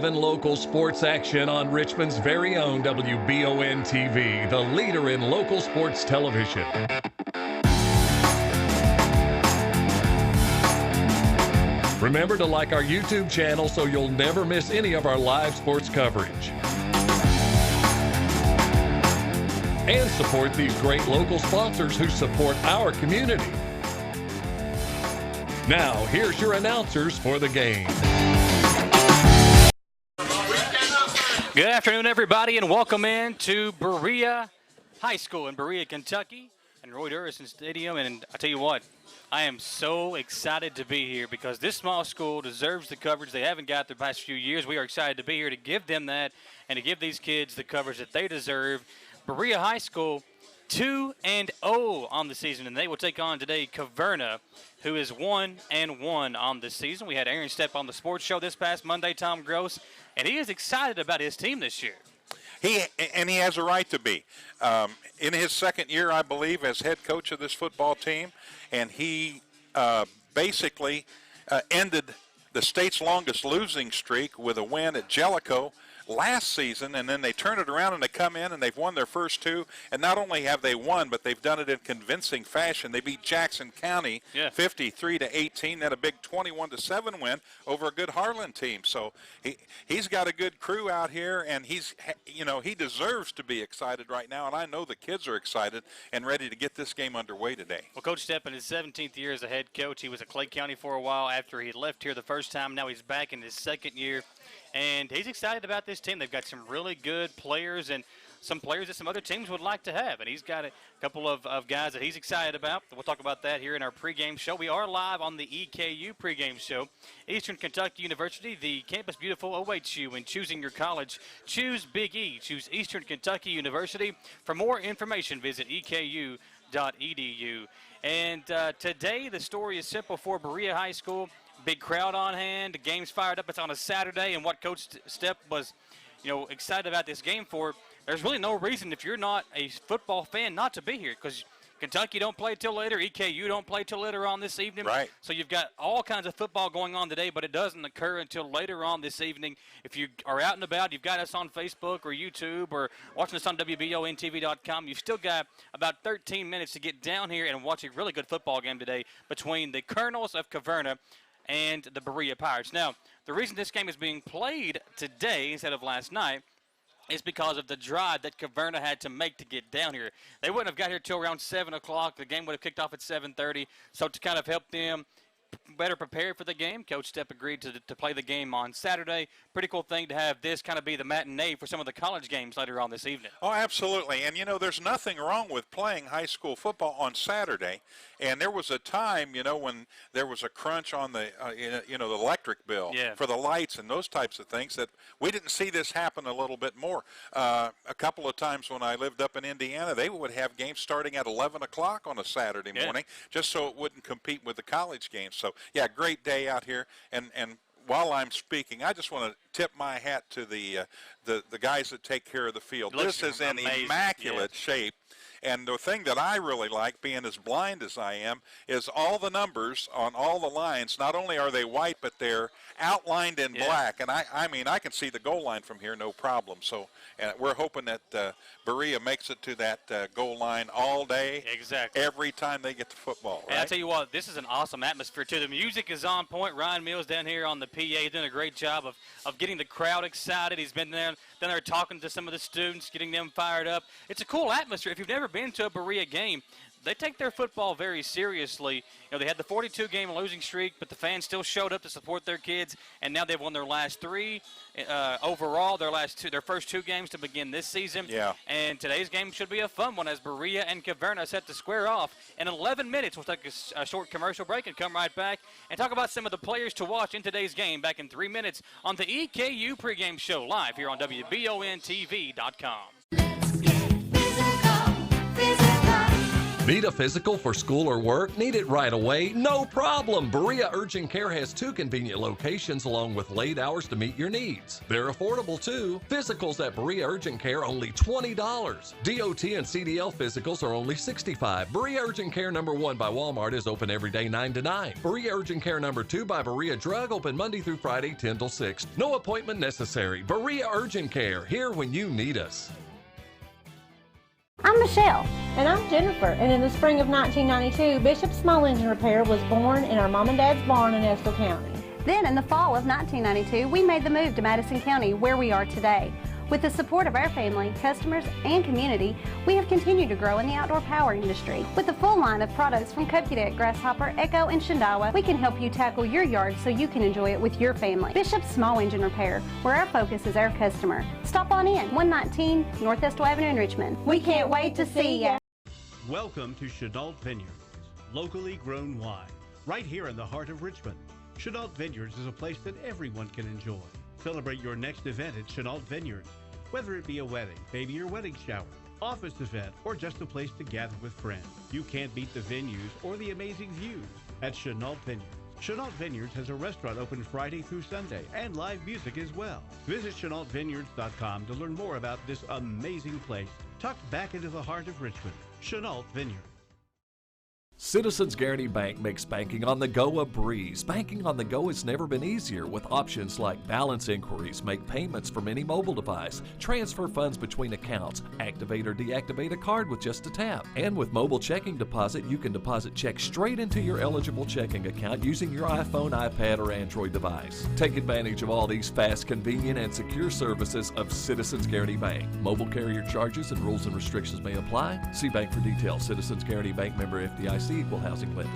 Local sports action on Richmond's very own WBON TV, the leader in local sports television. Remember to like our YouTube channel so you'll never miss any of our live sports coverage. And support these great local sponsors who support our community. Now, here's your announcers for the game. Good afternoon, everybody, and welcome in to Berea High School in Berea, Kentucky, and Roy Durison Stadium. And I tell you what, I am so excited to be here because this small school deserves the coverage they haven't got the past few years. We are excited to be here to give them that and to give these kids the coverage that they deserve. Berea High School 2-0 on the season, and they will take on today Caverna, who is 1-1 on the season. We had Aaron Stepp on the sports show this past Monday, Tom Gross, and he is excited about his team this year. He has a right to be. In his second year, I believe, as head coach of this football team, and he basically ended the state's longest losing streak with a win at Jellicoe last season, and then they turn it around and they come in and they've won their first two, and not only have they won, but they've done it in convincing fashion. They beat Jackson County 53-18, then a big 21-7 win over a good Harlan team. So he's got a good crew out here, and he deserves to be excited right now, and I know the kids are excited and ready to get this game underway today. Well, Coach Stepp in his 17th year as a head coach, he was at Clay County for a while after he left here the first time. Now he's back in his second year, and he's excited about this team. They've got some really good players and some players that some other teams would like to have. And he's got a couple of guys that he's excited about. We'll talk about that here in our pregame show. We are live on the EKU pregame show. Eastern Kentucky University, the campus beautiful awaits you in choosing your college. Choose Big E. Choose Eastern Kentucky University. For more information, visit eku.edu. And today the story is simple for Berea High School. Big crowd on hand. The game's fired up. It's on a Saturday, and what Coach Stepp was, excited about this game for. There's really no reason if you're not a football fan not to be here because Kentucky don't play till later. EKU don't play till later on this evening. Right. So you've got all kinds of football going on today, but it doesn't occur until later on this evening. If you are out and about, you've got us on Facebook or YouTube or watching us on WBONTV.com. You've still got about 13 minutes to get down here and watch a really good football game today between the Colonels of Caverna and the Berea Pirates. Now, the reason this game is being played today instead of last night is because of the drive that Caverna had to make to get down here. They wouldn't have got here till around 7 o'clock. The game would have kicked off at 7:30. So to kind of help them better prepare for the game, Coach Stepp agreed to play the game on Saturday. Pretty cool thing to have this kind of be the matinee for some of the college games later on this evening. Oh, absolutely. And, there's nothing wrong with playing high school football on Saturday. And there was a time, when there was a crunch on the, the electric bill for the lights and those types of things that we didn't see this happen a little bit more. A couple of times when I lived up in Indiana, they would have games starting at 11 o'clock on a Saturday morning just so it wouldn't compete with the college games. So, great day out here. And while I'm speaking, I just want to tip my hat to the guys that take care of the field. This is in immaculate shape. And the thing that I really like, being as blind as I am, is all the numbers on all the lines. Not only are they white, but they're outlined in black. And I can see the goal line from here, no problem. So we're hoping that Berea makes it to that goal line all day. Exactly. Every time they get to football. Right? And I tell you what, this is an awesome atmosphere too. The music is on point. Ryan Mills down here on the PA is doing a great job of getting the crowd excited. He's been there talking to some of the students, getting them fired up. It's a cool atmosphere. If you've never been to a Berea game, they take their football very seriously. They had the 42-game losing streak, but the fans still showed up to support their kids, and now they've won their last three overall, their first two games to begin this season. Yeah. And today's game should be a fun one as Berea and Caverna set to square off in 11 minutes. We'll take a short commercial break and come right back and talk about some of the players to watch in today's game back in 3 minutes on the EKU pregame show live here on WBONTV.com. Let's get physical, physical. Need a physical for school or work? Need it right away? No problem. Berea Urgent Care has 2 convenient locations along with late hours to meet your needs. They're affordable too. Physicals at Berea Urgent Care only $20. DOT and CDL physicals are only $65. Berea Urgent Care number 1 by Walmart is open every day 9 to 9. Berea Urgent Care number 2 by Berea Drug open Monday through Friday 10 till 6. No appointment necessary. Berea Urgent Care, here when you need us. I'm Michelle. And I'm Jennifer. And in the spring of 1992, Bishop Small Engine Repair was born in our mom and dad's barn in Estill County. Then in the fall of 1992, we made the move to Madison County, where we are today. With the support of our family, customers, and community, we have continued to grow in the outdoor power industry. With a full line of products from Kokudet, Grasshopper, Echo, and Shindawa, we can help you tackle your yard so you can enjoy it with your family. Bishop Small Engine Repair, where our focus is our customer. Stop on in, 119 North Estill Avenue in Richmond. We can't wait to see ya. Welcome to Chenault Vineyards, locally grown wine, right here in the heart of Richmond. Chenault Vineyards is a place that everyone can enjoy. Celebrate your next event at Chenault Vineyards, whether it be a wedding, baby or wedding shower, office event, or just a place to gather with friends. You can't beat the venues or the amazing views at Chenault Vineyards. Chenault Vineyards has a restaurant open Friday through Sunday and live music as well. Visit ChenaultVineyards.com to learn more about this amazing place tucked back into the heart of Richmond. Chenault Vineyards. Citizens Guaranty Bank makes banking on the go a breeze. Banking on the go has never been easier with options like balance inquiries, make payments from any mobile device, transfer funds between accounts, activate or deactivate a card with just a tap. And with mobile checking deposit, you can deposit checks straight into your eligible checking account using your iPhone, iPad, or Android device. Take advantage of all these fast, convenient, and secure services of Citizens Guaranty Bank. Mobile carrier charges and rules and restrictions may apply. See bank for details. Citizens Guaranty Bank, member FDIC, equal housing lender.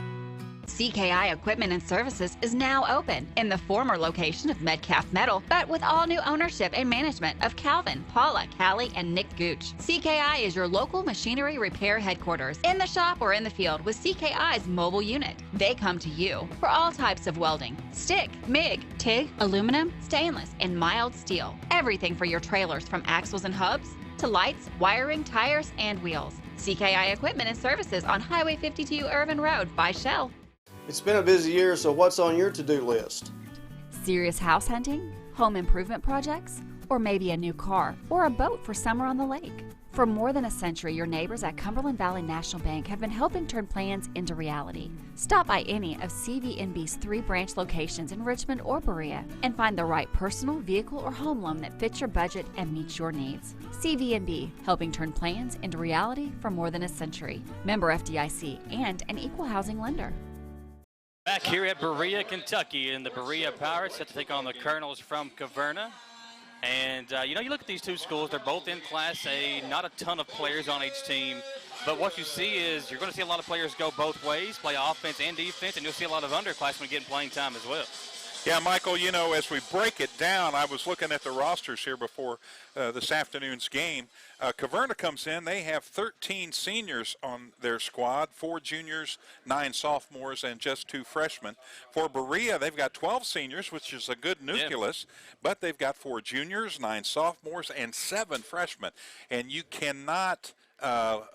CKI Equipment and Services is now open in the former location of Metcalf Metal, but with all new ownership and management of Calvin, Paula, Callie, and Nick Gooch. CKI is your local machinery repair headquarters, in the shop or in the field with CKI's mobile unit. They come to you for all types of welding, stick, MIG, TIG, aluminum, stainless, and mild steel. Everything for your trailers from axles and hubs to lights, wiring, tires, and wheels. CKI Equipment and Services on Highway 52 Irvin Road by Shell. It's been a busy year, so what's on your to-do list? Serious house hunting, home improvement projects, or maybe a new car or a boat for summer on the lake. For more than a century, your neighbors at Cumberland Valley National Bank have been helping turn plans into reality. Stop by any of CVNB's 3 branch locations in Richmond or Berea and find the right personal, vehicle, or home loan that fits your budget and meets your needs. CVNB, helping turn plans into reality for more than a century. Member FDIC and an equal housing lender. Back here at Berea, Kentucky, and the Berea Pirates have to take on the Colonels from Caverna. And, you look at these two schools, they're both in Class A, not a ton of players on each team. But what you see is you're going to see a lot of players go both ways, play offense and defense, and you'll see a lot of underclassmen getting playing time as well. Yeah, Michael, as we break it down, I was looking at the rosters here before this afternoon's game. Caverna comes in. They have 13 seniors on their squad, 4 juniors, 9 sophomores, and just 2 freshmen. For Berea, they've got 12 seniors, which is a good nucleus, but they've got 4 juniors, 9 sophomores, and 7 freshmen. And you cannot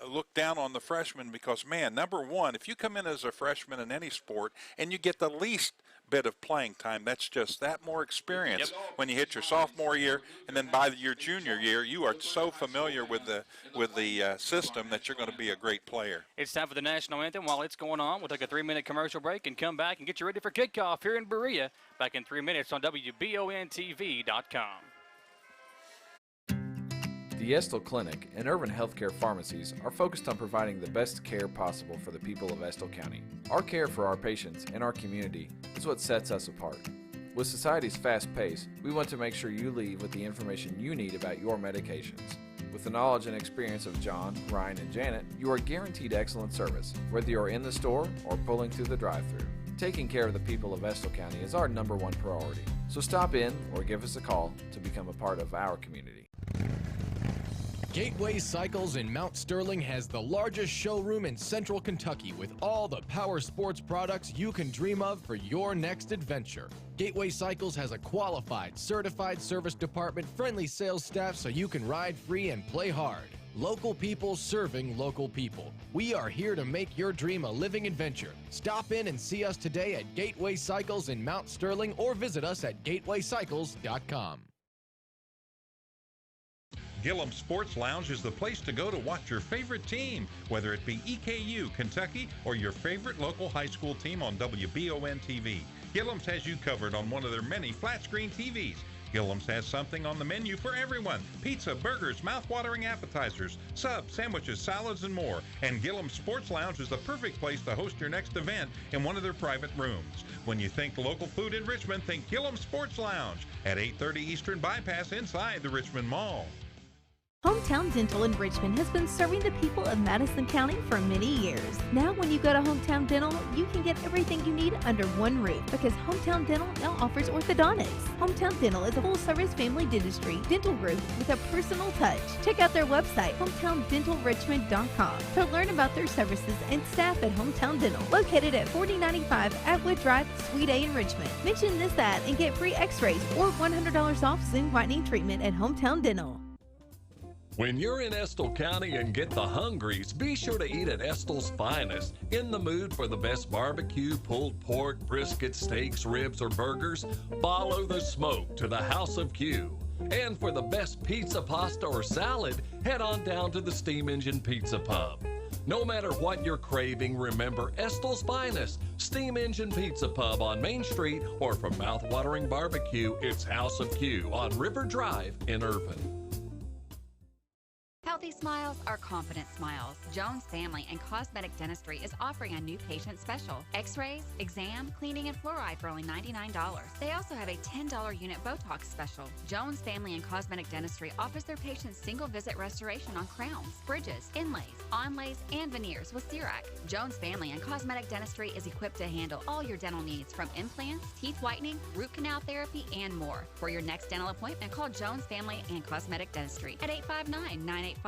look down on the freshmen because, man, number one, if you come in as a freshman in any sport and you get the least bit of playing time, that's just that more experience when you hit your sophomore year, and then by your junior year you are so familiar with the system that you're going to be a great player. It's time for the national anthem. While it's going on, we'll take a 3-minute commercial break and come back and get you ready for kickoff here in Berea. Back in 3 minutes on WBONTV.com. The Estill Clinic and Urban Healthcare Pharmacies are focused on providing the best care possible for the people of Estill County. Our care for our patients and our community is what sets us apart. With society's fast pace, we want to make sure you leave with the information you need about your medications. With the knowledge and experience of John, Ryan, and Janet, you are guaranteed excellent service, whether you're in the store or pulling through the drive-thru. Taking care of the people of Estill County is our #1 priority. So stop in or give us a call to become a part of our community. Gateway Cycles in Mount Sterling has the largest showroom in Central Kentucky with all the power sports products you can dream of for your next adventure. Gateway Cycles has a qualified, certified service department, friendly sales staff so you can ride free and play hard. Local people serving local people. We are here to make your dream a living adventure. Stop in and see us today at Gateway Cycles in Mount Sterling or visit us at gatewaycycles.com. Gillum Sports Lounge is the place to go to watch your favorite team, whether it be EKU, Kentucky, or your favorite local high school team on WBON TV. Gillum's has you covered on one of their many flat-screen TVs. Gillum's has something on the menu for everyone. Pizza, burgers, mouth-watering appetizers, subs, sandwiches, salads, and more. And Gillum Sports Lounge is the perfect place to host your next event in one of their private rooms. When you think local food in Richmond, think Gillum Sports Lounge at 830 Eastern Bypass inside the Richmond Mall. Hometown Dental in Richmond has been serving the people of Madison County for many years. Now when you go to Hometown Dental, you can get everything you need under one roof because Hometown Dental now offers orthodontics. Hometown Dental is a full-service family dentistry dental group with a personal touch. Check out their website, hometowndentalrichmond.com, to learn about their services and staff at Hometown Dental, located at 4095 Atwood Drive, Suite A in Richmond. Mention this ad and get free x-rays or $100 off Zoom whitening treatment at Hometown Dental. When you're in Estill County and get the hungries, be sure to eat at Estill's Finest. In the mood for the best barbecue, pulled pork, brisket, steaks, ribs, or burgers? Follow the smoke to the House of Q. And for the best pizza, pasta, or salad, head on down to the Steam Engine Pizza Pub. No matter what you're craving, remember Estill's Finest, Steam Engine Pizza Pub on Main Street, or for mouth-watering barbecue, it's House of Q on River Drive in Irvine. Healthy smiles are confident smiles. Jones Family and Cosmetic Dentistry is offering a new patient special. X-rays, exam, cleaning, and fluoride for only $99. They also have a $10 unit Botox special. Jones Family and Cosmetic Dentistry offers their patients single-visit restoration on crowns, bridges, inlays, onlays, and veneers with CERAC. Jones Family and Cosmetic Dentistry is equipped to handle all your dental needs from implants, teeth whitening, root canal therapy, and more. For your next dental appointment, call Jones Family and Cosmetic Dentistry at 859-985-0201.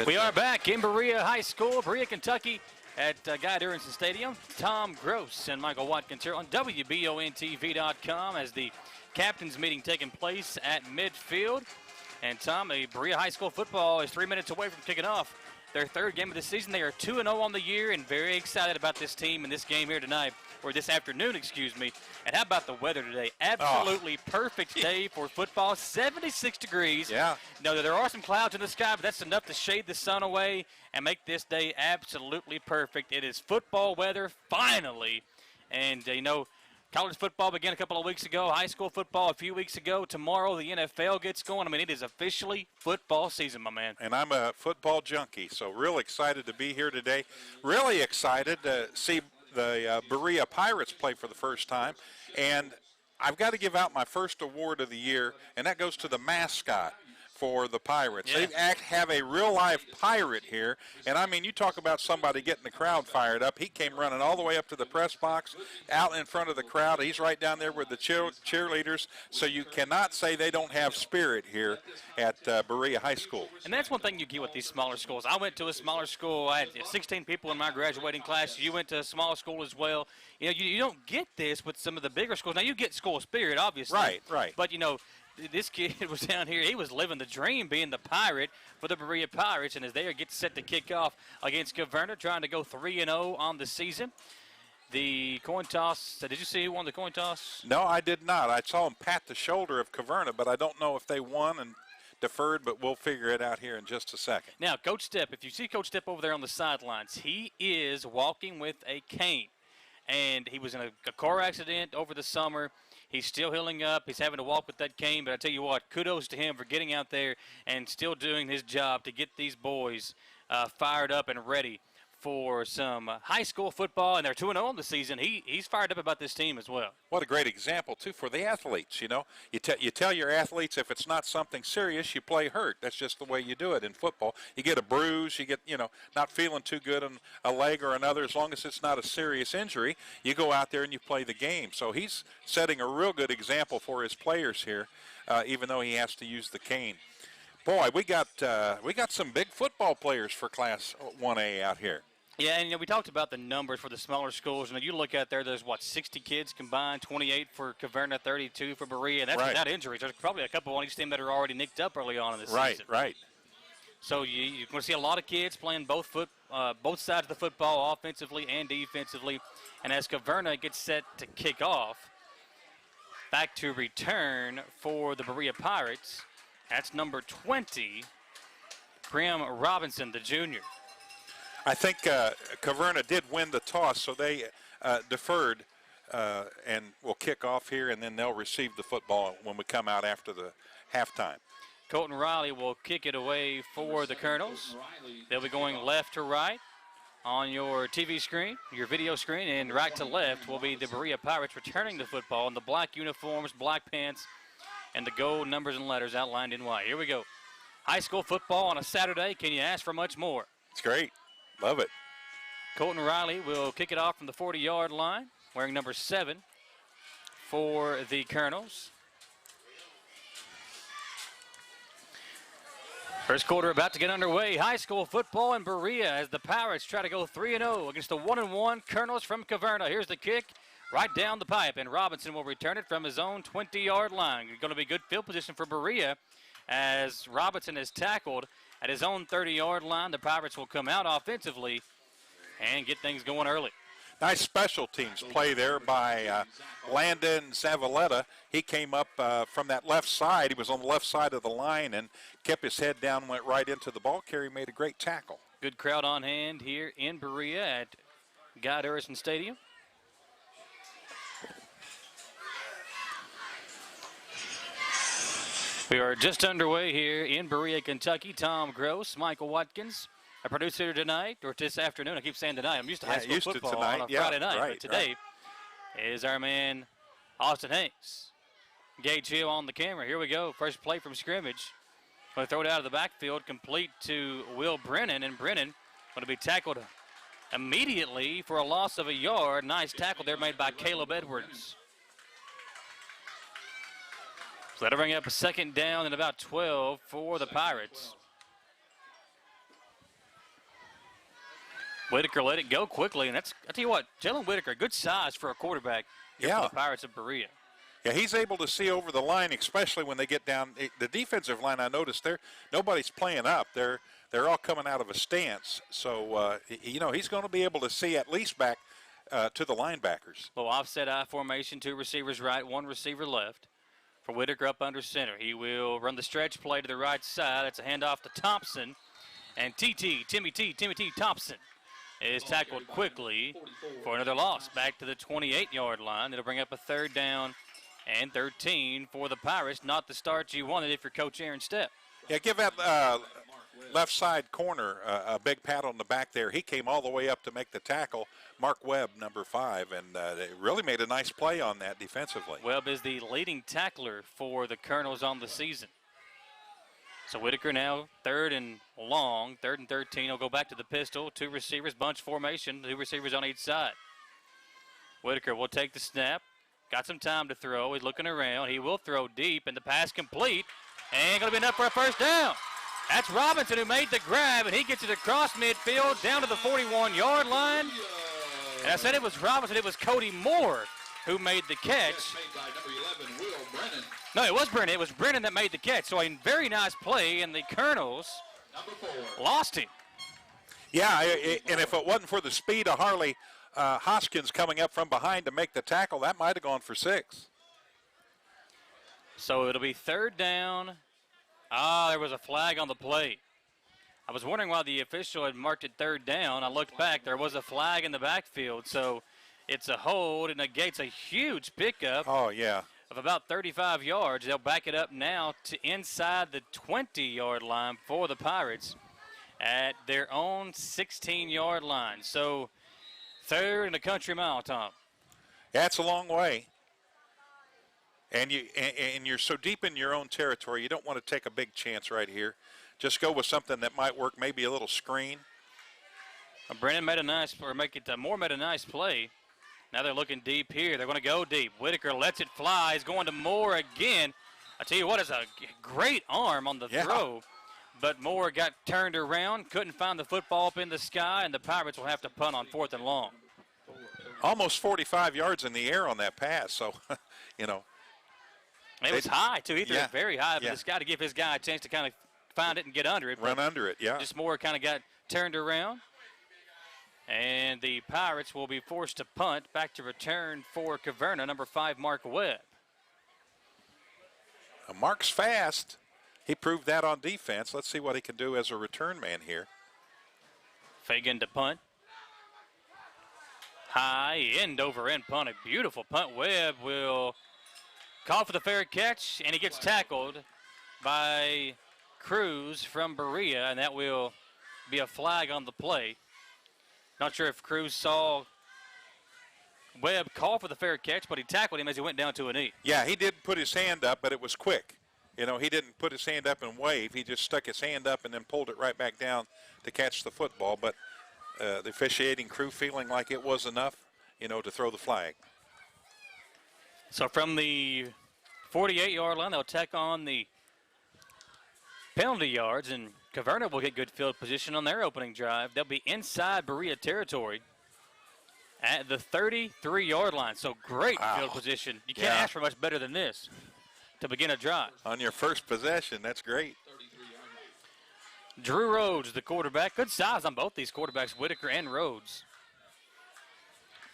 We are back in Berea High School, Berea, Kentucky, at Guy Duranson Stadium. Tom Gross and Michael Watkins here on WBONTV.com as the captains meeting taking place at midfield. And Tom, Berea High School football is 3 minutes away from kicking off their third game of the season. They are 2-0 on the year and very excited about this team and this game here tonight, or this afternoon, excuse me. And how about the weather today? Absolutely perfect day for football, 76 degrees. Yeah. No, there are some clouds in the sky, but that's enough to shade the sun away and make this day absolutely perfect. It is football weather, finally. And, college football began a couple of weeks ago, high school football a few weeks ago. Tomorrow the NFL gets going. I mean, it is officially football season, my man. And I'm a football junkie, so real excited to be here today. Really excited to see the Berea Pirates play for the first time. And I've got to give out my first award of the year, and that goes to the mascot for the Pirates. Yeah. They have a real-life pirate here, and I mean, you talk about somebody getting the crowd fired up. He came running all the way up to the press box, out in front of the crowd. He's right down there with the cheerleaders, so you cannot say they don't have spirit here at Berea High School. And that's one thing you get with these smaller schools. I went to a smaller school. I had 16 people in my graduating class. You went to a small school as well. You don't get this with some of the bigger schools. Now, you get school spirit, obviously. Right. But, this kid was down here. He was living the dream, being the pirate for the Berea Pirates, and as they get set to kick off against Caverna, trying to go 3-0 on the season. The coin toss, did you see who won the coin toss? No, I did not. I saw him pat the shoulder of Caverna, but I don't know if they won and deferred, but we'll figure it out here in just a second. Now, Coach Stepp, if you see Coach Stepp over there on the sidelines, he is walking with a cane, and he was in a car accident over the summer. He's still healing up. He's having to walk with that cane. But I tell you what, kudos to him for getting out there and still doing his job to get these boys fired up and ready for some high school football. And they're 2-0 on the season. He's fired up about this team as well. What a great example, too, for the athletes. You tell your athletes if it's not something serious, you play hurt. That's just the way you do it in football. You get a bruise, you get, not feeling too good on a leg or another. As long as it's not a serious injury, you go out there and you play the game. So he's setting a real good example for his players here, even though he has to use the cane. Boy, we got some big football players for Class 1A out here. Yeah, and we talked about the numbers for the smaller schools. You look at there's 60 kids combined, 28 for Caverna, 32 for Berea. And that's without injuries. There's probably a couple on each team that are already nicked up early on in the season. Right. So you're going to see a lot of kids playing both sides of the football, offensively and defensively. And as Caverna gets set to kick off, back to return for the Berea Pirates, that's number 20, Graham Robinson, the junior. I think Caverna did win the toss, so they deferred and will kick off here, and then they'll receive the football when we come out after the halftime. Colton Riley will kick it away for the Colonels. They'll be going left to right on your TV screen, your video screen, and right to left will be the Berea Pirates returning the football in the black uniforms, black pants, and the gold numbers and letters outlined in white. Here we go. High school football on a Saturday. Can you ask for much more? It's great. Love it. Colton Riley will kick it off from the 40-yard line, wearing number 7 for the Colonels. First quarter about to get underway. High school football in Berea as the Pirates try to go 3-0 against the 1-1 Colonels from Caverna. Here's the kick right down the pipe, and Robinson will return it from his own 20-yard line. It's going to be good field position for Berea as Robinson is tackled at his own 30-yard line. The Pirates will come out offensively and get things going early. Nice special teams play there by Landon Zavaleta. He came up from that left side. He was on the left side of the line and kept his head down, went right into the ball carrier, made a great tackle. Good crowd on hand here in Berea at Guy Durison Stadium. We are just underway here in Berea, Kentucky. Tom Gross, Michael Watkins, our producer tonight, or this afternoon. I keep saying tonight. I'm used to high school football on a Friday night. But today is our man, Austin Hanks. Gage Hill on the camera. Here we go. First play from scrimmage. Going to throw it out of the backfield, complete to Will Brennan. And Brennan going to be tackled immediately for a loss of a yard. Nice tackle there made by Caleb Edwards. So that'll bring up a second down and about 12 for the Pirates. Whitaker let it go quickly, and I tell you what, Jalen Whitaker, good size for a quarterback here for the Pirates of Berea. Yeah, he's able to see over the line, especially when they get down. The defensive line, I noticed nobody's playing up. They're all coming out of a stance. So, he's going to be able to see at least back to the linebackers. Well, offset I formation, 2 receivers right, 1 receiver left. For Whitaker up under center. He will run the stretch play to the right side. It's a handoff to Thompson. And Timmy T. Thompson is tackled quickly for another loss. Back to the 28-yard line. It'll bring up a third down and 13 for the Pirates. Not the start you wanted if you're Coach Aaron Stepp. Yeah, give that left side corner a big pat on the back there. He came all the way up to make the tackle. Mark Webb, number 5, and they really made a nice play on that defensively. Webb is the leading tackler for the Colonels on the season. So Whitaker now third and long, 3rd and 13. He'll go back to the pistol. 2 receivers, bunch formation, 2 receivers on each side. Whitaker will take the snap. Got some time to throw. He's looking around. He will throw deep, and the pass complete. And going to be enough for a first down. That's Robinson who made the grab, and he gets it across midfield down to the 41-yard line. And I said it was Robinson. It was Cody Moore who made the catch. No, it was Brennan. It was Brennan that made the catch. So a very nice play, and the Colonels lost him. Yeah, and if it wasn't for the speed of Harley Hoskins coming up from behind to make the tackle, that might have gone for 6. So it'll be 3rd down. There was a flag on the play. I was wondering why the official had marked it 3rd down. I looked back. There was a flag in the backfield. So it's a hold and negates a huge pickup. Oh, yeah. Of about 35 yards. They'll back it up now to inside the 20-yard line for the Pirates at their own 16-yard line. So 3rd and a country mile, Tom. That's a long way. And you're so deep in your own territory, you don't want to take a big chance right here. Just go with something that might work, maybe a little screen. Brennan made a nice play. Now they're looking deep here. They're going to go deep. Whitaker lets it fly. He's going to Moore again. I tell you what, it's a great arm on the throw but Moore got turned around, couldn't find the football up in the sky, and the Pirates will have to punt on 4th and long. Almost 45 yards in the air on that pass, so, you know. It was high, too. He threw it very high up in Yeah. the sky to give his guy a chance to kind of find it and get under it. Run under it, yeah. Just Moore kind of got turned around. And the Pirates will be forced to punt. Back to return for Caverna, number 5, Mark Webb. Mark's fast. He proved that on defense. Let's see what he can do as a return man here. Fagan to punt. High end over end punt. A beautiful punt. Webb will call for the fair catch, and he gets tackled by Cruz from Berea, and that will be a flag on the play. Not sure if Cruz saw Webb call for the fair catch, but he tackled him as he went down to a knee. Yeah, he did put his hand up, but it was quick. You know, he didn't put his hand up and wave. He just stuck his hand up and then pulled it right back down to catch the football. But the officiating crew feeling like it was enough, you know, to throw the flag. So from the 48-yard line, they'll tack on the penalty yards, and Caverna will get good field position on their opening drive. They'll be inside Berea territory at the 33-yard line. So great field position. You can't ask for much better than this to begin a drive. On your first possession, that's great. Drew Rhodes, the quarterback. Good size on both these quarterbacks, Whitaker and Rhodes.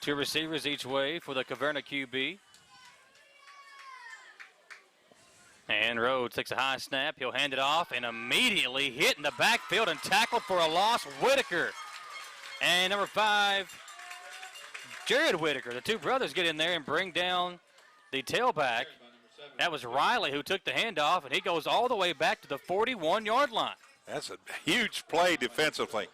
2 receivers each way for the Caverna QB. And Rhodes takes a high snap. He'll hand it off and immediately hit in the backfield and tackled for a loss, Whitaker. And number 5, Jared Whitaker. The two brothers get in there and bring down the tailback. That was Riley who took the handoff, and he goes all the way back to the 41-yard line. That's a huge play defensively.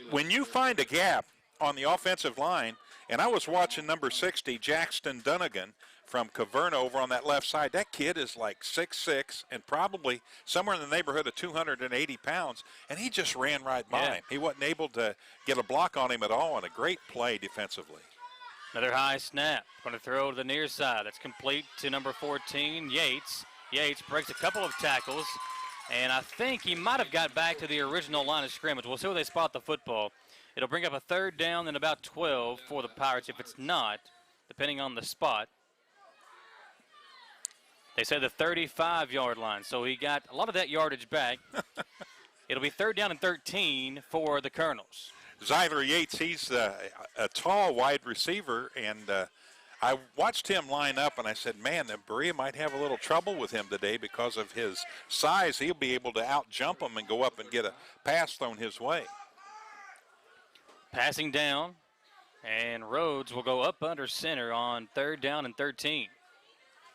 When you find a gap on the offensive line, and I was watching number 60, Jackson Dunnigan, from Caverna over on that left side. That kid is like 6'6" and probably somewhere in the neighborhood of 280 pounds, and he just ran right by him. He wasn't able to get a block on him at all, and a great play defensively. Another high snap. Going to throw to the near side. That's complete to number 14, Yates. Yates breaks a couple of tackles, and I think he might have got back to the original line of scrimmage. We'll see where they spot the football. It'll bring up a 3rd down and about 12 for the Pirates. If it's not, depending on the spot, they say the 35-yard line, so he got a lot of that yardage back. It'll be 3rd down and 13 for the Colonels. Zyler Yates, he's a tall wide receiver, and I watched him line up, and I said, man, the Berea might have a little trouble with him today because of his size. He'll be able to out-jump him and go up and get a pass thrown his way. Passing down, and Rhodes will go up under center on 3rd down and 13.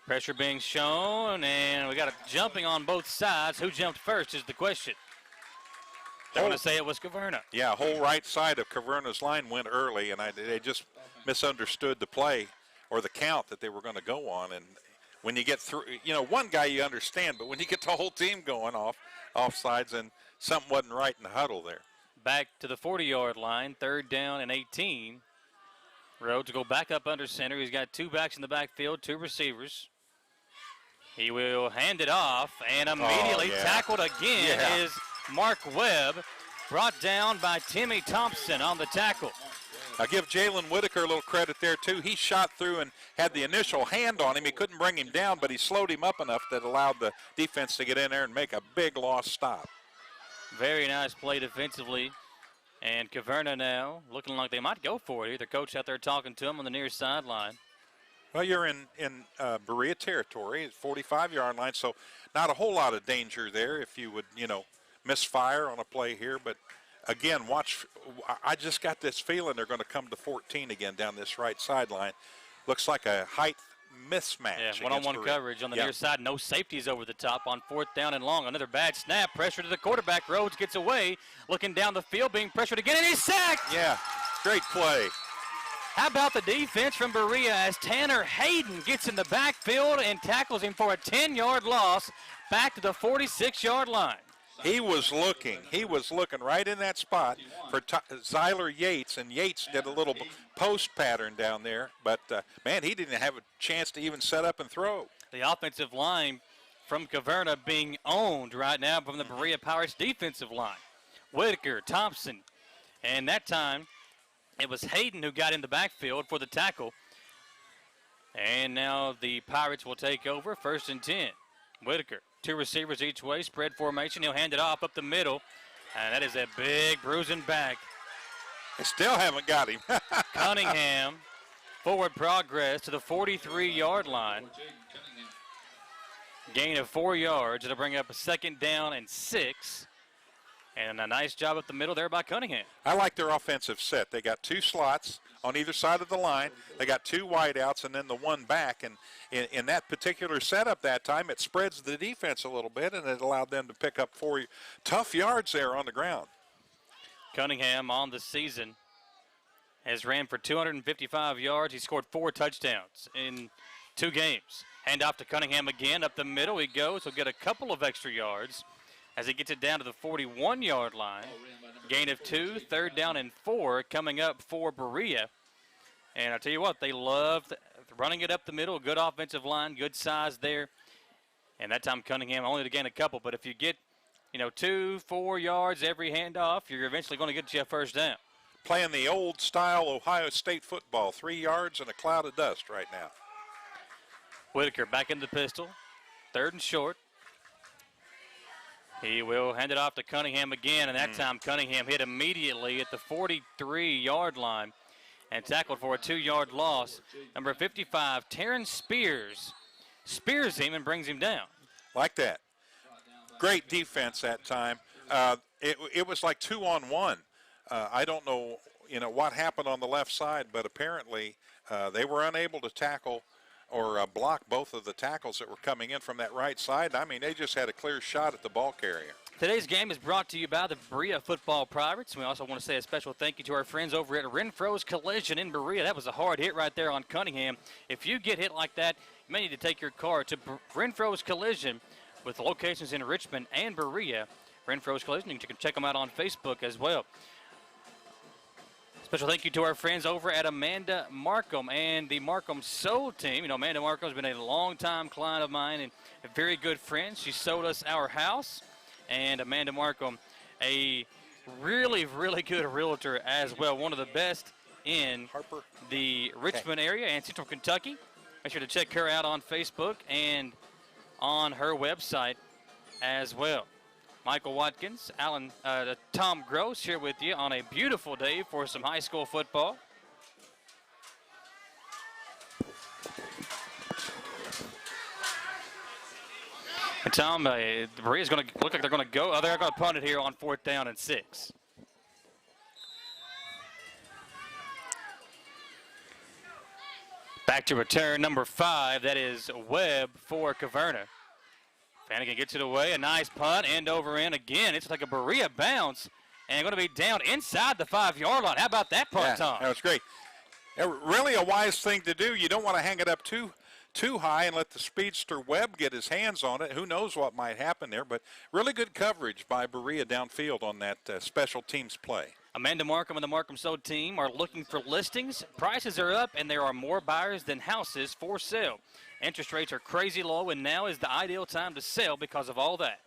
Pressure being shown, and we got a jumping on both sides. Who jumped first is the question. They're going to say it was Caverna. Yeah, whole right side of Caverna's line went early, and they just misunderstood the play or the count that they were going to go on. And when you get through, you know, one guy you understand, but when you get the whole team going off sides, and something wasn't right in the huddle there. Back to the 40-yard line, 3rd down and 18. Rhodes will go back up under center. He's got 2 backs in the backfield, 2 receivers. He will hand it off, and immediately tackled again is Mark Webb, brought down by Timmy Thompson on the tackle. I give Jalen Whitaker a little credit there, too. He shot through and had the initial hand on him. He couldn't bring him down, but he slowed him up enough that allowed the defense to get in there and make a big lost stop. Very nice play defensively. And Caverna now looking like they might go for it. Either coach out there talking to him on the near sideline. Well, you're in Berea territory. It's 45-yard line, so not a whole lot of danger there if you would, you know, misfire on a play here. But, again, watch. I just got this feeling they're going to come to 14 again down this right sideline. Looks like a height mismatch. Yeah, one-on-one coverage on the near side. No safeties over the top on 4th down and long. Another bad snap. Pressure to the quarterback. Rhodes gets away. Looking down the field, being pressured again, and he's sacked. Yeah, great play. How about the defense from Berea as Tanner Hayden gets in the backfield and tackles him for a 10-yard loss back to the 46-yard line. He was looking right in that spot for Zyler Yates, and Yates did a little post pattern down there. But, man, he didn't have a chance to even set up and throw. The offensive line from Caverna being owned right now from the Berea Pirates defensive line. Whitaker, Thompson, and that time it was Hayden who got in the backfield for the tackle. And now the Pirates will take over, 1st and 10. Whitaker, 2 receivers each way, spread formation. He'll hand it off up the middle, and that is a big bruising back. They still haven't got him. Cunningham, forward progress to the 43-yard line. Gain of 4 yards. It'll bring up a 2nd down and 6. And a nice job up the middle there by Cunningham. I like their offensive set. They got 2 slots on either side of the line. They got 2 wideouts and then the 1 back. And in that particular setup that time, it spreads the defense a little bit, and it allowed them to pick up 4 tough yards there on the ground. Cunningham on the season has ran for 255 yards. He scored 4 touchdowns in 2 games. Hand off to Cunningham again. Up the middle he goes. He'll get a couple of extra yards as he gets it down to the 41-yard line. Gain of 2, 3rd down and 4 coming up for Berea. And I tell you what, they love running it up the middle. Good offensive line, good size there. And that time Cunningham only to gain a couple. But if you get, 2, 4 yards every handoff, you're eventually going to get you a 1st down. Playing the old style Ohio State football, 3 yards and a cloud of dust right now. Whitaker back in the pistol, 3rd and short. He will hand it off to Cunningham again, and that time Cunningham hit immediately at the 43-yard line and tackled for a 2-yard loss. Number 55, Terrence Spears, spears him and brings him down. Like that. Great defense that time. It was like 2-on-1. I don't know, what happened on the left side, but apparently they were unable to tackle or block both of the tackles that were coming in from that right side. I mean, they just had a clear shot at the ball carrier. Today's game is brought to you by the Berea Football Pirates. We also want to say a special thank you to our friends over at Renfro's Collision in Berea. That was a hard hit right there on Cunningham. If you get hit like that, you may need to take your car to Renfro's Collision with locations in Richmond and Berea. Renfro's Collision, you can check them out on Facebook as well. Special thank you to our friends over at Amanda Markham and the Markham Sold team. Amanda Markham has been a long-time client of mine and a very good friend. She sold us our house. And Amanda Markham, a really, really good realtor as well. One of the best in the Richmond area and Central Kentucky. Make sure to check her out on Facebook and on her website as well. Michael Watkins, Tom Gross here with you on a beautiful day for some high school football. And Tom, Berea's going to look like they're going to go. They're going to punt it here on 4th down and 6. Back to return number 5. That is Webb for Caverna. Flanagan gets it away. A nice punt. End over end again. It's like a Berea bounce. And going to be down inside the 5-yard line. How about that punt, Tom? That was great. Really a wise thing to do. You don't want to hang it up too high and let the speedster Webb get his hands on it. Who knows what might happen there, but really good coverage by Berea downfield on that special teams play. Amanda Markham and the Markham Sold team are looking for listings. Prices are up, and there are more buyers than houses for sale. Interest rates are crazy low, and now is the ideal time to sell because of all that.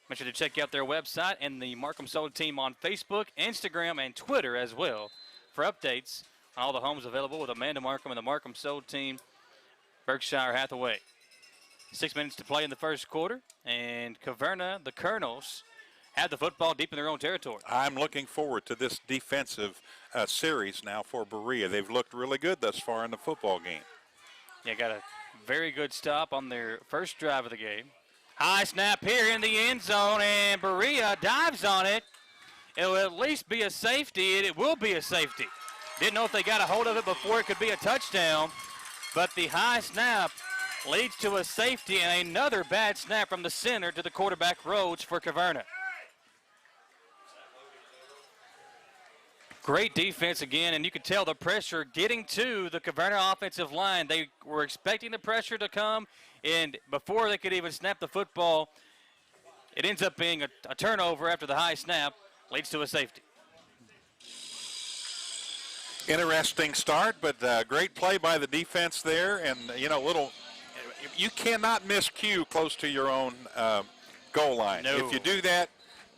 Make sure to check out their website and the Markham Sold team on Facebook, Instagram, and Twitter as well for updates on all the homes available with Amanda Markham and the Markham Sold team. Berkshire Hathaway. 6 minutes to play in the first quarter, and Caverna, the Colonels, have the football deep in their own territory. I'm looking forward to this defensive series now for Berea. They've looked really good thus far in the football game. Yeah, got a very good stop on their first drive of the game. High snap here in the end zone, and Berea dives on it. It will at least be a safety, and it will be a safety. Didn't know if they got a hold of it before it could be a touchdown. But the high snap leads to a safety and another bad snap from the center to the quarterback Rhodes for Caverna. Great defense again, and you could tell the pressure getting to the Caverna offensive line. They were expecting the pressure to come, and before they could even snap the football, it ends up being a turnover after the high snap, leads to a safety. Interesting start, but great play by the defense there, and you cannot miscue close to your own goal line. No. If you do that,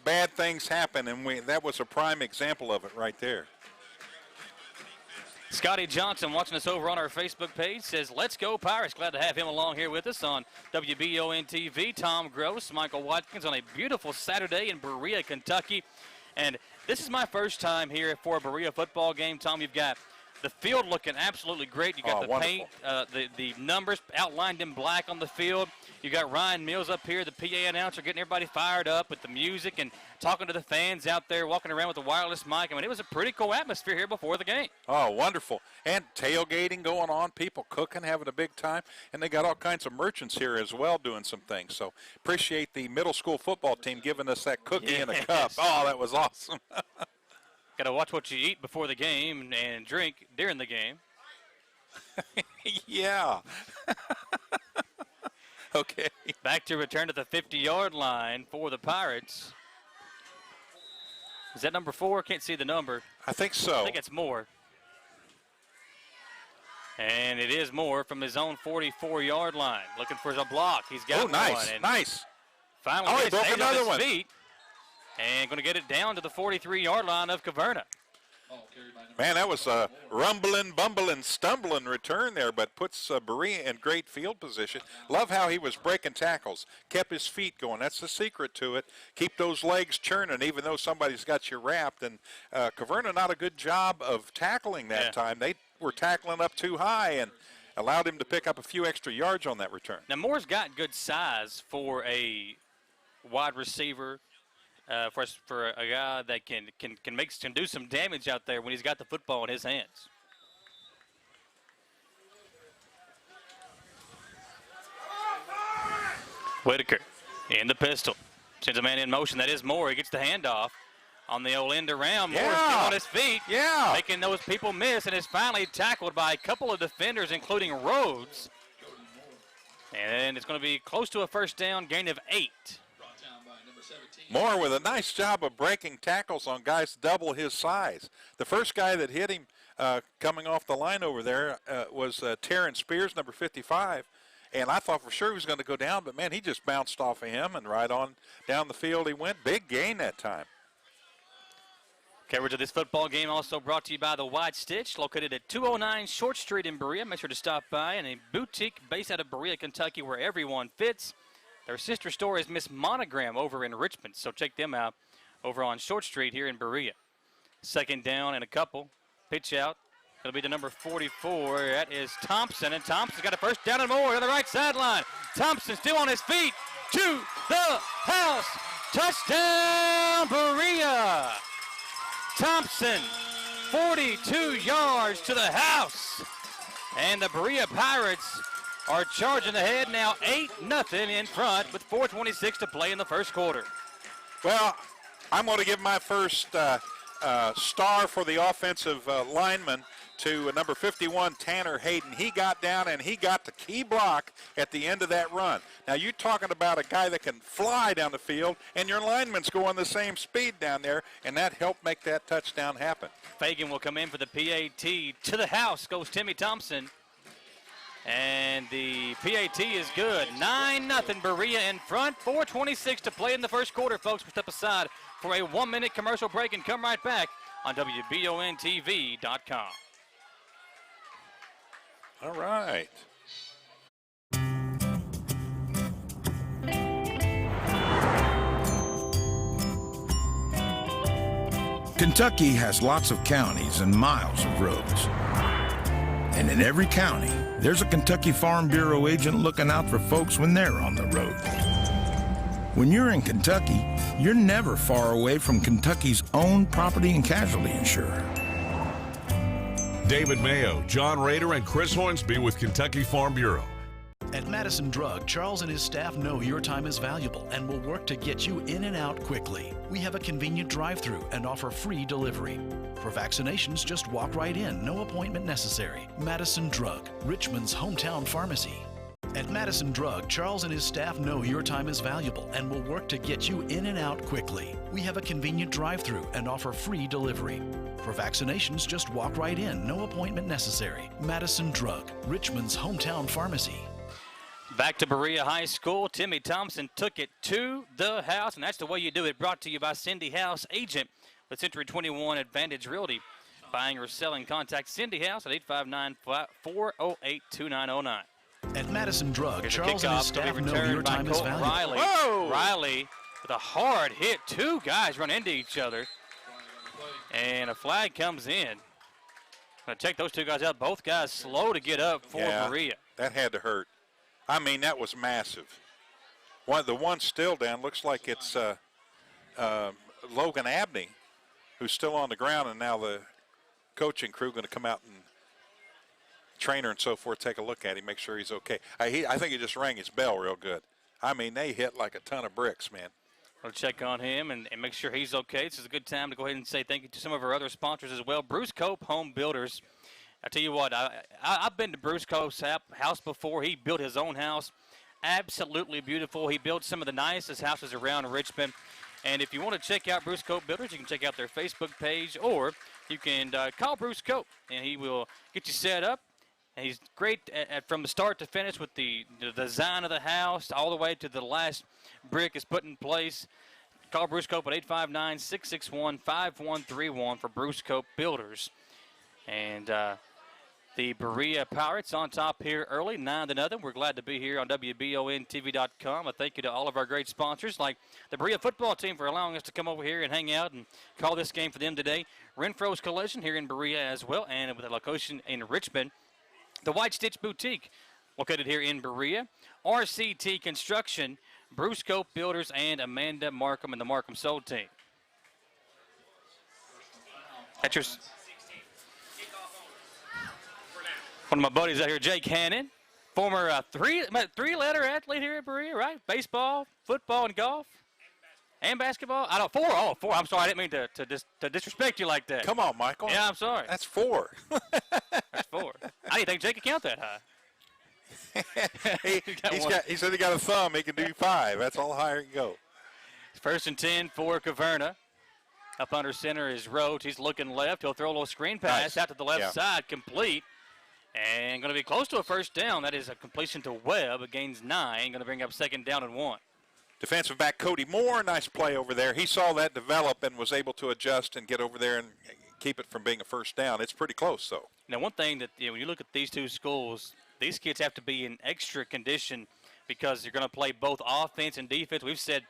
bad things happen, and that was a prime example of it right there. Scotty Johnson watching us over on our Facebook page says, let's go Pirates. Glad to have him along here with us on WBON TV. Tom Gross, Michael Watkins on a beautiful Saturday in Berea, Kentucky. And this is my first time here for a Berea football game. Tom, you've got the field looking absolutely great. You got the wonderful paint, the numbers outlined in black on the field. You got Ryan Mills up here, the PA announcer, getting everybody fired up with the music and talking to the fans out there, walking around with a wireless mic. I mean, it was a pretty cool atmosphere here before the game. Oh, wonderful. And tailgating going on, people cooking, having a big time. And they got all kinds of merchants here as well doing some things. So appreciate the middle school football team giving us that cookie in a cup. Oh, that was awesome. Got to watch what you eat before the game and drink during the game. Yeah. Okay. Back to return to the 50-yard line for the Pirates. Is that number 4? Can't see the number. I think so. I think it's Moore. And it is Moore from his own 44-yard line. Looking for a block. He's got one. Nice, nice. Finally, he broke another one. Feet. And going to get it down to the 43-yard line of Caverna. Man, that was a rumbling, bumbling, stumbling return there, but puts Berea in great field position. Love how he was breaking tackles, kept his feet going. That's the secret to it. Keep those legs churning, even though somebody's got you wrapped. And Caverna, not a good job of tackling that time. They were tackling up too high and allowed him to pick up a few extra yards on that return. Now, Moore's got good size for a wide receiver. For a guy that can do some damage out there when he's got the football in his hands. Whitaker in the pistol. Sends a man in motion. That is Moore. He gets the handoff on the old end around. Moore's still on his feet. Yeah. Making those people miss, and is finally tackled by a couple of defenders, including Rhodes. And it's going to be close to a first down, gain of 8. Moore with a nice job of breaking tackles on guys double his size. The first guy that hit him coming off the line over there was Terrence Spears, number 55. And I thought for sure he was going to go down, but, man, he just bounced off of him and right on down the field he went. Big gain that time. Coverage of this football game also brought to you by The White Stitch, located at 209 Short Street in Berea. Make sure to stop by in a boutique based out of Berea, Kentucky, where everyone fits. Their sister store is Miss Monogram over in Richmond, so check them out over on Short Street here in Berea. Second down and a couple. Pitch out. It'll be the number 44. That is Thompson, and Thompson's got a first down and more on the right sideline. Thompson still on his feet. To the house. Touchdown, Berea. Thompson, 42 yards to the house. And the Berea Pirates are charging ahead now 8-0 in front with 4:26 to play in the first quarter. Well, I'm going to give my first star for the offensive lineman to number 51, Tanner Hayden. He got down and he got the key block at the end of that run. Now, you're talking about a guy that can fly down the field, and your lineman's going the same speed down there, and that helped make that touchdown happen. Fagan will come in for the PAT. To the house goes Timmy Thompson. And the PAT is good. 9-0 Berea in front. 4:26 to play in the first quarter, folks. We'll step aside for a 1-minute commercial break and come right back on WBONTV.com. All right. Kentucky has lots of counties and miles of roads. And in every county, there's a Kentucky Farm Bureau agent looking out for folks when they're on the road. When you're in Kentucky, you're never far away from Kentucky's own property and casualty insurer. David Mayo, John Rader, and Chris Hornsby with Kentucky Farm Bureau. At Madison Drug, Charles and his staff know your time is valuable and will work to get you in and out quickly. We have a convenient drive-thru and offer free delivery. For vaccinations, just walk right in, no appointment necessary. Madison Drug, Richmond's hometown pharmacy. At Madison Drug, Charles and his staff know your time is valuable and will work to get you in and out quickly. We have a convenient drive-thru and offer free delivery. For vaccinations, just walk right in, no appointment necessary. Madison Drug, Richmond's hometown pharmacy. Back to Berea High School. Timmy Thompson took it to the house, and that's the way you do it. Brought to you by Cindy House, agent with Century 21 Advantage Realty. Buying or selling, contact Cindy House at 859-408-2909. At Madison Drug, Here's Charles and his staff know your time is valuable. Riley. Whoa! Riley with a hard hit. Two guys run into each other, and a flag comes in. Going to check those two guys out. Both guys slow to get up for Berea. That had to hurt. I mean, that was massive. The one still down looks like it's Logan Abney, who's still on the ground, and now the coaching crew going to come out and trainer and so forth, take a look at him, make sure he's okay. I think he just rang his bell real good. I mean, they hit like a ton of bricks, man. We'll check on him and make sure he's okay. This is a good time to go ahead and say thank you to some of our other sponsors as well. Bruce Cope Home Builders. I tell you what, I've been to Bruce Cope's house before. He built his own house. Absolutely beautiful. He built some of the nicest houses around Richmond. And if you want to check out Bruce Cope Builders, you can check out their Facebook page, or you can call Bruce Cope, and he will get you set up. And he's great from the start to finish with the design of the house all the way to the last brick is put in place. Call Bruce Cope at 859-661-5131 for Bruce Cope Builders. And the Berea Pirates on top here early, 9-0. We're glad to be here on WBONTV.com. A thank you to all of our great sponsors, like the Berea football team for allowing us to come over here and hang out and call this game for them today. Renfro's Collision here in Berea as well, and with a location in Richmond. The White Stitch Boutique, located here in Berea. RCT Construction, Bruce Cope Builders, and Amanda Markham and the Markham Soul Team. That's your... One of my buddies out here, Jake Hannon, former three-letter athlete here at Berea, right? Baseball, football, and golf, and basketball. I don't four. Oh, four. I'm sorry, I didn't mean to disrespect you like that. Come on, Michael. Yeah, I'm sorry. That's four. That's four. I didn't think Jake could count that high. He said he got a thumb. He can do 5. That's all higher he can go. First and 10 for Caverna. Up under center is Rhodes. He's looking left. He'll throw a little screen pass out to the left side, complete. And going to be close to a first down. That is a completion to Webb. It gains 9. Going to bring up 2nd down and 1. Defensive back Cody Moore, nice play over there. He saw that develop and was able to adjust and get over there and keep it from being a first down. It's pretty close, though. Now, one thing that when you look at these two schools, these kids have to be in extra condition because you're going to play both offense and defense. We've said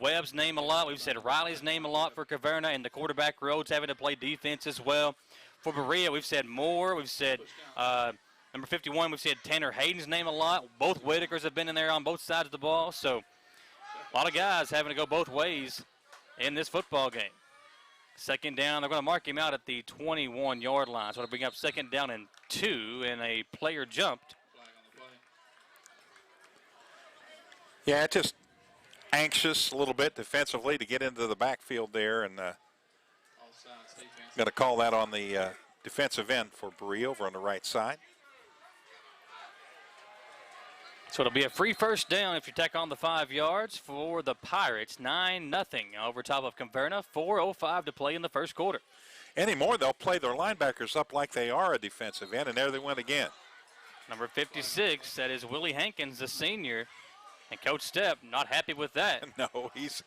Webb's name a lot. We've said Riley's name a lot for Caverna, and the quarterback Rhodes having to play defense as well. For Berea, we've said Moore. We've said number 51. We've said Tanner Hayden's name a lot. Both Whitakers have been in there on both sides of the ball. So a lot of guys having to go both ways in this football game. 2nd down. They're going to mark him out at the 21-yard line. So it'll bring up 2nd down and 2, and a player jumped. Yeah, just anxious a little bit defensively to get into the backfield there, and going to call that on the defensive end for Berea over on the right side. So it'll be a free first down if you tack on the 5 yards for the Pirates. 9-0 over top of Caverna. 4:05 to play in the first quarter. Anymore, they'll play their linebackers up like they are a defensive end, and there they went again. Number 56, that is Willie Hankins, the senior. And Coach Stepp not happy with that. No, he's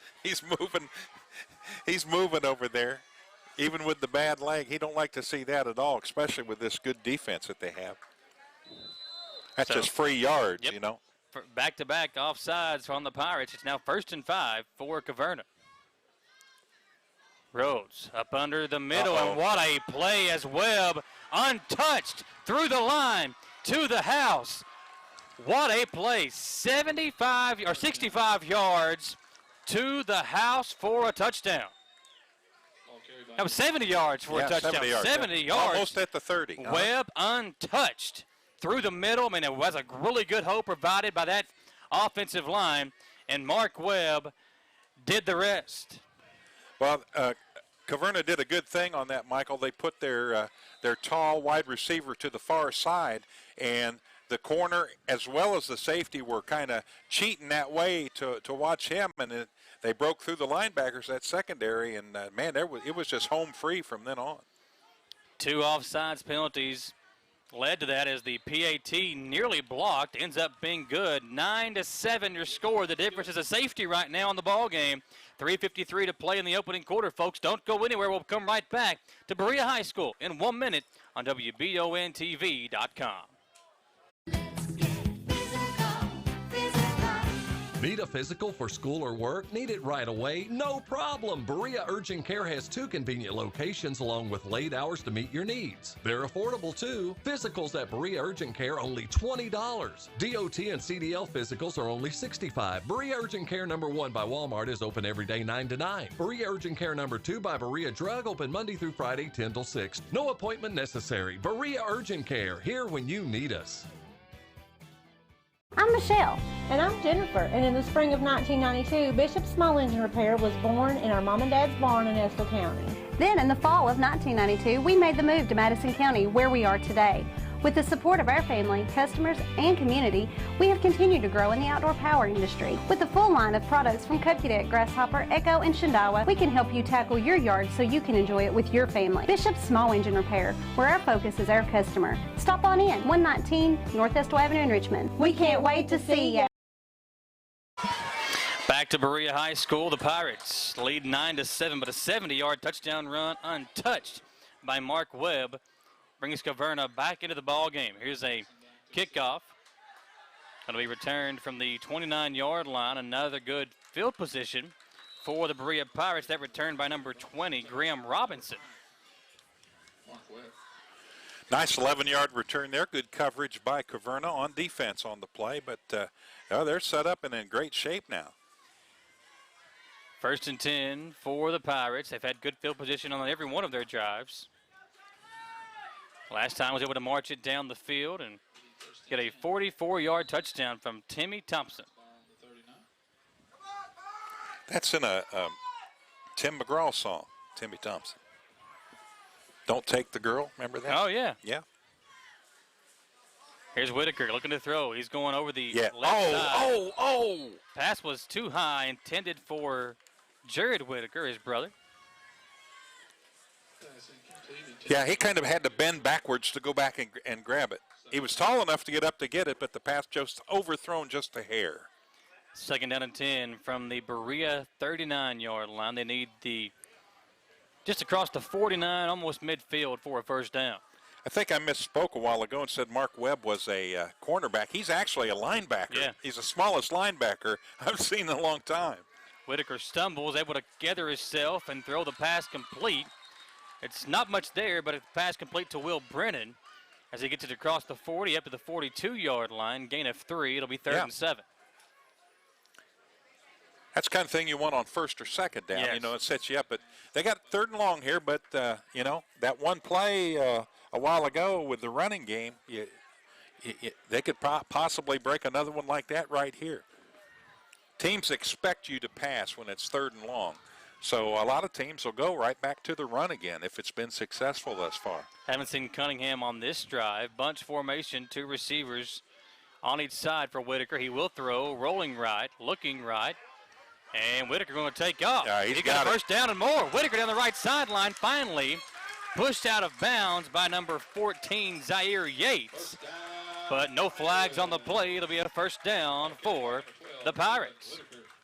moving. He's moving over there. Even with the bad leg, he don't like to see that at all, especially with this good defense that they have. That's just free yards, you know. For back-to-back offsides on the Pirates. It's now 1st and 5 for Caverna. Rhodes up under the middle, and what a play as Webb, untouched, through the line to the house. What a play. 65 yards to the house for a touchdown. That was 70 yards for a touchdown. 70 yards. Almost at the 30. Webb untouched through the middle. I mean, it was a really good hole provided by that offensive line, and Mark Webb did the rest. Well, Caverna did a good thing on that, Michael. They put their tall wide receiver to the far side, and the corner as well as the safety were kind of cheating that way to watch him, and they broke through the linebackers, that secondary, and, man, it was just home free from then on. 2 offsides penalties led to that as the PAT nearly blocked, ends up being good. 9-7 your score. The difference is a safety right now in the ball game. 3:53 to play in the opening quarter, folks. Don't go anywhere. We'll come right back to Berea High School in 1 minute on WBONTV.com. Need a physical for school or work? Need it right away? No problem. Berea Urgent Care has 2 convenient locations along with late hours to meet your needs. They're affordable too. Physicals at Berea Urgent Care only $20. DOT and CDL physicals are only $65. Berea Urgent Care number 1 by Walmart is open every day 9 to 9. Berea Urgent Care number 2 by Berea Drug open Monday through Friday 10 till 6. No appointment necessary. Berea Urgent Care, here when you need us. I'm Michelle. And I'm Jennifer. And in the spring of 1992, Bishop Small Engine Repair was born in our mom and dad's barn in Estill County. Then in the fall of 1992, we made the move to Madison County, where we are today. With the support of our family, customers, and community, we have continued to grow in the outdoor power industry. With a full line of products from Cupcadet, Grasshopper, Echo, and Shindawa, we can help you tackle your yard so you can enjoy it with your family. Bishop Small Engine Repair, where our focus is our customer. Stop on in, 119 North Estill Avenue in Richmond. We can't wait to see you. Back to Berea High School. The Pirates lead 9-7, but a 70-yard touchdown run untouched by Mark Webb brings Caverna back into the ball game. Here's a kickoff. Going to be returned from the 29-yard line. Another good field position for the Berea Pirates. That returned by number 20, Graham Robinson. Nice 11-yard return there. Good coverage by Caverna on defense on the play, but they're set up and in great shape now. 1st and 10 for the Pirates. They've had good field position on every one of their drives. Last time was able to march it down the field and get a 44-yard touchdown from Timmy Thompson. That's in a Tim McGraw song, Timmy Thompson. Don't take the girl, remember that? Oh, yeah. Yeah. Here's Whitaker looking to throw. He's going over the left side. Oh! Pass was too high, intended for Jared Whitaker, his brother. Yeah, he kind of had to bend backwards to go back and grab it. He was tall enough to get up to get it, but the pass just overthrown just a hair. 2nd down and 10 from the Berea 39-yard line. They need just across the 49, almost midfield for a 1st down. I think I misspoke a while ago and said Mark Webb was a cornerback. He's actually a linebacker. Yeah. He's the smallest linebacker I've seen in a long time. Whitaker stumbles, able to gather himself and throw the pass complete. It's not much there, but a pass complete to Will Brennan as he gets it across the 40 up to the 42-yard line. Gain of 3. It'll be 3rd and 7. That's the kind of thing you want on 1st or 2nd down. Yes. You know, it sets you up. But they got 3rd and long here, but, you know, that one play a while ago with the running game, they could possibly break another one like that right here. Teams expect you to pass when it's 3rd and long. So a lot of teams will go right back to the run again if it's been successful thus far. Haven't seen Cunningham on this drive. Bunch formation, 2 receivers on each side for Whitaker. He will throw, rolling right, looking right. And Whitaker going to take off. Yeah, he's got a 1st down and more. Whitaker down the right sideline, finally pushed out of bounds by number 14, Zaire Yates. But no flags on the play. It'll be a 1st down for the Pirates.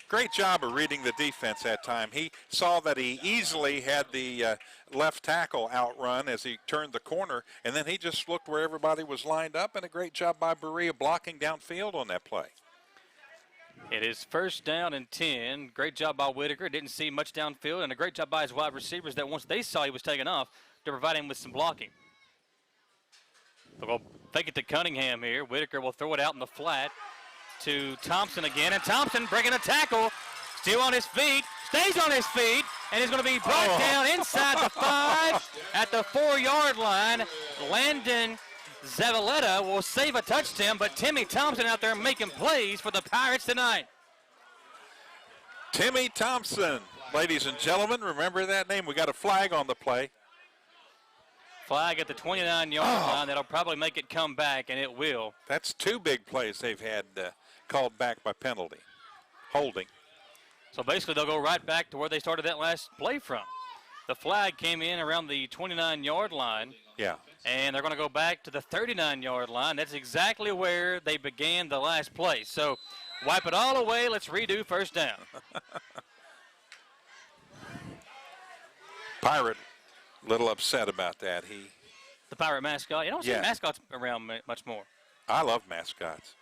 Great job of reading the defense that time. He saw that he easily had the left tackle outrun as he turned the corner, and then he just looked where everybody was lined up, and a great job by Berea blocking downfield on that play. It is 1st down and 10. Great job by Whitaker. Didn't see much downfield, and a great job by his wide receivers that once they saw he was taking off to provide him with some blocking. They'll go fake it to Cunningham here. Whitaker will throw it out in the flat to Thompson again, and Thompson breaking a tackle, still on his feet, stays on his feet, and is going to be brought down inside the 5 at the 4-yard line. Landon Zavaleta will save a touchdown, but Timmy Thompson out there making plays for the Pirates tonight. Timmy Thompson, ladies and gentlemen, remember that name. We got a flag on the play. Flag at the 29-yard line. That'll probably make it come back, and it will. That's 2 big plays they've had called back by penalty. Holding. So basically they'll go right back to where they started that last play from. The flag came in around the 29-yard line. Yeah. And they're going to go back to the 39-yard line. That's exactly where they began the last play. So wipe it all away. Let's redo first down. Pirate, a little upset about that. The Pirate mascot. You don't see mascots around much more. I love mascots.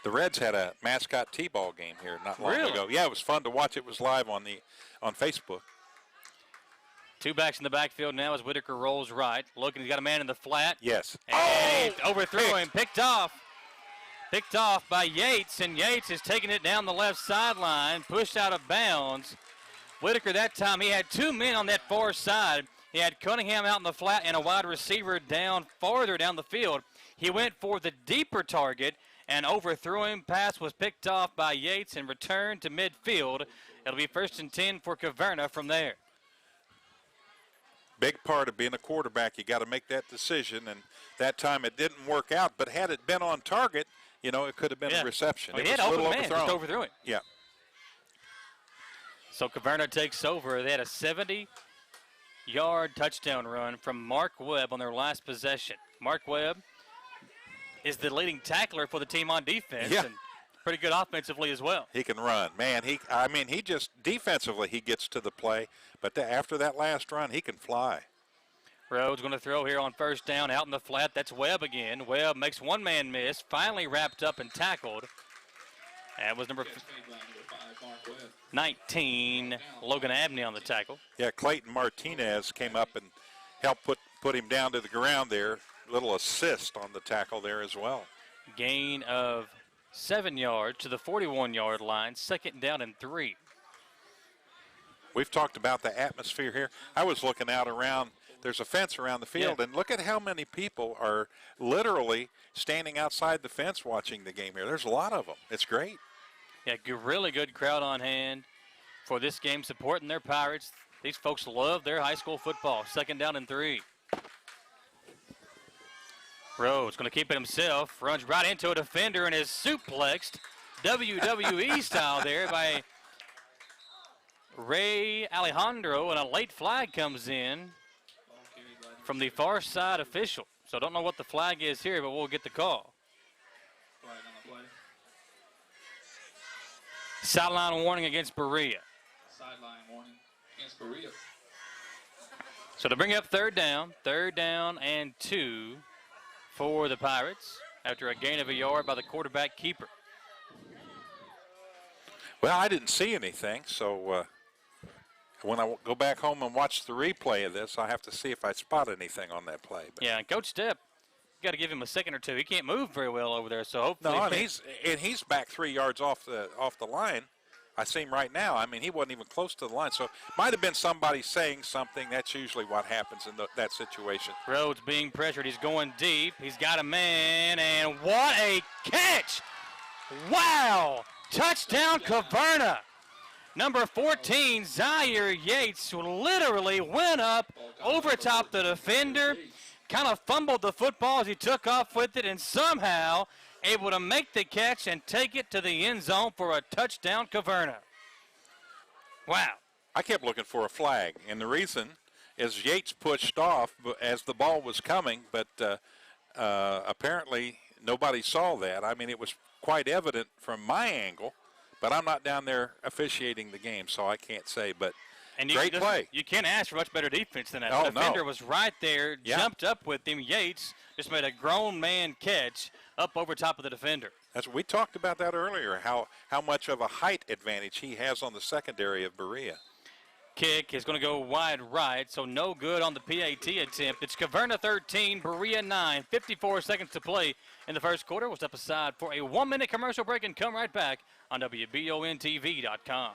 The Reds had a mascot T-ball game here not long ago. Yeah, it was fun to watch. It was live on Facebook. Two backs in the backfield now as Whitaker rolls right. Looking, he's got a man in the flat. Yes. And he overthrew him. Picked off by Yates, and Yates is taking it down the left sideline, pushed out of bounds. Whitaker that time, he had two men on that far side. He had Cunningham out in the flat and a wide receiver farther down the field. He went for the deeper target and overthrew him. Pass was picked off by Yates and returned to midfield. It'll be 1st and 10 for Caverna from there. Big part of being a quarterback, you got to make that decision, and that time it didn't work out. But had it been on target, it could have been a reception. Well, it he had was a open little man, overthrown. just overthrew him. Yeah. So Caverna takes over. They had a 70-yard touchdown run from Mark Webb on their last possession. Mark Webb is the leading tackler for the team on defense. Yeah. And pretty good offensively as well. He can run. Man, he just defensively he gets to the play, but after that last run, he can fly. Rhodes going to throw here on first down out in the flat. That's Webb again. Webb makes one man miss, finally wrapped up and tackled. That was number 19, Logan Abney on the tackle. Yeah, Clayton Martinez came up and helped put him down to the ground there. Little assist on the tackle there as well. Gain of 7 yards to the 41-yard line, 2nd down and 3. We've talked about the atmosphere here. I was looking out around. There's a fence around the field, and look at how many people are literally standing outside the fence watching the game here. There's a lot of them. It's great. Yeah, really good crowd on hand for this game, supporting their Pirates. These folks love their high school football. 2nd down and 3. Rhodes going to keep it himself. Runs right into a defender and is suplexed WWE style there by Ray Alejandro, and a late flag comes in from the far side official. So don't know what the flag is here, but we'll get the call. Sideline warning against Berea. Sideline warning against Berea. So to bring up 3rd down and 2 for the Pirates after a gain of a yard by the quarterback keeper. Well, I didn't see anything, so when I go back home and watch the replay of this, I have to see if I spot anything on that play. But yeah, and Coach Stepp, you got to give him a second or two. He can't move very well over there, so hopefully. No, and he's back 3 yards off the line. I see him right now. I mean, he wasn't even close to the line, so it might have been somebody saying something. That's usually what happens in that situation. Rhodes being pressured. He's going deep. He's got a man, and what a catch! Wow! Touchdown, Caverna. Number 14, Zaire Yates, literally went up over top the defender, kind of fumbled the football as he took off with it, and somehow able to make the catch and take it to the end zone for a touchdown, Caverna. Wow. I kept looking for a flag, and the reason is Yates pushed off as the ball was coming, but apparently nobody saw that. I mean, it was quite evident from my angle, but I'm not down there officiating the game, so I can't say, but great play. You can't ask for much better defense than that. Oh, the defender was right there, jumped up with him. Yates just made a grown man catch up over top of the defender. We talked about that earlier, how much of a height advantage he has on the secondary of Berea. Kick is going to go wide right, so no good on the PAT attempt. It's Caverna 13, Berea 9, 54 seconds to play in the first quarter. We'll step aside for a 1-minute commercial break and come right back on WBONTV.com.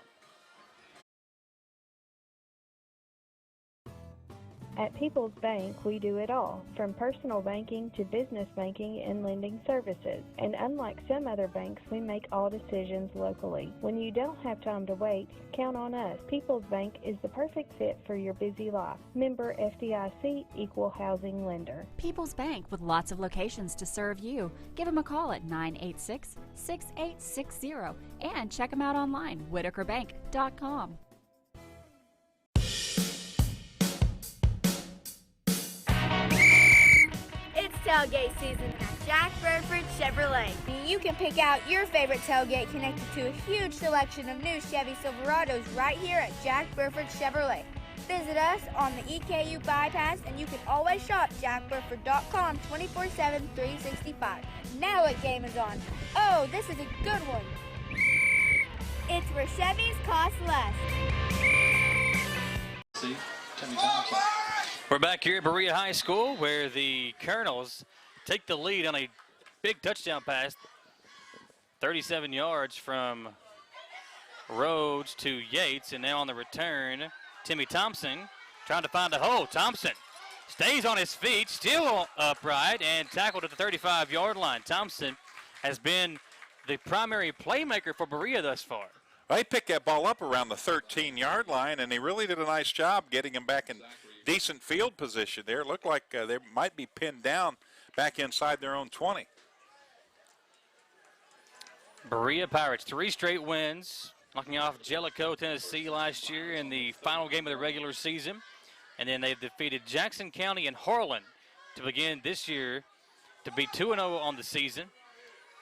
At People's Bank, we do it all, from personal banking to business banking and lending services. And unlike some other banks, we make all decisions locally. When you don't have time to wait, count on us. People's Bank is the perfect fit for your busy life. Member FDIC, Equal Housing Lender. People's Bank, with lots of locations to serve you. Give them a call at 986-6860 and check them out online, whitakerbank.com. tailgate season at Jack Burford Chevrolet. You can pick out your favorite tailgate connected to a huge selection of new Chevy Silverados right here at Jack Burford Chevrolet. Visit us on the EKU bypass, and you can always shop jackburford.com 24/7, 365. Now what game is on? Oh, this is a good one. It's where Chevys cost less. See, Timmy Thompson. We're back here at Berea High School where the Colonels take the lead on a big touchdown pass, 37 yards from Rhodes to Yates, and now on the return, Timmy Thompson trying to find a hole. Thompson stays on his feet, still upright, and tackled at the 35-yard line. Thompson has been the primary playmaker for Berea thus far. Well, he picked that ball up around the 13-yard line, and he really did a nice job getting him back in decent field position there. It looked like they might be pinned down back inside their own 20. Berea Pirates, 3 straight wins, knocking off Jellicoe, Tennessee last year in the final game of the regular season. And then they've defeated Jackson County and Harlan to begin this year to be 2-0 on the season.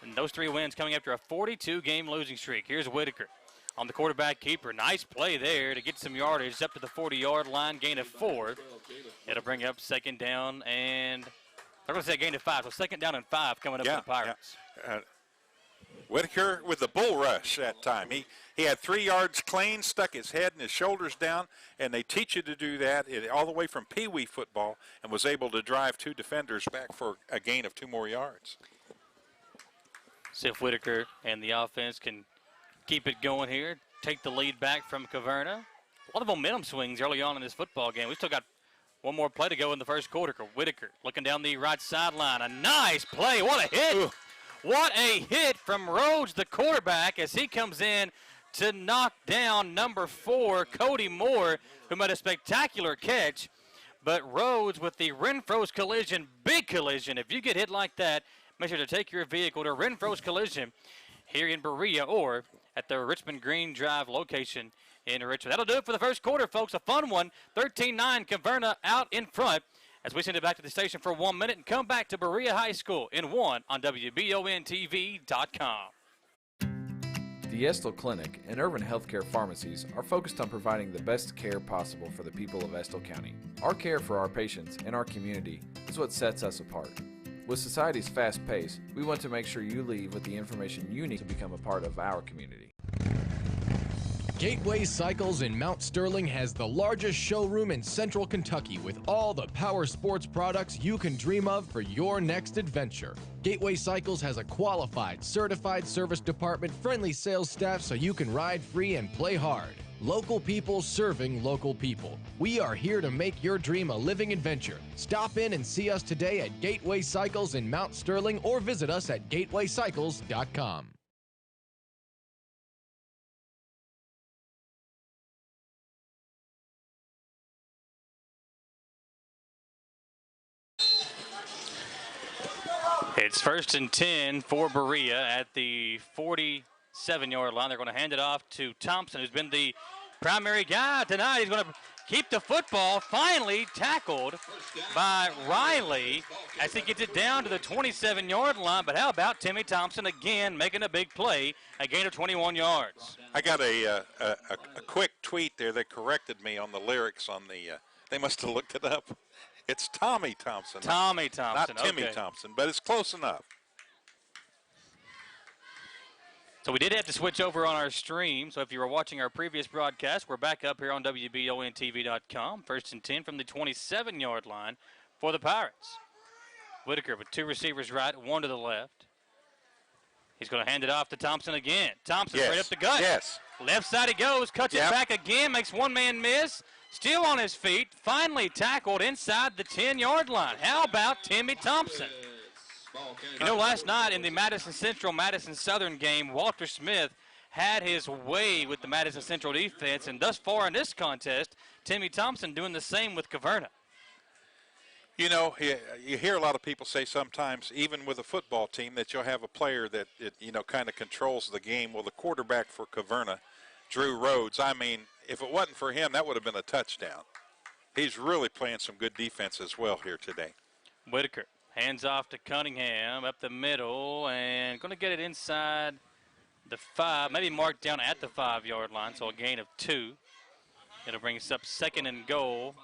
And those 3 wins coming after a 42-game losing streak. Here's Whitaker on the quarterback keeper. Nice play there to get some yardage up to the 40-yard line, gain of 4. It'll bring up second down, and I'm going to say gain of 5. So second down and 5 coming up for the Pirates. Yeah. Whitaker with the bull rush that time. He had 3 yards clean, stuck his head and his shoulders down, and they teach you to do that all the way from Pee Wee football, and was able to drive 2 defenders back for a gain of 2 more yards. See if Whitaker and the offense can keep it going here, take the lead back from Caverna. A lot of momentum swings early on in this football game. We've still got one more play to go in the first quarter. Whitaker looking down the right sideline. A nice play. What a hit. Ooh. What a hit from Rhodes, the quarterback, as he comes in to knock down number 4, Cody Moore, who made a spectacular catch. But Rhodes with the Renfro's collision, big collision. If you get hit like that, make sure to take your vehicle to Renfro's Collision here in Berea or at the Richmond Green Drive location in Richmond. That'll do it for the first quarter, folks. A fun one. 13-9, Caverna out in front as we send it back to the station for 1 minute and come back to Berea High School in 1 on WBONTV.com. The Estill Clinic and Urban Healthcare Pharmacies are focused on providing the best care possible for the people of Estill County. Our care for our patients and our community is what sets us apart. With society's fast pace, we want to make sure you leave with the information you need to become a part of our community. Gateway Cycles in Mount Sterling has the largest showroom in Central Kentucky with all the power sports products you can dream of for your next adventure. Gateway Cycles has a qualified, certified service department, friendly sales staff so you can ride free and play hard. Local people serving local people. We are here to make your dream a living adventure. Stop in and see us today at Gateway Cycles in Mount Sterling or visit us at gatewaycycles.com. It's 1st and 10 for Berea at the 47-yard line. They're going to hand it off to Thompson, who's been the primary guy tonight. He's going to keep the football. Finally tackled by Riley as he gets it down to the 27-yard line. But how about Timmy Thompson again making a big play, a gain of 21 yards? I got a quick tweet there that corrected me on the lyrics on the they must have looked it up. It's Tommy Thompson. Tommy Thompson. Not Timmy Thompson, but it's close enough. So we did have to switch over on our stream. So if you were watching our previous broadcast, we're back up here on WBONTV.com. 1st and 10 from the 27-yard line for the Pirates. Whitaker with 2 receivers right, 1 to the left. He's going to hand it off to Thompson again. Thompson right up the gut. Yes. Left side he goes, cuts it back again, makes one man miss. Still on his feet, finally tackled inside the 10-yard line. How about Timmy Thompson? You know, last night in the Madison Central, Madison Southern game, Walter Smith had his way with the Madison Central defense, and thus far in this contest, Timmy Thompson doing the same with Caverna. You know, you hear a lot of people say sometimes, even with a football team, that you'll have a player that, kind of controls the game. Well, the quarterback for Caverna, Drew Rhodes, I mean, if it wasn't for him, that would have been a touchdown. He's really playing some good defense as well here today. Whitaker Hands off to Cunningham up the middle and going to get it inside the 5, maybe marked down at the 5-yard line, so a gain of 2. It'll bring us up 2nd and goal.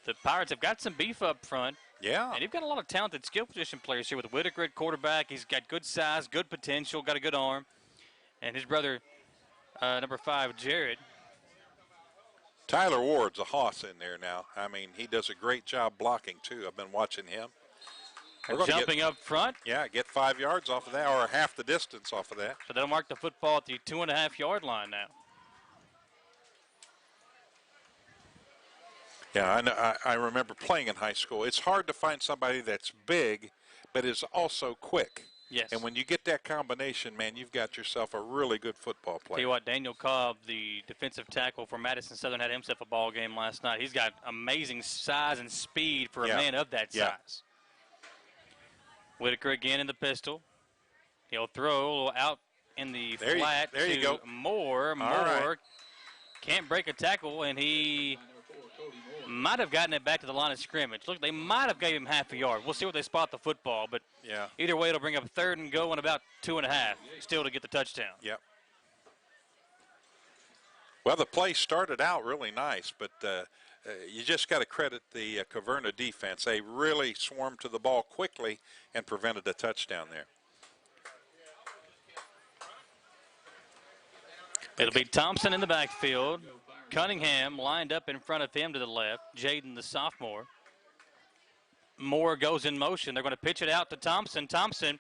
The Pirates have got some beef up front. Yeah. And you've got a lot of talented skill position players here with Whitaker at quarterback. He's got good size, good potential, got a good arm. And his brother, number 5, Jared. Tyler Ward's a hoss in there now. I mean, he does a great job blocking, too. I've been watching him. Jumping up front. Yeah, get 5 yards off of that, or half the distance off of that. So they'll mark the football at the 2.5-yard line now. Yeah, I remember playing in high school. It's hard to find somebody that's big but is also quick. Yes. And when you get that combination, man, you've got yourself a really good football player. Tell you what, Daniel Cobb, the defensive tackle for Madison Southern, had himself a ball game last night. He's got amazing size and speed for a man of that size. Whitaker again in the pistol. He'll throw out in the flat there you go. Moore. Right. Can't break a tackle, and he might have gotten it back to the line of scrimmage. Look, they might have gave him half a yard. We'll see what they spot the football, but either way, it'll bring up 3rd and goal and about 2.5 still to get the touchdown. Yep. Well, the play started out really nice, but you just got to credit the Caverna defense. They really swarmed to the ball quickly and prevented a touchdown there. It'll be Thompson in the backfield. Cunningham lined up in front of him to the left. Jaden, the sophomore. Moore goes in motion. They're going to pitch it out to Thompson. Thompson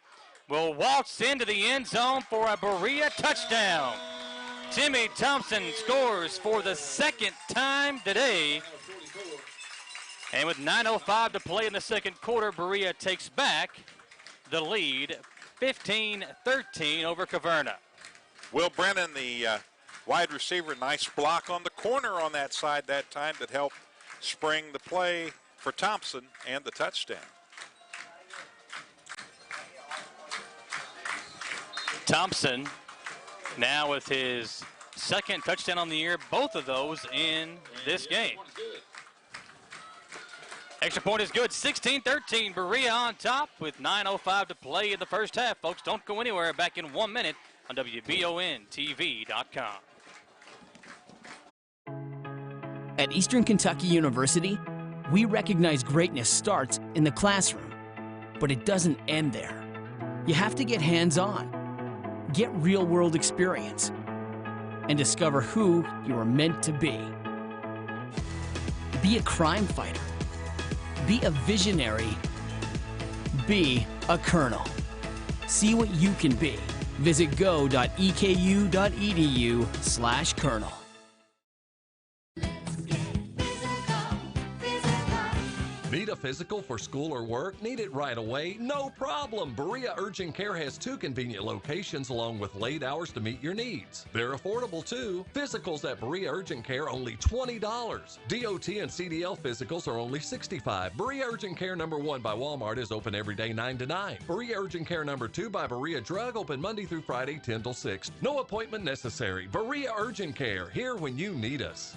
will waltz into the end zone for a Berea touchdown. Timmy Thompson scores for the 2nd time today. And with 9:05 to play in the 2nd quarter, Berea takes back the lead 15-13 over Caverna. Will Brennan, the wide receiver, nice block on the corner on that side that time that helped spring the play for Thompson and the touchdown. Thompson now with his 2nd touchdown on the year, both of those in this game. Extra point is good. 16-13, Berea on top with 9:05 to play in the first half. Folks, don't go anywhere. Back in 1 minute on WBONTV.com. At Eastern Kentucky University, we recognize greatness starts in the classroom, but it doesn't end there. You have to get hands-on, get real-world experience, and discover who you are meant to be. Be a crime fighter. Be a visionary. Be a colonel. See what you can be. Visit go.eku.edu/colonel. Need a physical for school or work? Need it right away? No problem. Berea Urgent Care has 2 convenient locations along with late hours to meet your needs. They're affordable too. Physicals at Berea Urgent Care only $20. DOT and CDL physicals are only $65. Berea Urgent Care number 1 by Walmart is open every day 9 to 9. Berea Urgent Care number 2 by Berea Drug open Monday through Friday 10 till 6. No appointment necessary. Berea Urgent Care, here when you need us.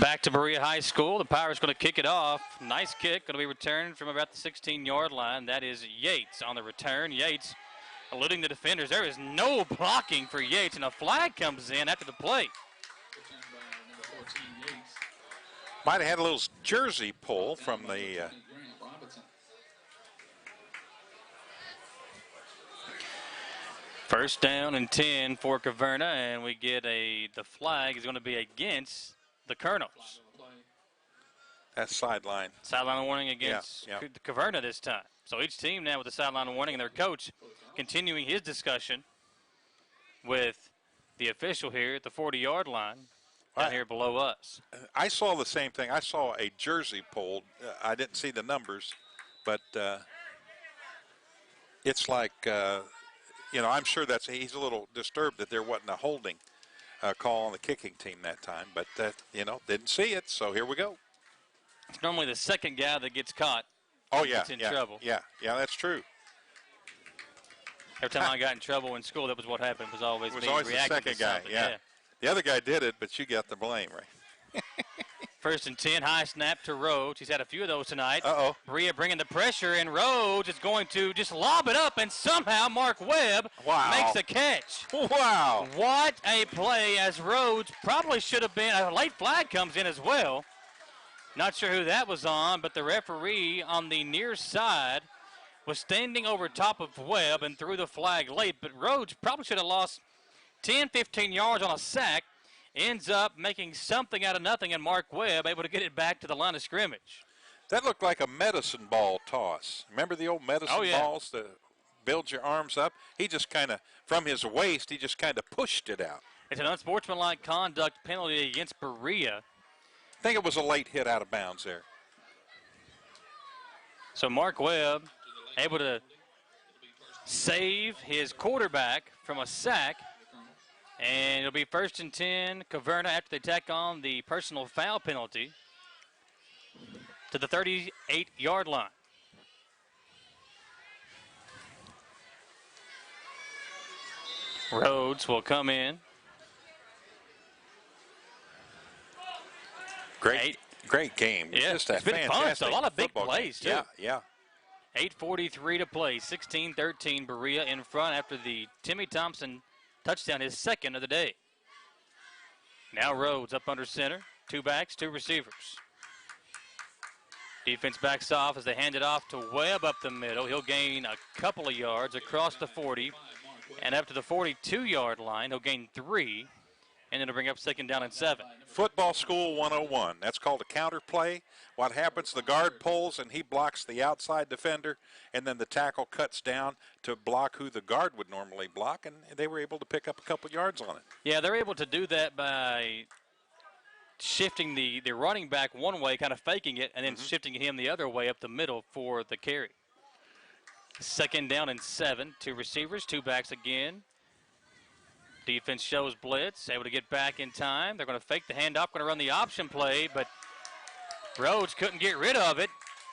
Back to Berea High School. The Pirates going to kick it off. Nice kick. Going to be returned from about the 16-yard line. That is Yates on the return. Yates eluding the defenders. There is no blocking for Yates, and a flag comes in after the play. Might have had a little jersey pull from the... First down and 10 for Caverna, and we get the flag is going to be against the Colonels. That's sideline. Sideline warning against Caverna this time. So each team now with a sideline warning, and their coach continuing his discussion with the official here at the 40-yard line down here below us. I saw the same thing. I saw a jersey pulled. I didn't see the numbers, but it's like, I'm sure he's a little disturbed that there wasn't a holding call on the kicking team that time, but didn't see it, so here we go. It's normally the second guy that gets caught. Gets in trouble. Yeah, that's true. Every time I got in trouble in school, that was what happened. It was always the second guy. Yeah. The other guy did it, but you got the blame, right? First and 10, high snap to Rhodes. He's had a few of those tonight. Uh-oh. Berea bringing the pressure, and Rhodes is going to just lob it up, and somehow Mark Webb makes the catch. Wow. What a play, as Rhodes probably should have been. A late flag comes in as well. Not sure who that was on, but the referee on the near side was standing over top of Webb and threw the flag late, but Rhodes probably should have lost 10, 15 yards on a sack. Ends up making something out of nothing, and Mark Webb able to get it back to the line of scrimmage. That looked like a medicine ball toss. Remember the old medicine balls that build your arms up? He just kind of, from his waist, he just kind of pushed it out. It's an unsportsmanlike conduct penalty against Berea. I think it was a late hit out of bounds there. So Mark Webb able to save his quarterback from a sack. And it'll be first and 10, Caverna, after they tack on the personal foul penalty to the 38-yard line. Rhodes will come in. Great game. Yeah, Just a it's been fantastic fun. A lot of big game. plays, too. Yeah. 8:43 to play. 16-13, Berea in front after the Timmy Thompson touchdown, his second of the day. Now Rhodes up under center. 2 backs, 2 receivers. Defense backs off as they hand it off to Webb up the middle. He'll gain a couple of yards across the 40 and up to the 42-yard line. He'll gain 3, and it'll bring up second down and 7. Football School 101. That's called a counter play. What happens, the guard pulls and he blocks the outside defender, and then the tackle cuts down to block who the guard would normally block, and they were able to pick up a couple yards on it. Yeah, they're able to do that by shifting the running back one way, kind of faking it, and then shifting him the other way up the middle for the carry. Second down and 7. 2 receivers, 2 backs again. Defense shows blitz, able to get back in time. They're going to fake the handoff, going to run the option play, but Rhodes couldn't get rid of it.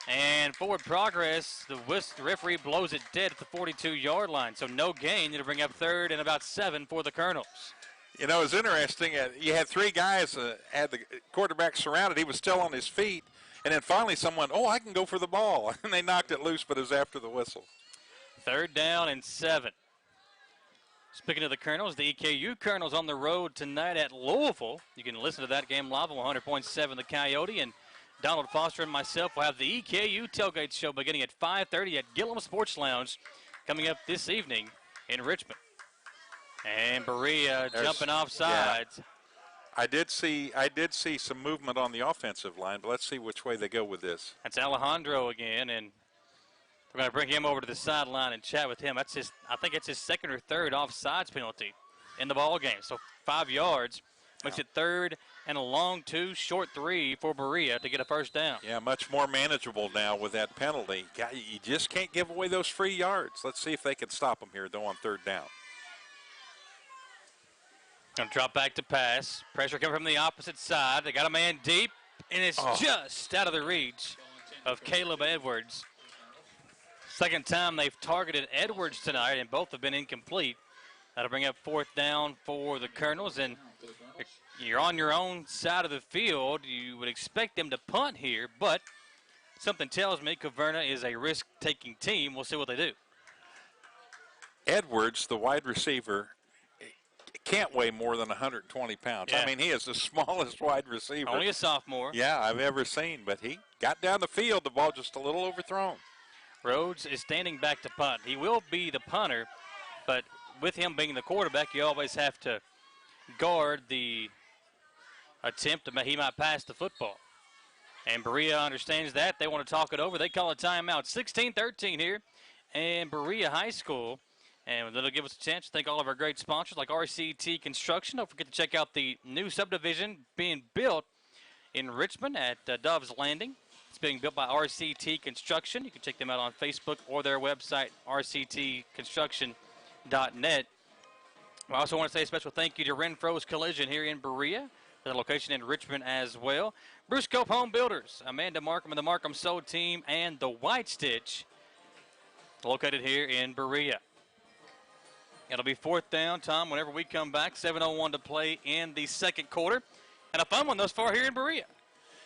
And forward progress, the referee blows it dead at the 42-yard line. So no gain. It'll bring up third and about 7 for the Colonels. You know, it's interesting. You had 3 guys had the quarterback surrounded. He was still on his feet. And then finally someone, I can go for the ball. And they knocked it loose, but it was after the whistle. Third down and 7. Speaking of the Colonels, the EKU Colonels on the road tonight at Louisville. You can listen to that game live on 100.7 The Coyote. And Donald Foster and myself will have the EKU Tailgate Show beginning at 5:30 at Gillum Sports Lounge coming up this evening in Richmond. And Berea jumping off sides. Yeah. I did see some movement on the offensive line, but let's see which way they go with this. That's Alejandro again, and we're going to bring him over to the sideline and chat with him. That's I think it's his second or third offsides penalty in the ball game. So 5 yards makes it third and a long 2, short 3 for Berea to get a first down. Yeah, much more manageable now with that penalty. You just can't give away those free yards. Let's see if they can stop them here, though, on third down. Going to drop back to pass. Pressure coming from the opposite side. They got a man deep, and it's just out of the reach of Caleb Edwards. Second time they've targeted Edwards tonight, and both have been incomplete. That'll bring up fourth down for the Colonels, and you're on your own side of the field. You would expect them to punt here, but something tells me Caverna is a risk-taking team. We'll see what they do. Edwards, the wide receiver, can't weigh more than 120 pounds. Yeah. I mean, he is the smallest wide receiver. Only a sophomore. Yeah, I've ever seen, but he got down the field, the ball just a little overthrown. Rhodes is standing back to punt. He will be the punter, but with him being the quarterback, you always have to guard the attempt that he might pass the football. And Berea understands that. They want to talk it over. They call a timeout. 16-13 here, and Berea High School. And that'll give us a chance to thank all of our great sponsors like RCT Construction. Don't forget to check out the new subdivision being built in Richmond at Dove's Landing. It's being built by RCT Construction. You can check them out on Facebook or their website, rctconstruction.net. I also want to say a special thank you to Renfro's Collision here in Berea, their location in Richmond as well. Bruce Cope Home Builders, Amanda Markham and the Markham Sold Team, and the White Stitch, located here in Berea. It'll be fourth down, Tom, whenever we come back. 7:01 to play in the second quarter. And a fun one thus far here in Berea.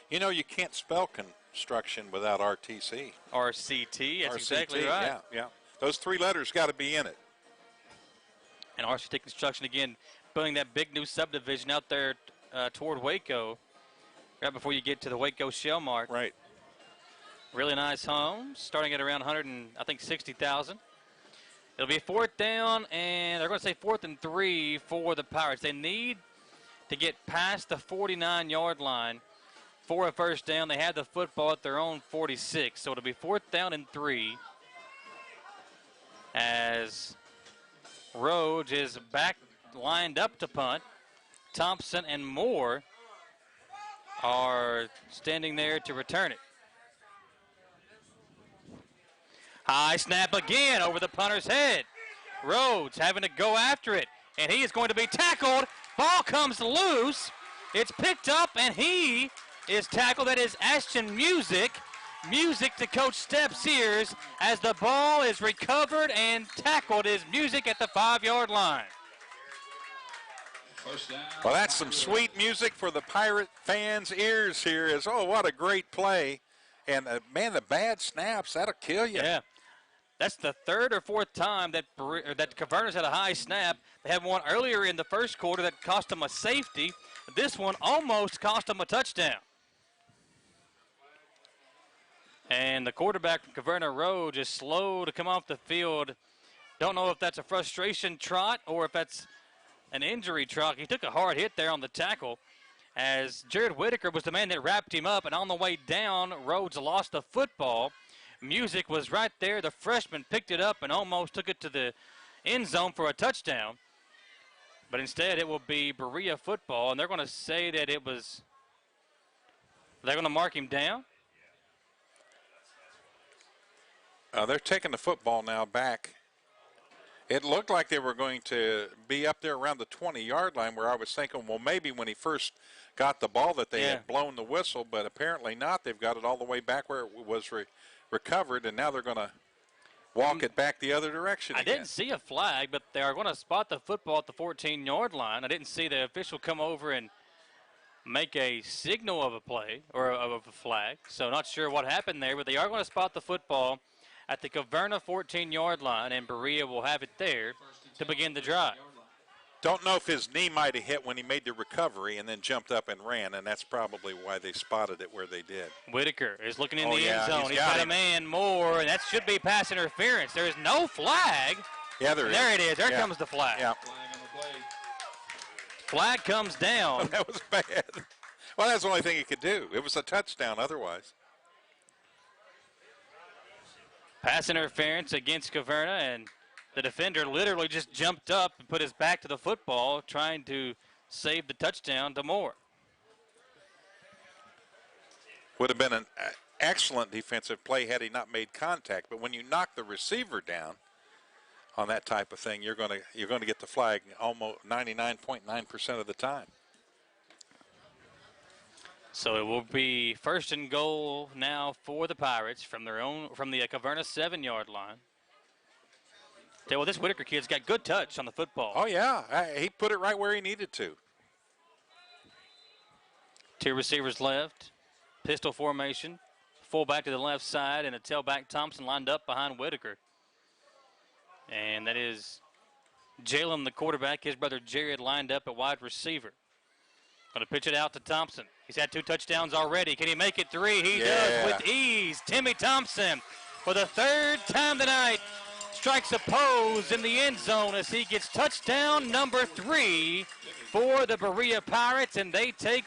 You know, you can't spell construction without RTC. RCT, that's RCT, exactly right. Yeah. Those 3 letters got to be in it. And RCT Construction, again, building that big new subdivision out there toward Waco, right before you get to the Waco Shell Mark. Right. Really nice homes, starting at around 160,000. It'll be 4th down, and they're going to say 4th and 3 for the Pirates. They need to get past the 49-yard line for a first down. They have the football at their own 46, so it'll be 4th down and 3 as Rhodes is back lined up to punt. Thompson and Moore are standing there to return it. High snap again over the punter's head. Rhodes having to go after it, and he is going to be tackled. Ball comes loose. It's picked up, and he is tackled. That is Ashton Music. Music to Coach Steph Sears as the ball is recovered and tackled is Music at the 5-yard line. Well, that's some sweet music for the Pirate fans' ears here. Oh, what a great play. And, man, the bad snaps, that'll kill you. Yeah. That's the 3rd or 4th time that Caverna's had a high snap. They had one earlier in the first quarter that cost them a safety. This one almost cost them a touchdown. And the quarterback from Caverna Road is slow to come off the field. Don't know if that's a frustration trot or if that's an injury trot. He took a hard hit there on the tackle as Jared Whitaker was the man that wrapped him up. And on the way down, Rhodes lost the football. Music was right there. The freshman picked it up and almost took it to the end zone for a touchdown. But instead, it will be Berea football, and they're going to say that it was – they're going to mark him down. They're taking the football now back. It looked like they were going to be up there around the 20-yard line where I was thinking, well, maybe when he first got the ball that they had blown the whistle, but apparently not. They've got it all the way back where it was recovered, and now they're going to walk it back the other direction I didn't see a flag, but they are going to spot the football at the 14-yard line. I didn't see the official come over and make a signal of a play or of a flag, so not sure what happened there, but they are going to spot the football at the Caverna 14-yard line, and Berea will have it there to begin the drive. Don't know if his knee might have hit when he made the recovery and then jumped up and ran, and that's probably why they spotted it where they did. Whitaker is looking in the end zone. He's got a man more, and that should be pass interference. There is no flag. Yeah, there is. There it is. There comes the flag. Yeah. Flag comes down. That was bad. Well, that's the only thing he could do. It was a touchdown otherwise. Pass interference against Caverna, and the defender literally just jumped up and put his back to the football, trying to save the touchdown to Moore. Would have been an excellent defensive play had he not made contact. But when you knock the receiver down on that type of thing, you're going to get the flag almost 99.9% of the time. So it will be 1st and goal now for the Pirates from the Caverna 7-yard line. Well, this Whitaker kid's got good touch on the football. Oh, yeah. He put it right where he needed to. 2 receivers left. Pistol formation. Fullback to the left side, and a tailback Thompson lined up behind Whitaker. And that is Jalen, the quarterback. His brother Jared lined up at wide receiver. Going to pitch it out to Thompson. He's had 2 touchdowns already. Can he make it 3? He does with ease. Timmy Thompson, for the 3rd time tonight, strikes a pose in the end zone as he gets touchdown number 3 for the Berea Pirates, and they take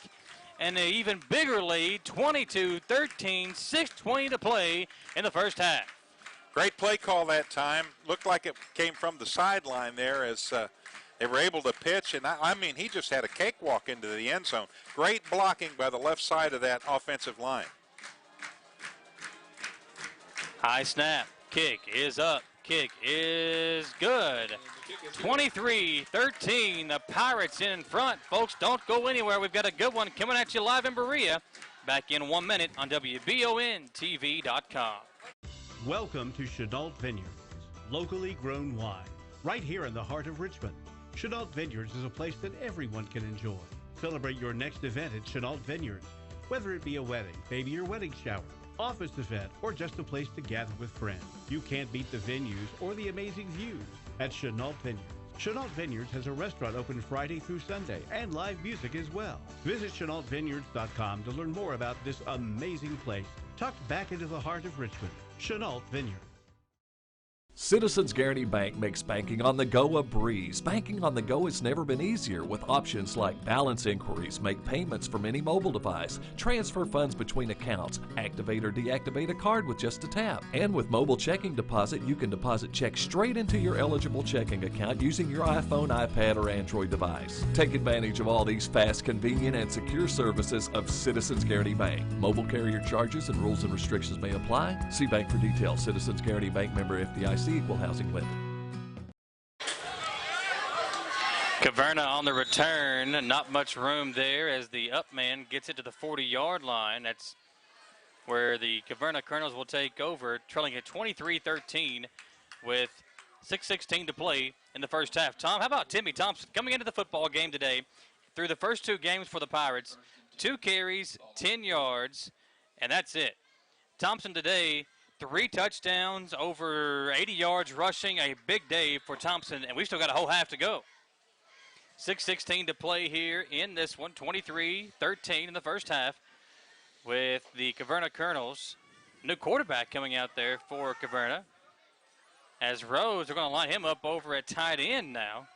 an even bigger lead, 22-13, 6:20 to play in the first half. Great play call that time. Looked like it came from the sideline there as they were able to pitch, and I mean, he just had a cakewalk into the end zone. Great blocking by the left side of that offensive line. High snap. Kick is up. Kick is good. 23-13. The Pirates in front. Folks, don't go anywhere. We've got a good one coming at you live in Berea. Back in 1 minute on WBONTV.com. Welcome to Chenault Vineyards, locally grown wine, right here in the heart of Richmond. Chenault Vineyards is a place that everyone can enjoy. Celebrate your next event at Chenault Vineyards. Whether it be a wedding, baby or wedding shower, office event, or just a place to gather with friends, you can't beat the venues or the amazing views at Chenault Vineyards. Chenault Vineyards has a restaurant open Friday through Sunday and live music as well. Visit ChenaultVineyards.com to learn more about this amazing place tucked back into the heart of Richmond. Chenault Vineyards. Citizens Guaranty Bank makes banking on the go a breeze. Banking on the go has never been easier with options like balance inquiries, make payments from any mobile device, transfer funds between accounts, activate or deactivate a card with just a tap. And with mobile checking deposit, you can deposit checks straight into your eligible checking account using your iPhone, iPad, or Android device. Take advantage of all these fast, convenient, and secure services of Citizens Guaranty Bank. Mobile carrier charges and rules and restrictions may apply. See bank for details. Citizens Guaranty Bank, member FDIC. Equal housing lender. Caverna on the return. Not much room there as the up man gets it to the 40-yard line. That's where the Caverna Colonels will take over, trailing at 23-13 with 6:16 to play in the first half. Tom, how about Timmy Thompson coming into the football game today through the first two games for the Pirates? 2 carries, 10 yards, and that's it. Thompson today, 3 touchdowns, over 80 yards rushing, a big day for Thompson, and we've still got a whole half to go. 6:16 to play here in this one, 23-13 in the first half with the Caverna Colonels. New quarterback coming out there for Caverna. As Rose, they're going to line him up over at tight end now.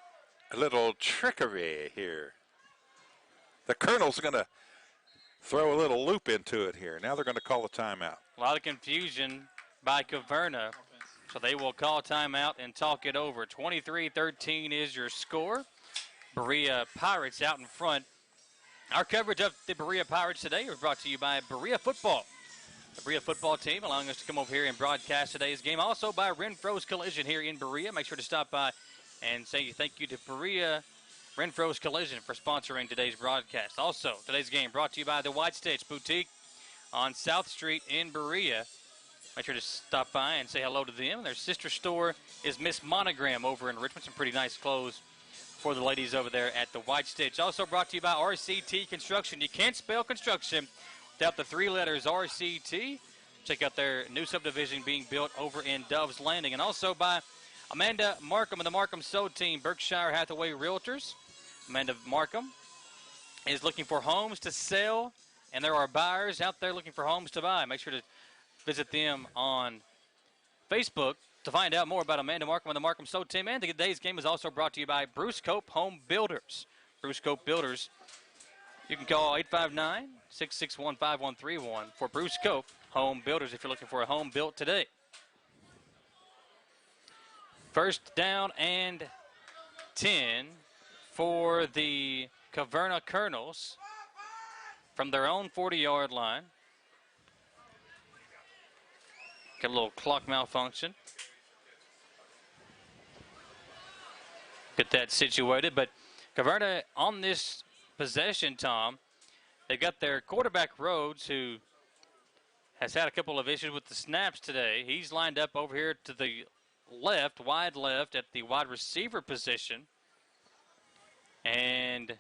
A little trickery here. The Colonels are going to throw a little loop into it here. Now they're going to call a timeout. A lot of confusion by Caverna, so they will call timeout and talk it over. 23-13 is your score. Berea Pirates out in front. Our coverage of the Berea Pirates today is brought to you by Berea Football. The Berea football team allowing us to come over here and broadcast today's game. Also by Renfro's Collision here in Berea. Make sure to stop by and say thank you to Berea Renfro's Collision for sponsoring today's broadcast. Also, today's game brought to you by the White Stitch Boutique on South Street in Berea. Make sure to stop by and say hello to them. Their sister store is Miss Monogram over in Richmond. Some pretty nice clothes for the ladies over there at the White Stitch. Also brought to you by RCT Construction. You can't spell construction without the 3 letters RCT. Check out their new subdivision being built over in Dove's Landing. And also by Amanda Markham and the Markham Sew Team, Berkshire Hathaway Realtors. Amanda Markham is looking for homes to sell, and there are buyers out there looking for homes to buy. Make sure to visit them on Facebook to find out more about Amanda Markham and the Markham Sew Team. And today's game is also brought to you by Bruce Cope Home Builders. Bruce Cope Builders. You can call 859-661-5131 for Bruce Cope Home Builders if you're looking for a home built today. First down and 10 for the Caverna Colonels from their own 40-yard line. Get a little clock malfunction. Get that situated. But Caverna on this possession, Tom, they've got their quarterback Rhodes, who has had a couple of issues with the snaps today. He's lined up over here to the left, wide left, at the wide receiver position. And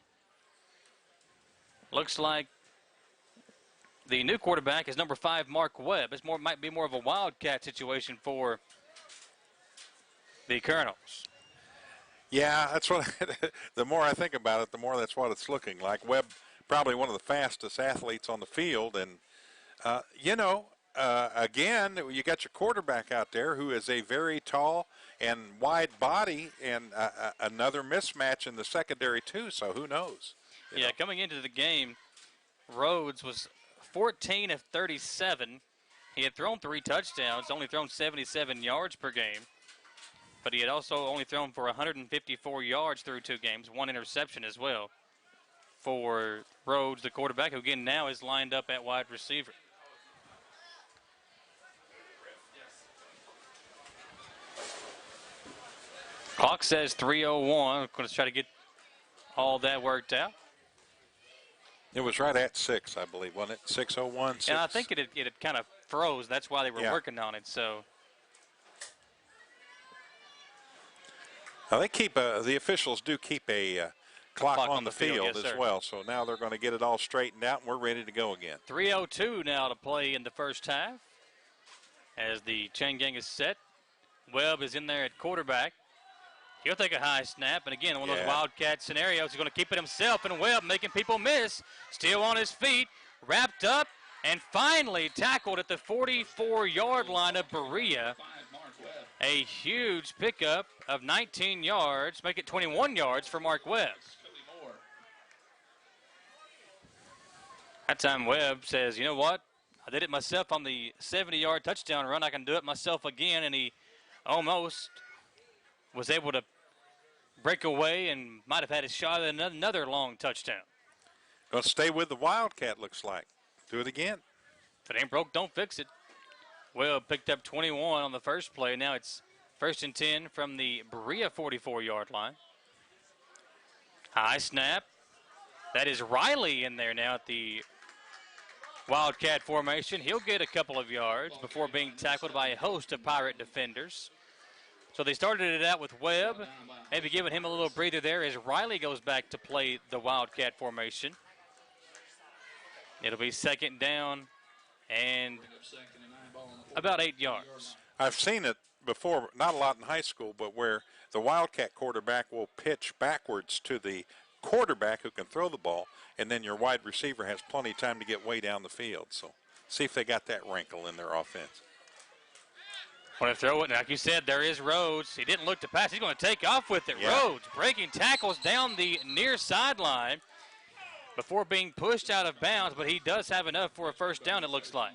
looks like the new quarterback is number 5, Mark Webb. It's might be more of a wildcat situation for the Colonels. Yeah, that's what. The more I think about it, the more that's what it's looking like. Webb, probably one of the fastest athletes on the field, and again, you got your quarterback out there who is a very tall and wide body, and another mismatch in the secondary too. So who knows? Yeah, coming into the game, Rhodes was 14 of 37. He had thrown 3 touchdowns, only thrown 77 yards per game. But he had also only thrown for 154 yards through 2 games, 1 interception as well for Rhodes, the quarterback, who again now is lined up at wide receiver. Clock says 3:01. We're going to try to get all that worked out. It was right at 6, I believe, wasn't it? 6:01. 6. And I think it had kind of froze. That's why they were working on it. So they keep the officials do keep a clock on the field as well. So now they're going to get it all straightened out, and we're ready to go again. 3:02 now to play in the first half as the chain gang is set. Webb is in there at quarterback. He'll take a high snap, and again, one of those Wildcat scenarios. He's going to keep it himself, and Webb making people miss. Still on his feet, wrapped up, and finally tackled at the 44-yard line of Berea. A huge pickup of 19 yards, make it 21 yards for Mark Webb. That time Webb says, you know what? I did it myself on the 70-yard touchdown run. I can do it myself again, and he almost was able to break away and might have had a shot at another long touchdown. Going to stay with the Wildcat, looks like. Do it again. If it ain't broke, don't fix it. Webb picked up 21 on the first play. Now it's 1st and 10 from the Berea 44-yard line. High snap. That is Riley in there now at the Wildcat formation. He'll get a couple of yards before being tackled by a host of Pirate defenders. So they started it out with Webb, maybe giving him a little breather there as Riley goes back to play the Wildcat formation. It'll be 2nd down and about 8 yards. I've seen it before, not a lot in high school, but where the Wildcat quarterback will pitch backwards to the quarterback who can throw the ball, and then your wide receiver has plenty of time to get way down the field. So see if they got that wrinkle in their offense. Want to throw it, like you said, there is Rhodes. He didn't look to pass. He's going to take off with it. Yeah. Rhodes breaking tackles down the near sideline before being pushed out of bounds, but he does have enough for a first down, it looks like.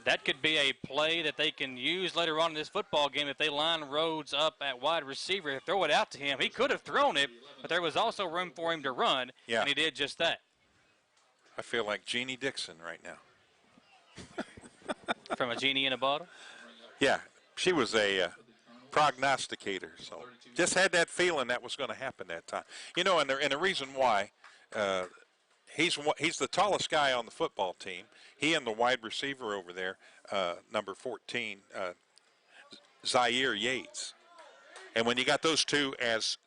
That could be a play that they can use later on in this football game if they line Rhodes up at wide receiver, throw it out to him. He could have thrown it, but there was also room for him to run, and he did just that. I feel like Jeannie Dixon right now. From a genie in a bottle? Yeah, she was a prognosticator, so just had that feeling that was going to happen that time. You know, and the reason why, he's the tallest guy on the football team. He and the wide receiver over there, number 14, Zaire Yates. And when you got those two as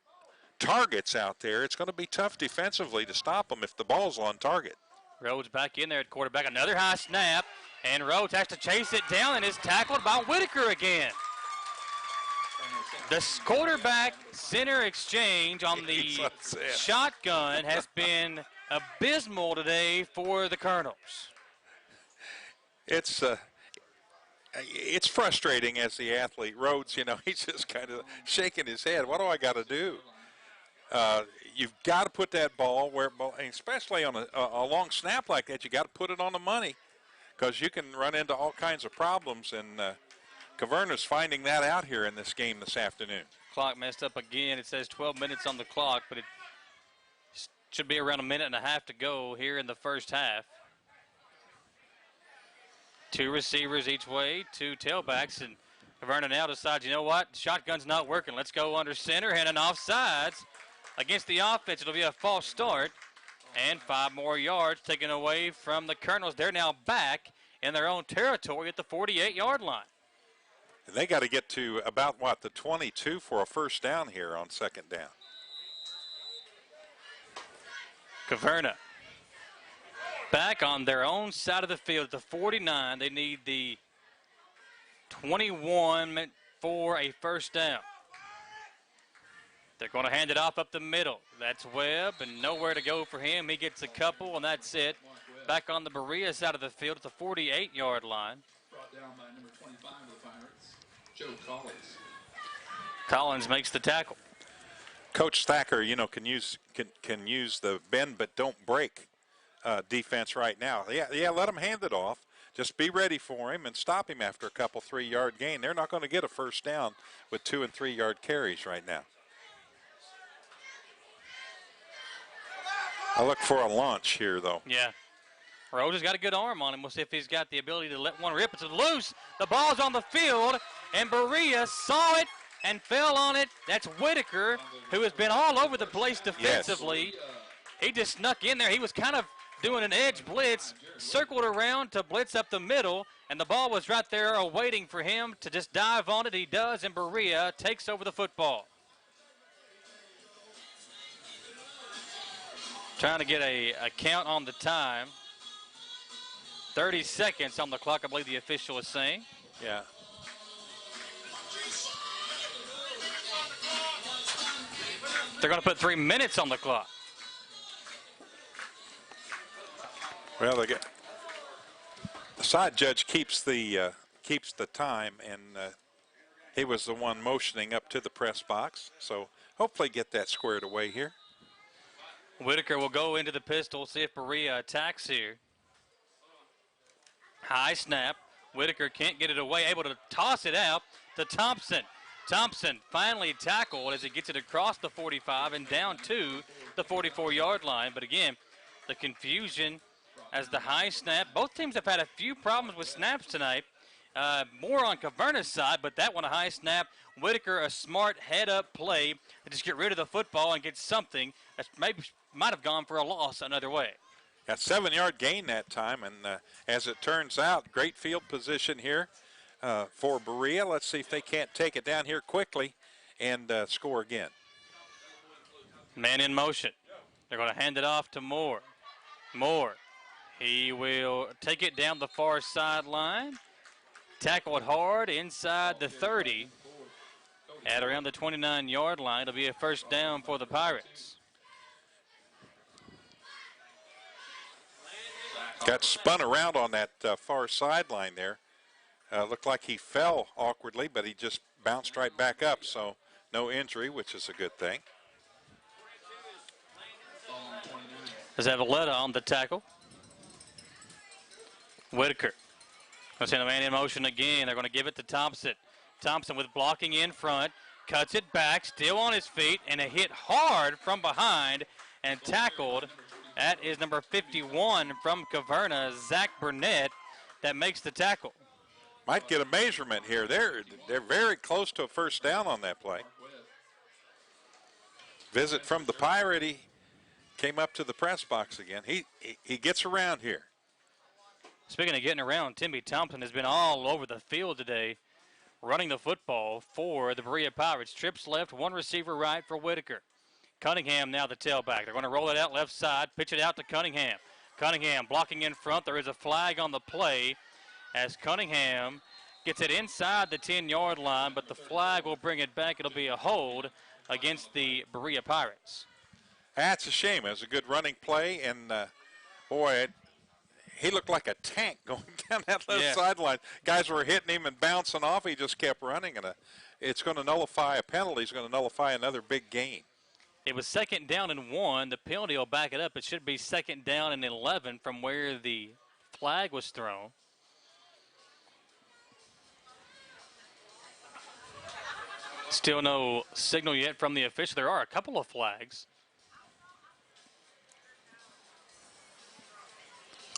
targets out there, it's going to be tough defensively to stop them if the ball's on target. Rhodes back in there at quarterback. Another high snap. And Rhodes has to chase it down and is tackled by Whitaker again. The quarterback center exchange on the shotgun has been abysmal today for the Colonels. It's frustrating as the athlete. Rhodes, you know, he's just kind of shaking his head. What do I got to do? You've got to put that ball where, especially on a long snap like that, you got to put it on the money, because you can run into all kinds of problems, and Caverna's finding that out here in this game this afternoon. Clock messed up again. It says 12 minutes on the clock, but it should be around a minute and a half to go here in the first half. Two receivers each way, two tailbacks, and Caverna now decides, you know what, shotgun's not working. Let's go under center, and an offsides against the offense. It'll be a false start. And 5 more yards taken away from the Colonels. They're now back in their own territory at the 48-yard line. And they got to get to about, the 22 for a first down here on 2nd down. Caverna back on their own side of the field at the 49. They need the 21 for a first down. They're going to hand it off up the middle. That's Webb, and nowhere to go for him. He gets a couple, and that's it. Back on the Berea side of the field at the 48-yard line. Brought down by number 25 of the Pirates, Joe Collins. Collins makes the tackle. Coach Thacker, you know, can use the bend but don't break defense right now. Yeah, let him hand it off. Just be ready for him and stop him after a couple 3-yard gain. They're not going to get a first down with 2- and 3-yard carries right now. I look for a launch here, though. Yeah. Rhodes has got a good arm on him. We'll see if he's got the ability to let one rip. It's loose. The ball's on the field, and Berea saw it and fell on it. That's Whitaker, who has been all over the place defensively. Yes. He just snuck in there. He was kind of doing an edge blitz, circled around to blitz up the middle, and the ball was right there waiting for him to just dive on it. He does, and Berea takes over the football. Trying to get a count on the time. 30 seconds on the clock, I believe the official is saying. Yeah. They're going to put 3 minutes on the clock. Well, the side judge keeps the time, and he was the one motioning up to the press box. So hopefully get that squared away here. Whitaker will go into the pistol, see if Berea attacks here. High snap. Whitaker can't get it away, able to toss it out to Thompson. Thompson finally tackled as he gets it across the 45 and down to the 44-yard line. But again, the confusion as the high snap. Both teams have had a few problems with snaps tonight. More on Caverna's side, but that one a high snap. Whitaker, a smart head-up play to just get rid of the football and get something that maybe might have gone for a loss another way. Got 7-yard gain that time, and as it turns out, great field position here for Berea. Let's see if they can't take it down here quickly and score again. Man in motion. They're going to hand it off to Moore. Moore. He will take it down the far sideline. Tackled hard inside the 30 at around the 29-yard line. It'll be a first down for the Pirates. Got spun around on that far sideline there. Looked like he fell awkwardly, but he just bounced right back up, so no injury, which is a good thing. Zavaleta on the tackle. Whitaker. Going to send a man in motion again. They're going to give it to Thompson. Thompson with blocking in front. Cuts it back, still on his feet, and a hit hard from behind and tackled. That is number 51 from Caverna, Zach Burnett, that makes the tackle. Might get a measurement here. They're very close to a first down on that play. Visit from the Pirate. He came up to the press box again. He gets around here. Speaking of getting around, Timmy Thompson has been all over the field today running the football for the Berea Pirates. Trips left, one receiver right for Whitaker. Cunningham now the tailback. They're going to roll it out left side, pitch it out to Cunningham. Cunningham blocking in front. There is a flag on the play as Cunningham gets it inside the 10-yard line, but the flag will bring it back. It'll be a hold against the Berea Pirates. That's a shame. It was a good running play, and boy, he looked like a tank going down that left sideline. Guys were hitting him and bouncing off. He just kept running, and it's going to nullify a penalty. It's going to nullify another big gain. It was 2nd down and 1. The penalty will back it up. It should be 2nd down and 11 from where the flag was thrown. Still no signal yet from the official. There are a couple of flags.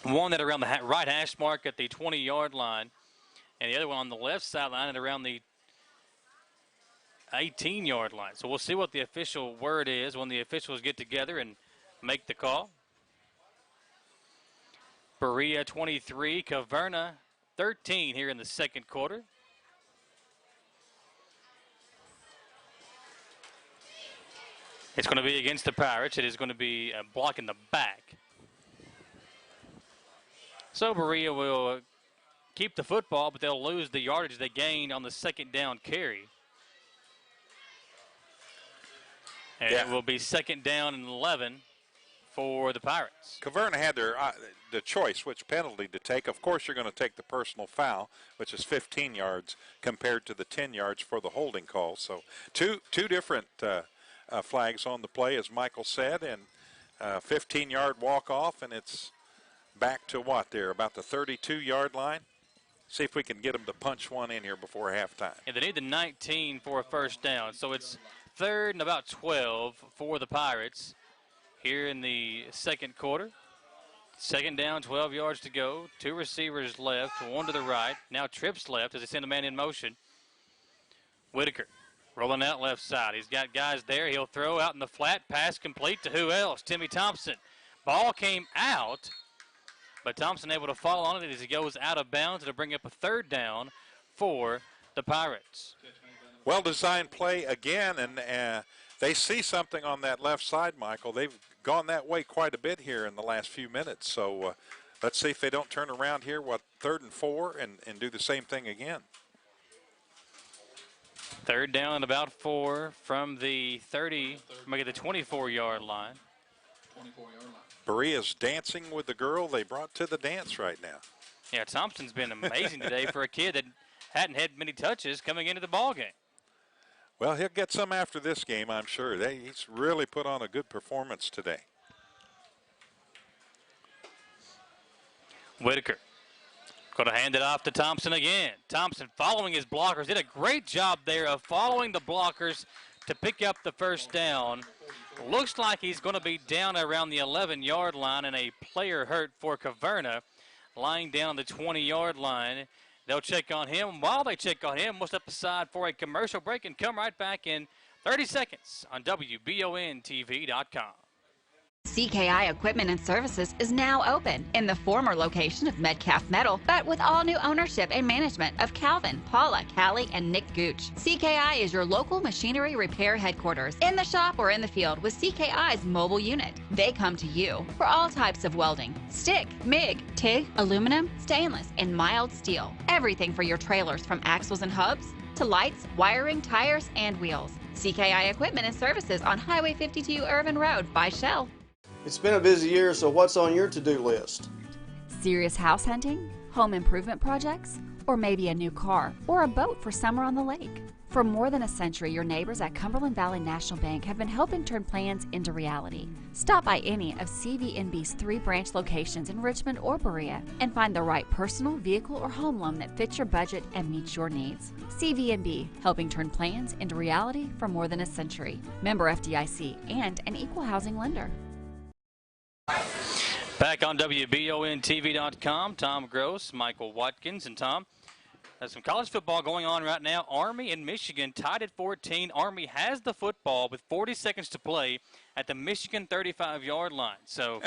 One that around the right hash mark at the 20-yard line, and the other one on the left sideline at around the 18-yard line. So we'll see what the official word is when the officials get together and make the call. Berea 23, Caverna 13 here in the second quarter. It's going to be against the Pirates. It is going to be a block in the back. So Berea will keep the football, but they'll lose the yardage they gained on the 2nd down carry. And it will be 2nd down and 11 for the Pirates. Caverna had the choice which penalty to take. Of course, you're going to take the personal foul, which is 15 yards compared to the 10 yards for the holding call. So two different flags on the play, as Michael said, and 15-yard walk-off, and it's back to what there, about the 32-yard line. See if we can get them to punch one in here before halftime. And they need the 19 for a first down. So it's 3rd and about 12 for the Pirates here in the second quarter. 2nd down, 12 yards to go. 2 receivers left, 1 to the right. Now trips left as they send a man in motion. Whitaker rolling out left side. He's got guys there. He'll throw out in the flat. Pass complete to who else? Timmy Thompson. Ball came out, but Thompson able to fall on it as he goes out of bounds to bring up a 3rd down for the Pirates. Well-designed play again, and they see something on that left side, Michael. They've gone that way quite a bit here in the last few minutes. So let's see if they don't turn around here, 3rd and 4, and do the same thing again. 3rd down and about 4 from the 30, maybe the 24-yard line. 24-yard line. Berea's dancing with the girl they brought to the dance right now. Yeah, Thompson's been amazing today for a kid that hadn't had many touches coming into the ball game. Well, he'll get some after this game, I'm sure. He's really put on a good performance today. Whitaker going to hand it off to Thompson again. Thompson following his blockers. Did a great job there of following the blockers to pick up the first down. Looks like he's going to be down around the 11-yard line, and a player hurt for Caverna lying down on the 20-yard line. They'll check on him. While they check on him, we'll step aside for a commercial break and come right back in 30 seconds on WBONTV.com. CKI Equipment and Services is now open in the former location of Metcalf Metal, but with all new ownership and management of Calvin, Paula, Callie, and Nick Gooch. CKI is your local machinery repair headquarters, in the shop or in the field with CKI's mobile unit. They come to you for all types of welding, stick, MIG, TIG, aluminum, stainless, and mild steel. Everything for your trailers from axles and hubs to lights, wiring, tires, and wheels. CKI Equipment and Services on Highway 52 Irvin Road by Shell. It's been a busy year, so what's on your to-do list? Serious house hunting, home improvement projects, or maybe a new car or a boat for summer on the lake. For more than a century, your neighbors at Cumberland Valley National Bank have been helping turn plans into reality. Stop by any of CVNB's 3 branch locations in Richmond or Berea and find the right personal, vehicle, or home loan that fits your budget and meets your needs. CVNB, helping turn plans into reality for more than a century. Member FDIC and an equal housing lender. Back on WBONTV.com, Tom Gross, Michael Watkins, and Tom. There's some college football going on right now. Army and Michigan tied at 14. Army has the football with 40 seconds to play at the Michigan 35-yard line. So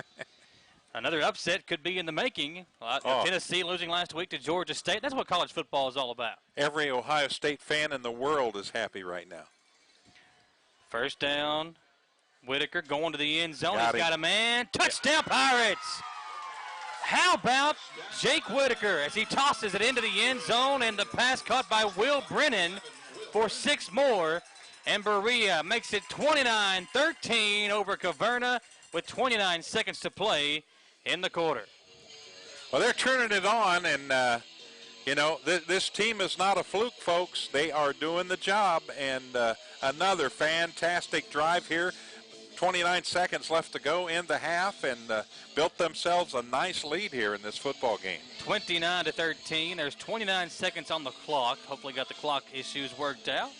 another upset could be in the making. Tennessee losing last week to Georgia State. That's what college football is all about. Every Ohio State fan in the world is happy right now. First down. Whitaker going to the end zone. He's got a man. Touchdown, Pirates! How about Jake Whitaker as he tosses it into the end zone, and the pass caught by Will Brennan for 6 more. And Berea makes it 29-13 over Caverna with 29 seconds to play in the quarter. Well, they're turning it on, and, you know, this team is not a fluke, folks. They are doing the job, and another fantastic drive here. 29 seconds left to go in the half, and built themselves a nice lead here in this football game. 29-13. There's 29 seconds on the clock. Hopefully got the clock issues worked out.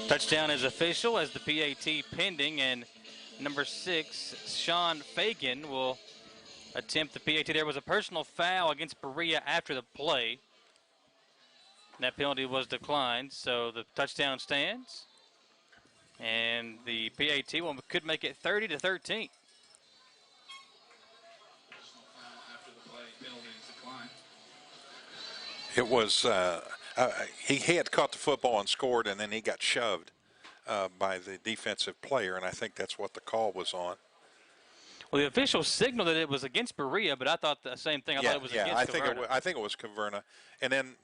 Touchdown is official as the PAT pending, and number 6, Sean Fagan, will attempt the PAT. There was a personal foul against Berea after the play. That penalty was declined, so the touchdown stands. And the PAT could make it 30-13. It was, he had caught the football and scored, and then he got shoved by the defensive player, and I think that's what the call was on. Well, the official signaled that it was against Berea, but I thought the same thing. I thought it was against Caverna. I think it was Caverna. And then,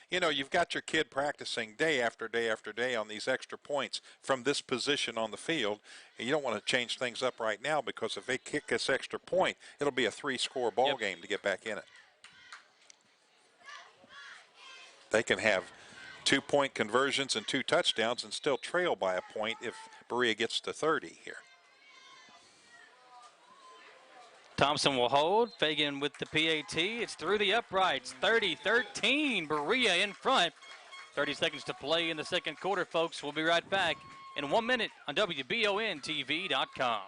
you know, you've got your kid practicing day after day after day on these extra points from this position on the field. And you don't want to change things up right now, because if they kick this extra point, it'll be a 3-score ball game to get back in it. They can have 2-point conversions and 2 touchdowns and still trail by a point if Berea gets to 30 here. Thompson will hold. Fagan with the PAT. It's through the uprights. 30-13. Berea in front. 30 seconds to play in the second quarter, folks. We'll be right back in 1 minute on WBONTV.com.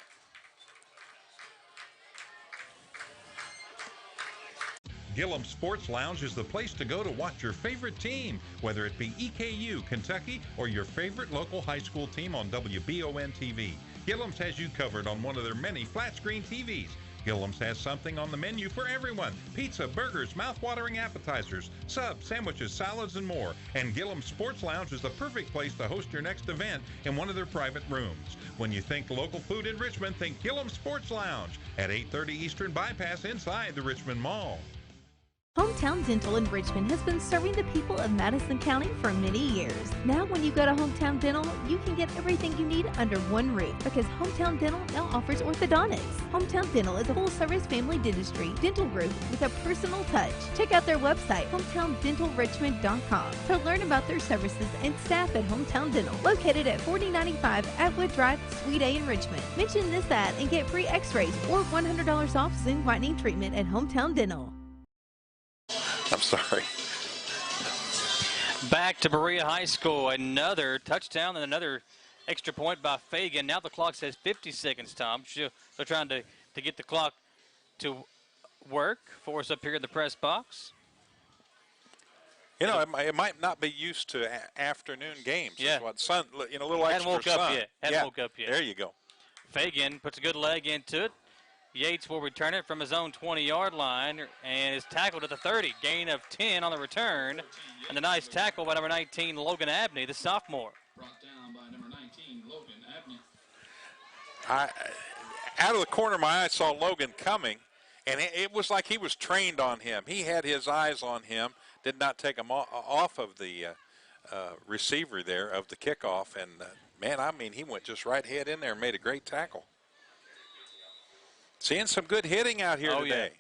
Gillum Sports Lounge is the place to go to watch your favorite team, whether it be EKU, Kentucky, or your favorite local high school team on WBON TV. Gillum's has you covered on one of their many flat-screen TVs. Gillum's has something on the menu for everyone. Pizza, burgers, mouth-watering appetizers, subs, sandwiches, salads, and more. And Gillum's Sports Lounge is the perfect place to host your next event in one of their private rooms. When you think local food in Richmond, think Gillum's Sports Lounge at 830 Eastern Bypass inside the Richmond Mall. Hometown Dental in Richmond has been serving the people of Madison County for many years. Now when you go to Hometown Dental, you can get everything you need under one roof because Hometown Dental now offers orthodontics. Hometown Dental is a full-service family dentistry dental group with a personal touch. Check out their website, hometowndentalrichmond.com, to learn about their services and staff at Hometown Dental, located at 4095 Atwood Drive, Suite A in Richmond. Mention this ad and get free x-rays or $100 off Zoom whitening treatment at Hometown Dental. I'm sorry. Back to Berea High School. Another touchdown and another extra point by Fagan. Now the clock says 50 seconds, Tom. They're trying to get the clock to work for us up here in the press box. You know, it might not be used to afternoon games. Yeah. What, sun, you know, a little extra woke sun. up yet. Hadn't woke up yet. There you go. Fagan puts a good leg into it. Yates will return it from his own 20-yard line and is tackled at the 30. Gain of 10 on the return. And a nice tackle by number 19, Logan Abney, the sophomore. Brought down by number 19, Logan Abney. Out of the corner of my eye, I saw Logan coming, and it was like he was trained on him. He had his eyes on him, did not take him off of the receiver there of the kickoff. And, man, I mean, he went just right head in there and made a great tackle. Seeing some good hitting out here today. Yeah.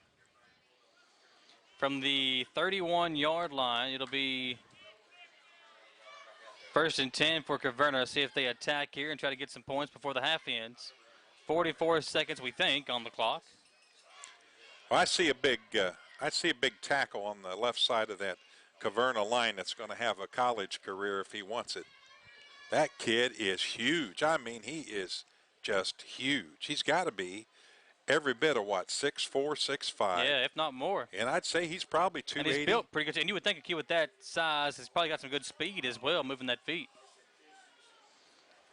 From the 31-yard line, it'll be 1st and 10 for Caverna. See if they attack here and try to get some points before the half ends. 44 seconds, we think, on the clock. Well, I see a big tackle on the left side of that Caverna line that's going to have a college career if he wants it. That kid is huge. I mean, he is just huge. He's got to be every bit of, what, 6'4", 6'5". Yeah, if not more. And I'd say he's probably 280. And he's built pretty good. And you would think a kid with that size has probably got some good speed as well, moving that feet.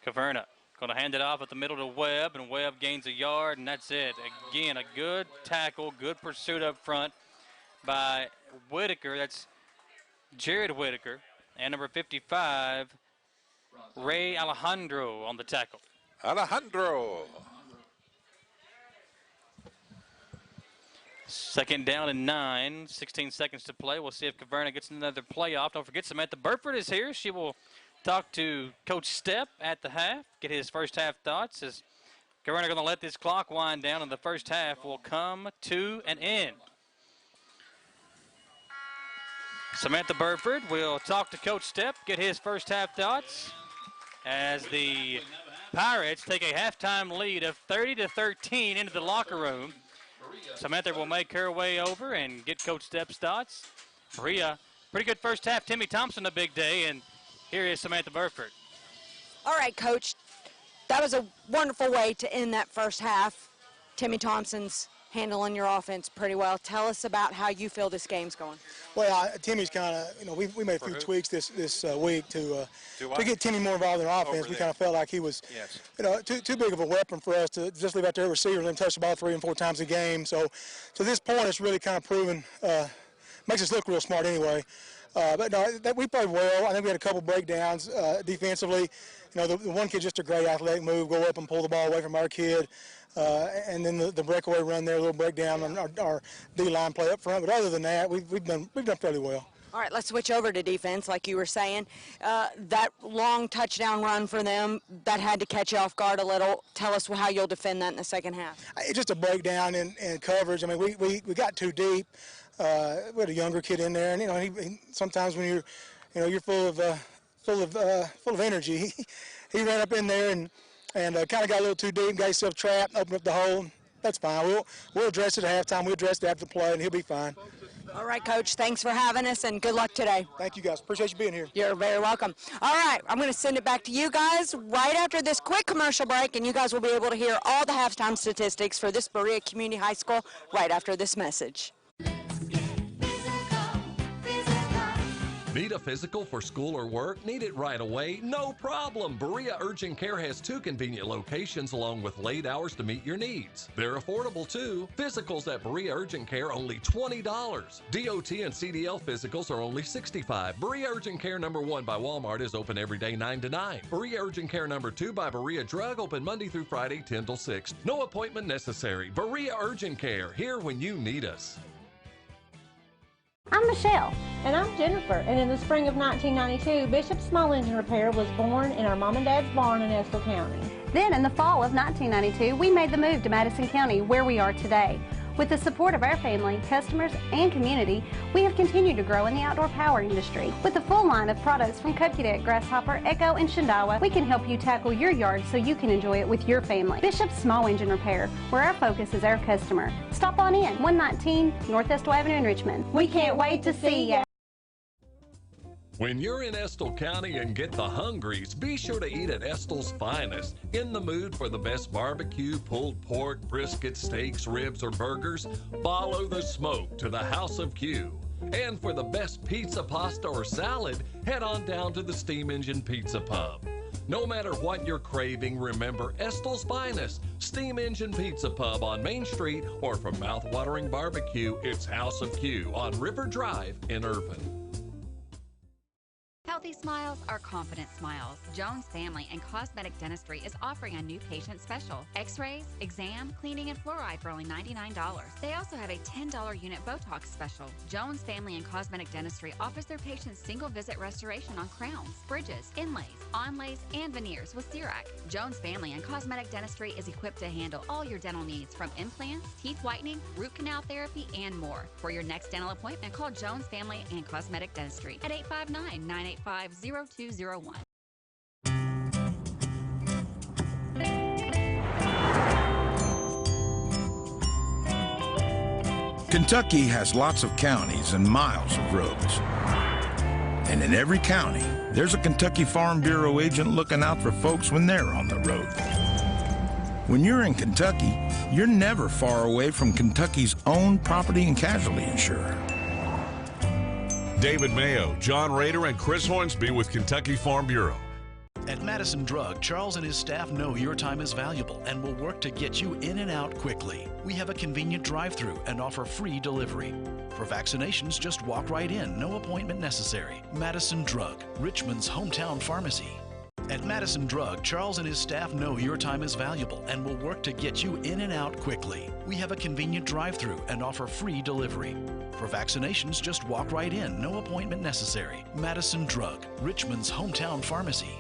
Caverna going to hand it off at the middle to Webb, and Webb gains a yard, and that's it. Again, a good tackle, good pursuit up front by Whitaker. That's Jared Whitaker. And number 55, Ray Alejandro on the tackle. Alejandro. 2nd down and 9, 16 seconds to play. We'll see if Caverna gets another playoff. Don't forget, Samantha Burford is here. She will talk to Coach Stepp at the half, get his first half thoughts. As Caverna going to let this clock wind down, and the first half will come to an end. Samantha Burford will talk to Coach Stepp, get his first half thoughts, as the Pirates take a halftime lead of 30-13 into the locker room. Samantha will make her way over and get Coach Stepp's thoughts. Berea, pretty good first half. Timmy Thompson, a big day, and here is Samantha Burford. All right, Coach. That was a wonderful way to end that first half. Timmy Thompson's handling your offense pretty well. Tell us about how you feel this game's going. Well, Timmy's kind of, you know, we made a few tweaks this week to get Timmy more involved in our offense. We kind of felt like he was, you know, too big of a weapon for us to just leave out there receivers and touch the ball 3 and 4 times a game. So to this point, it's really kind of proven, makes us look real smart anyway. But no, we played well. I think we had a couple breakdowns defensively. You know, the one kid just a great athletic move, go up and pull the ball away from our kid. And then the breakaway run there, a little breakdown on our D-line play up front. But other than that, we've done fairly well. All right, let's switch over to defense, like you were saying. That long touchdown run for them, that had to catch you off guard a little. Tell us how you'll defend that in the second half. It's just a breakdown in coverage. I mean, we got too deep. We had a younger kid in there, and you know, he sometimes when you're full of energy, he ran up in there and kind of got a little too deep, got himself trapped, opened up the hole. That's fine. We'll address it at halftime. We'll address it after the play, and he'll be fine. All right, Coach, thanks for having us, and good luck today. Thank you, guys. Appreciate you being here. You're very welcome. All right, I'm going to send it back to you guys right after this quick commercial break, and you guys will be able to hear all the halftime statistics for this Berea Community High School right after this message. Need a physical for school or work? Need it right away? No problem. Berea Urgent Care has 2 convenient locations along with late hours to meet your needs. They're affordable too. Physicals at Berea Urgent Care only $20. DOT and CDL physicals are only $65. Berea Urgent Care number 1 by Walmart is open every day 9 to 9. Berea Urgent Care number 2 by Berea Drug open Monday through Friday 10 till 6. No appointment necessary. Berea Urgent Care, here when you need us. I'm Michelle. And I'm Jennifer. And in the spring of 1992, Bishop Small Engine Repair was born in our mom and dad's barn in Estill County. Then in the fall of 1992, we made the move to Madison County, where we are today. With the support of our family, customers, and community, we have continued to grow in the outdoor power industry. With a full line of products from Cupcake Deck, Grasshopper, Echo, and Shindawa, we can help you tackle your yard so you can enjoy it with your family. Bishop Small Engine Repair, where our focus is our customer. Stop on in, 119 North Estill Avenue in Richmond. We can't wait to see ya. When you're in Estill County and get the hungries, be sure to eat at Estill's Finest. In the mood for the best barbecue, pulled pork, brisket, steaks, ribs, or burgers? Follow the smoke to the House of Q. And for the best pizza, pasta, or salad, head on down to the Steam Engine Pizza Pub. No matter what you're craving, remember Estill's Finest, Steam Engine Pizza Pub on Main Street, or for mouth-watering barbecue, it's House of Q on River Drive in Irvine. Healthy smiles are confident smiles. Jones Family and Cosmetic Dentistry is offering a new patient special. X-rays, exam, cleaning, and fluoride for only $99. They also have a $10 unit Botox special. Jones Family and Cosmetic Dentistry offers their patients single-visit restoration on crowns, bridges, inlays, onlays, and veneers with CERAC. Jones Family and Cosmetic Dentistry is equipped to handle all your dental needs from implants, teeth whitening, root canal therapy, and more. For your next dental appointment, call Jones Family and Cosmetic Dentistry at 859-985-0201. Kentucky has lots of counties and miles of roads. And in every county, there's a Kentucky Farm Bureau agent looking out for folks when they're on the road. When you're in Kentucky, you're never far away from Kentucky's own property and casualty insurer. David Mayo, John Rader, and Chris Hornsby with Kentucky Farm Bureau. At Madison Drug, Charles and his staff know your time is valuable and will work to get you in and out quickly. We have a convenient drive-through and offer free delivery. For vaccinations, just walk right in, no appointment necessary. Madison Drug, Richmond's hometown pharmacy. At Madison Drug, Charles and his staff know your time is valuable and will work to get you in and out quickly. We have a convenient drive-through and offer free delivery. For vaccinations, just walk right in, no appointment necessary. Madison Drug, Richmond's hometown pharmacy.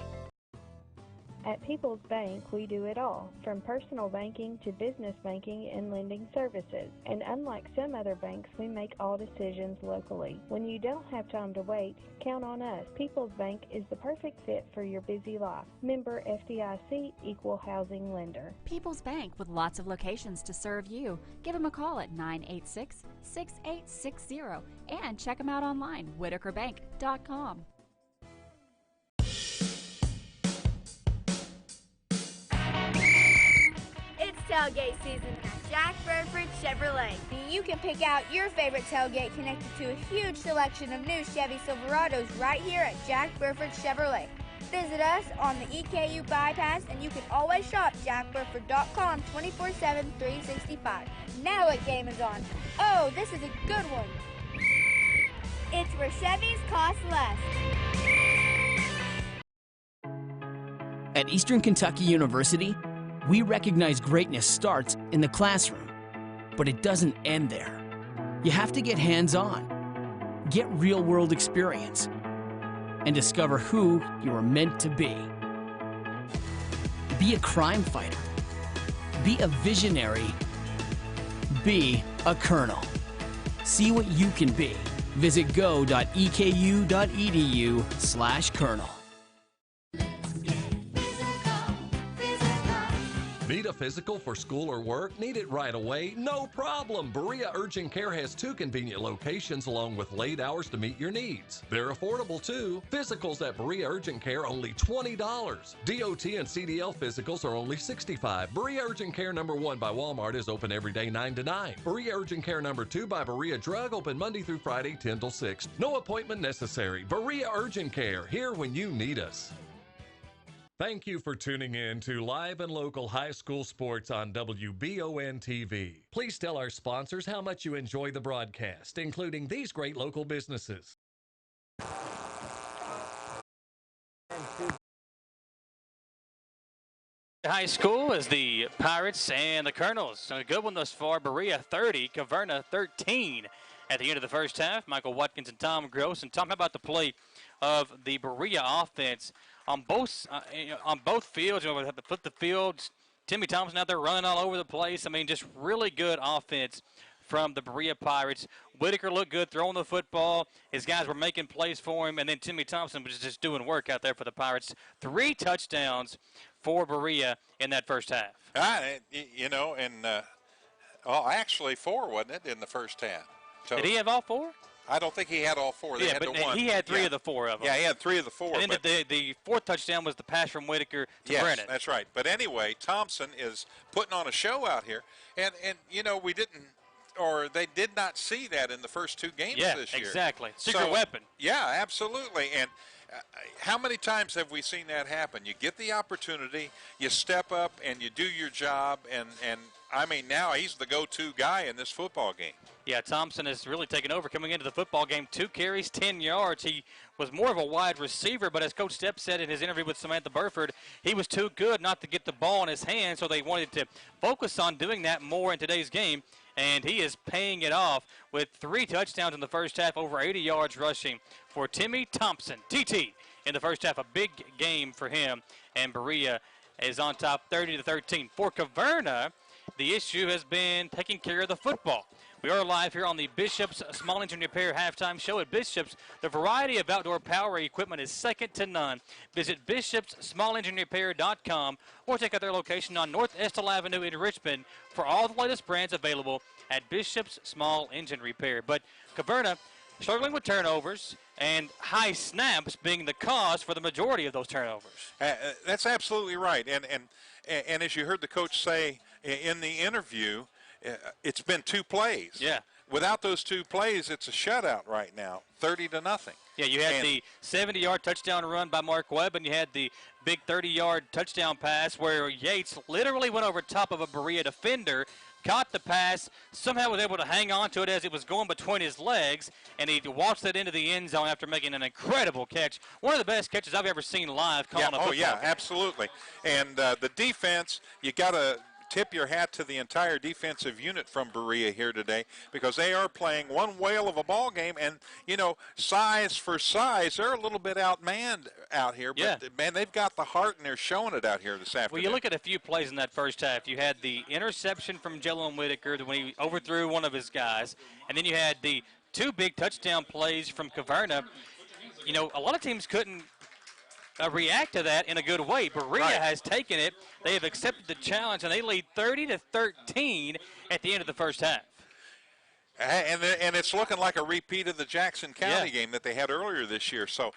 At People's Bank, we do it all, from personal banking to business banking and lending services. And unlike some other banks, we make all decisions locally. When you don't have time to wait, count on us. People's Bank is the perfect fit for your busy life. Member FDIC, Equal Housing Lender. People's Bank with lots of locations to serve you. Give them a call at 986-6860 and check them out online, whitakerbank.com. Tailgate season at Jack Burford Chevrolet. You can pick out your favorite tailgate connected to a huge selection of new Chevy Silverados right here at Jack Burford Chevrolet. Visit us on the EKU bypass, and you can always shop jackburford.com 24/7, 365. Now what game is on? Oh, this is a good one. It's where Chevys cost less. At Eastern Kentucky University, we recognize greatness starts in the classroom, but it doesn't end there. You have to get hands-on, get real-world experience, and discover who you are meant to be. Be a crime fighter. Be a visionary. Be a colonel. See what you can be. Visit go.eku.edu/colonel. Need a physical for school or work? Need it right away? No problem. Berea Urgent Care has 2 convenient locations along with late hours to meet your needs. They're affordable too. Physicals at Berea Urgent Care only $20. DOT and CDL physicals are only $65. Berea Urgent Care number 1 by Walmart is open every day 9 to 9. Berea Urgent Care number 2 by Berea Drug open Monday through Friday 10 till 6. No appointment necessary. Berea Urgent Care, here when you need us. Thank you for tuning in to Live and Local High School Sports on WBON TV. Please tell our sponsors how much you enjoy the broadcast, including these great local businesses. High School is the Pirates and the Colonels. A good one thus far. Berea 30, Caverna 13 at the end of the first half. Michael Watkins and Tom Gross. And Tom, how about the play of the Berea offense on both fields? You know, we have to flip the fields. Timmy Thompson out there running all over the place. I mean, just really good offense from the Berea Pirates. Whitaker looked good throwing the football. His guys were making plays for him, and then Timmy Thompson was just doing work out there for the Pirates. 3 touchdowns for Berea in that first half. Actually 4, wasn't it, in the first half? Did he have all 4? I don't think he had all 4. They had but the one. He had 3 of the 4 of them. Yeah, he had 3 of the 4. And then the 4th touchdown was the pass from Whitaker to Brennan. Yes, that's right. But anyway, Thompson is putting on a show out here. And we didn't, or they did not see that in the first 2 games this year. Yeah, exactly. Secret weapon. Yeah, absolutely. And how many times have we seen that happen? You get the opportunity, you step up, and you do your job. And I mean, now he's the go-to guy in this football game. Yeah, Thompson has really taken over coming into the football game. 2 carries, 10 yards. He was more of a wide receiver, but as Coach Stepp said in his interview with Samantha Burford, he was too good not to get the ball in his hands, so they wanted to focus on doing that more in today's game, and he is paying it off with 3 touchdowns in the first half, over 80 yards rushing for Timmy Thompson. TT in the first half, a big game for him, and Berea is on top 30-13. For Caverna, the issue has been taking care of the football. We are live here on the Bishop's Small Engine Repair halftime show at Bishop's. The variety of outdoor power equipment is second to none. Visit bishopssmallenginerepair.com or check out their location on North Estill Avenue in Richmond for all the latest brands available at Bishop's Small Engine Repair. But Caverna struggling with turnovers and high snaps being the cause for the majority of those turnovers. That's absolutely right. And as you heard the coach say in the interview, it's been 2 plays. Yeah. Without those 2 plays, it's a shutout right now, 30-0. Yeah, you had the 70-yard touchdown run by Mark Webb, and you had the big 30-yard touchdown pass where Yates literally went over top of a Berea defender, caught the pass, somehow was able to hang on to it as it was going between his legs, and he waltzed it into the end zone after making an incredible catch. One of the best catches I've ever seen live calling a football game. Absolutely. And the defense, you got to tip your hat to the entire defensive unit from Berea here today, because they are playing one whale of a ball game, and size for size, they're a little bit outmanned out here, but man, they've got the heart and they're showing it out here this afternoon. Well, you look at a few plays in that first half. You had the interception from Jalen Whitaker when he overthrew one of his guys, and then you had the 2 big touchdown plays from Caverna. A lot of teams couldn't react to that in a good way. Berea has taken it. They have accepted the challenge, and they lead 30-13 at the end of the first half. And it's looking like a repeat of the Jackson County game that they had earlier this year. So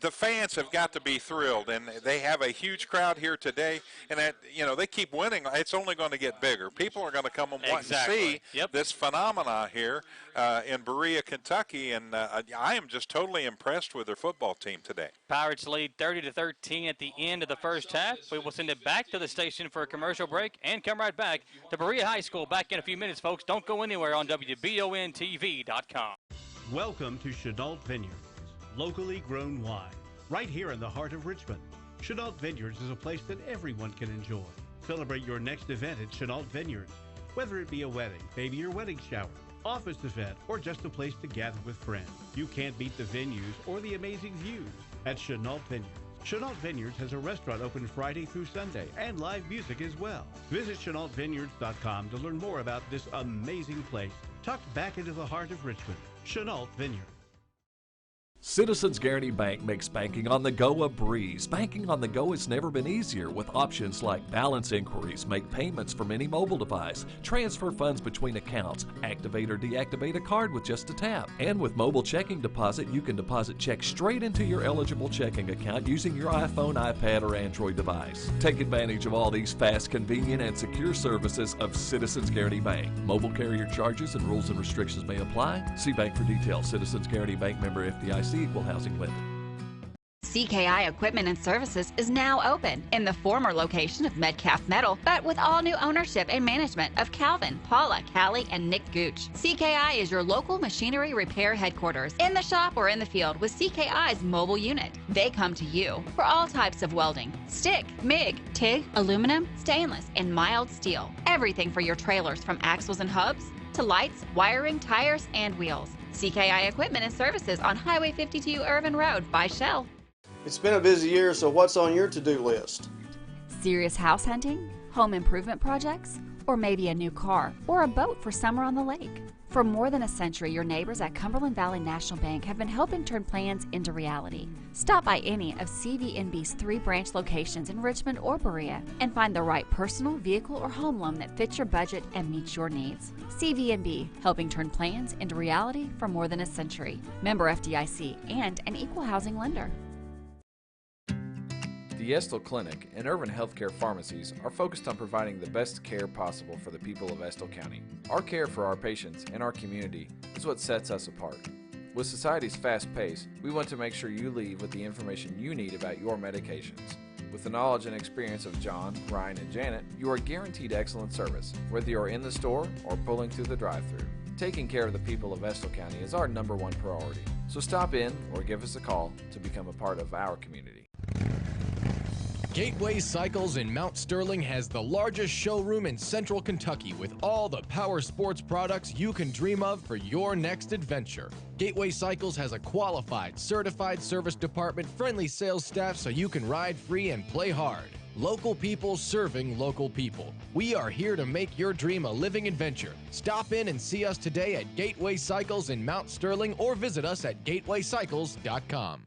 the fans have got to be thrilled, and they have a huge crowd here today. And they keep winning. It's only going to get bigger. People are going to come and want to see this phenomena here in Berea, Kentucky. And I am just totally impressed with their football team today. Pirates lead 30-13 at the end of the first half. We will send it back to the station for a commercial break and come right back to Berea High School. Back in a few minutes, folks. Don't go anywhere on WBONTV.com. Welcome to Chenault Vineyards, locally grown wine, right here in the heart of Richmond. Chenault Vineyards is a place that everyone can enjoy. Celebrate your next event at Chenault Vineyards, whether it be a wedding, baby or wedding shower, office event, or just a place to gather with friends. You can't beat the venues or the amazing views at Chenault Vineyards. Chenault Vineyards has a restaurant open Friday through Sunday and live music as well. Visit ChenaultVineyards.com to learn more about this amazing place tucked back into the heart of Richmond. Chenault Vineyards. Citizens Guaranty Bank makes banking on the go a breeze. Banking on the go has never been easier with options like balance inquiries, make payments from any mobile device, transfer funds between accounts, activate or deactivate a card with just a tap. And with mobile checking deposit, you can deposit checks straight into your eligible checking account using your iPhone, iPad, or Android device. Take advantage of all these fast, convenient, and secure services of Citizens Guaranty Bank. Mobile carrier charges and rules and restrictions may apply. See bank for details. Citizens Guaranty Bank, member FDIC, equal housing lender. CKI Equipment and Services is now open in the former location of Metcalf Metal, but with all new ownership and management of Calvin, Paula, Callie, and Nick Gooch. CKI is your local machinery repair headquarters, in the shop or in the field with CKI's mobile unit. They come to you for all types of welding, stick, MIG, TIG, aluminum, stainless, and mild steel. Everything for your trailers from axles and hubs to lights, wiring, tires, and wheels. CKI Equipment and Services on Highway 52 Irvin Road by Shell. It's been a busy year, so what's on your to-do list? Serious house hunting, home improvement projects, or maybe a new car or a boat for summer on the lake. For more than a century, your neighbors at Cumberland Valley National Bank have been helping turn plans into reality. Stop by any of CVNB's 3 branch locations in Richmond or Berea and find the right personal, vehicle, or home loan that fits your budget and meets your needs. CVNB, helping turn plans into reality for more than a century. Member FDIC and an equal housing lender. The Estill Clinic and Irvin Healthcare Pharmacies are focused on providing the best care possible for the people of Estill County. Our care for our patients and our community is what sets us apart. With society's fast pace, we want to make sure you leave with the information you need about your medications. With the knowledge and experience of John, Ryan, and Janet, you are guaranteed excellent service, whether you're in the store or pulling through the drive-thru. Taking care of the people of Estill County is our #1 priority. So stop in or give us a call to become a part of our community. Gateway Cycles in Mount Sterling has the largest showroom in Central Kentucky with all the power sports products you can dream of for your next adventure. Gateway Cycles has a qualified, certified service department, friendly sales staff so you can ride free and play hard. Local people serving local people. We are here to make your dream a living adventure. Stop in and see us today at Gateway Cycles in Mount Sterling or visit us at gatewaycycles.com.